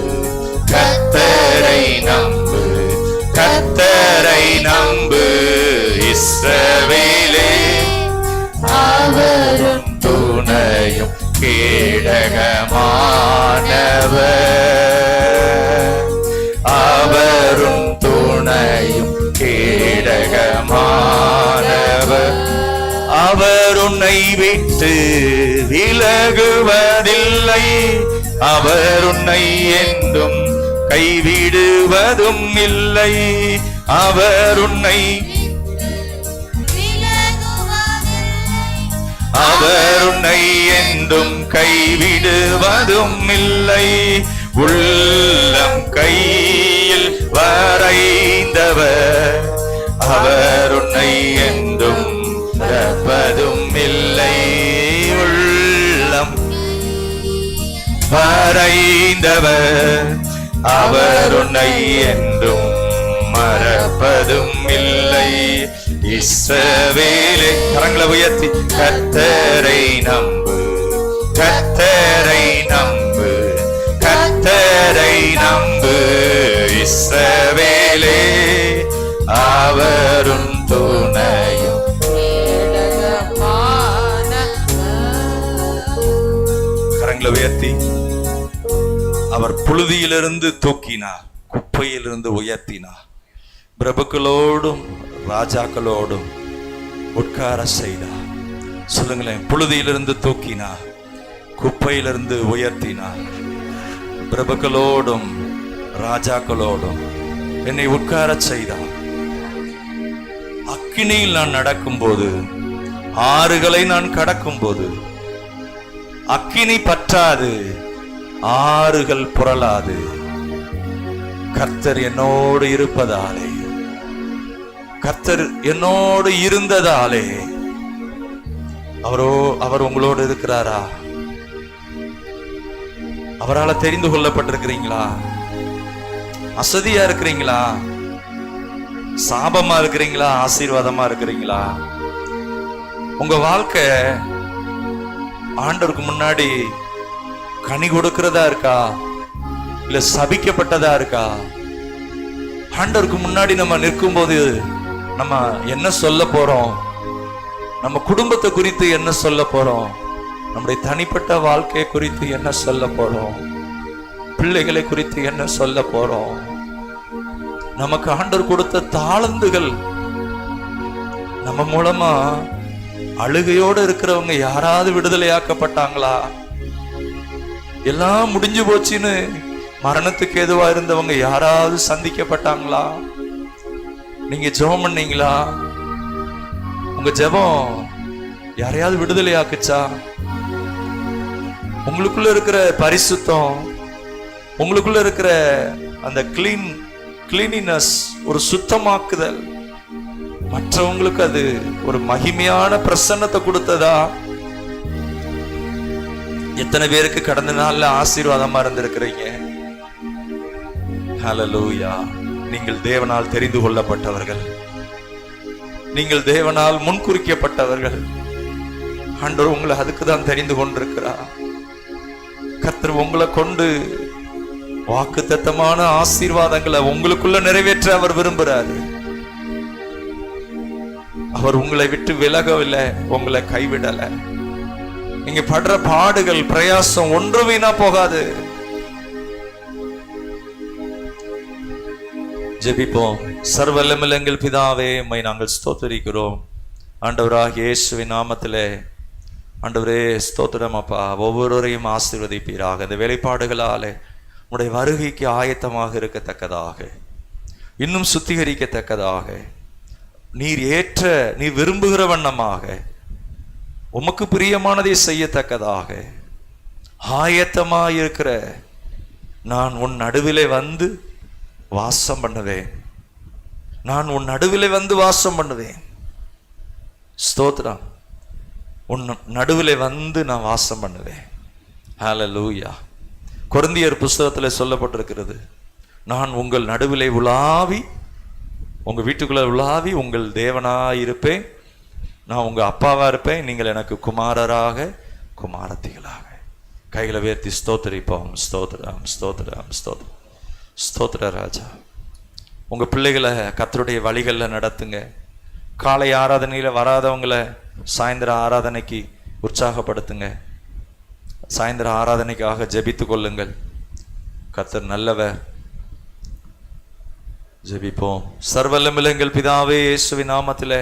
கர்த்தரை நம்பு, கர்த்தரை நம்பு. இஸ்ரவேலே அவரும் துணையும் கேடகமானவர், அவரும் துணையும் கேடகமானவர். அவர் உன்னை விட்டு விலகுவதில்லை, அவர் உன்னை என்றும் கைவிடுவதும் இல்லை. அவர் உன்னை, அவர் உன்னை என்றும் கைவிடுவதும் இல்லை. உள்ளம் கையில் வரைந்தவர், அவர் உன்னை என்றும் மறப்பதும் இல்லை. உள்ளம் வரைந்தவர், அவர் உன்னை என்றும் மறப்பதும் இல்லை. இஸ்ரவேலே கரங்களை உயர்த்தி கர்த்தரை நம்பு, கர்த்தரை நம்பு, கர்த்தரை நம்பு. இஸ்ரவேலே அவரும் துணையும். கரங்களை உயர்த்தி, அவர் புழுதியிலிருந்து தூக்கினார், குப்பையிலிருந்து உயர்த்தினார். பிரபுக்களோடும் ராஜாக்களோடும் உட்கார செய்தா. சொல்லுங்களேன். புழுதியிலிருந்து தூக்கினா, குப்பையிலிருந்து உயர்த்தினா, பிரபுக்களோடும் ராஜாக்களோடும் என்னை உட்கார செய்தா. அக்கினியில் நான் நடக்கும்போது, ஆறுகளை நான் கடக்கும் போது அக்கினி பற்றாது, ஆறுகள் புரளாது. கர்த்தர் என்னோடு இருப்பதாலே, கர்த்தர் என்னோடு இருந்ததாலே. அவர் உங்களோடு இருக்கிறாரா? அவரால் தெரிந்து கொள்ளப்பட்டிருக்கிறீங்களா? அசதியா இருக்கிறீங்களா? சாபமா இருக்கிறீங்களா? ஆசீர்வாதமா இருக்கிறீங்களா? உங்க வாழ்க்கை ஆண்டவருக்கு முன்னாடி கனி கொடுக்கிறதா இருக்கா, இல்ல சபிக்கப்பட்டதா இருக்கா? ஆண்டவருக்கு முன்னாடி நம்ம நிற்கும் போது நம்ம என்ன சொல்ல போறோம்? நம்ம குடும்பத்தை குறித்து என்ன சொல்ல போறோம்? நம்முடைய தனிப்பட்ட வாழ்க்கையை குறித்து என்ன சொல்ல போறோம்? பிள்ளைகளை குறித்து என்ன சொல்ல போறோம்? நமக்கு ஆண்டவர் கொடுத்த தாளந்துகள், நம்ம மூலமா அழுகையோடு இருக்கிறவங்க யாராவது விடுதலையாக்கப்பட்டாங்களா? எல்லாம் முடிஞ்சு போச்சுன்னு மரணத்துக்கு ஏதுவா இருந்தவங்க யாராவது சந்திக்கப்பட்டாங்களா? நீங்க ஜெபம் பண்ணீங்களா? உங்க ஜெபம் யாரையாவது விடுதலையாக்குச்சா? உங்களுக்குள்ள இருக்கிற பரிசுத்தம், உங்களுக்குள்ள இருக்கிற அந்த கிளீனினஸ், ஒரு சுத்தமாக்குதல், மற்றவங்களுக்கு அது ஒரு மகிமையான பிரசன்னத்தை கொடுத்ததா? எத்தனை பேருக்கு கடந்த நாள்ல ஆசீர்வாதமா இருந்திருக்கிறீங்க? ஹல்லேலூயா. நீங்கள் தேவனால் தெரிந்து கொள்ளப்பட்டவர்கள், நீங்கள் தேவனால் முன்குறிக்கப்பட்டவர்கள். ஆண்டவர் உங்களை அதுக்கு தான் தெரிந்து கொண்டிருக்கிறார். கர்த்தர் உங்களை கொண்டு வாக்குத்தத்தமான ஆசீர்வாதங்களை உங்களுக்குள்ள நிறைவேற்ற அவர் விரும்புகிறார். அவர் உங்களை விட்டு விலகவில்லை, உங்களை கைவிடல. நீங்க படுற பாடுகள், பிரயாசம் ஒன்று வீணா போகாது. ஜெபிப்போம். சர்வவல்லமையுள்ள எங்கள் பிதாவே, உம்மை நாங்கள் ஸ்தோத்திரிக்கிறோம். ஆண்டவராகிய இயேசுவின் நாமத்திலே ஆண்டவரே ஸ்தோத்திரம் அப்பா. ஒவ்வொருவரையும் ஆசீர்வதிப்பீராக. இந்த வெளிப்பாடுகளாலே உடைய வருகைக்கு ஆயத்தமாக இருக்கத்தக்கதாக, இன்னும் சுத்திகரிக்கத்தக்கதாக, நீர் விரும்புகிற வண்ணமாக, உமக்கு பிரியமானதை செய்யத்தக்கதாக ஆயத்தமாக இருக்கிற நான் உன் நடுவிலே வந்து வாசம் பண்ணுவேன். நான் உன் நடுவிலே வந்து வாசம் பண்ணுவேன். ஸ்தோத்திரம். உன் நடுவிலே வந்து நான் வாசம் பண்ணுவேன். ஹல்லேலூயா. கொரிந்தியர் புஸ்தகத்தில் சொல்லப்பட்டிருக்கிறது, நான் உங்கள் நடுவிலே உலாவி, உங்க வீட்டுக்குள்ள உலாவி உங்கள் தேவனாயிருப்பேன். நான் உங்க அப்பாவா இருப்பேன். நீங்கள் எனக்கு குமாரராக, குமாரத்திகளாக. கைகளை உயர்த்தி ஸ்தோத்திரிப்போம். ஸ்தோத்திரம், ஸ்தோத்திரம், ஸ்தோத்திரம், ஸ்தோத்திர ராஜா. உங்க பிள்ளைகளை கர்த்தருடைய வழிகளில் நடத்துங்க. காலை ஆராதனையில் வராதவங்களை சாயந்தர ஆராதனைக்கு உற்சாகப்படுத்துங்க. சாயந்தர ஆராதனைக்காக ஜெபித்து கொள்ளுங்கள். கர்த்தர் நல்லவர். ஜெபிப்போம். சர்வவல்லமையுள்ள எங்கள் பிதாவே, இயேசுவின் நாமத்திலே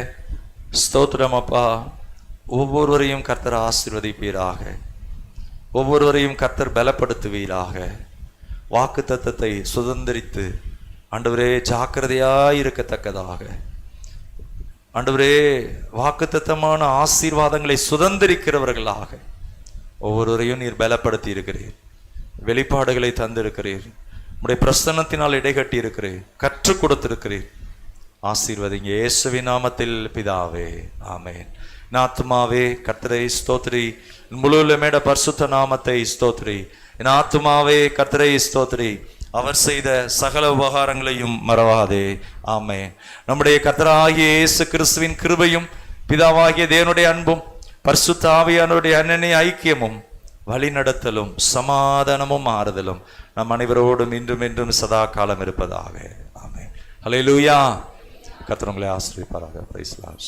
ஸ்தோத்திரம் அப்பா. ஒவ்வொருவரையும் கர்த்தர் ஆசீர்வதிப்பீராக. ஒவ்வொருவரையும் கர்த்தர் பலப்படுத்துவீராக. வாக்குத்தத்தத்தை சுதந்திரித்து ஆண்டவரே ஜாக்கிரதையாய் இருக்கத்தக்கதாக, ஆண்டவரே வாக்குத்தத்தமான ஆசீர்வாதங்களை சுதந்திரிக்கிறவர்களாக ஒவ்வொருவரையும் நீர் பலப்படுத்தி இருக்கிறீர். வெளிப்பாடுகளை தந்திருக்கிறீர். உம்முடைய பிரசன்னத்தினால் இடைகட்டி இருக்கிறீர். கற்றுக் கொடுத்திருக்கிறீர். ஆசீர்வதிங்க இயேசுவின் நாமத்தில் பிதாவே, ஆமென். என் ஆத்துமாவே கர்த்தரை ஸ்தோத்திரி, முழுவதுமேட பரிசுத்த நாமத்தை ஸ்தோத்திரி. என் ஆத்துமாவே கர்த்தரை ஸ்தோத்திரி, அவர் செய்த சகல உபகாரங்களையும் மறவாதே. ஆமென். நம்முடைய கர்த்தராகிய இயேசு கிறிஸ்துவின் கிருபையும் பிதாவாகிய தேவனுடைய அன்பும் பரிசுத்த ஆவியானவருடைய அன்னை ஐக்கியமும் வழிநடத்தலும் சமாதானமும் ஆறுதலும் நம் அனைவரோடும் இன்றும் என்றும் சதா காலம் இருப்பதாக. ஆமென். ஹல்லேலூயா. கர்த்தர் உங்களை ஆசீர்வதிப்பாராக. Praise the Lord.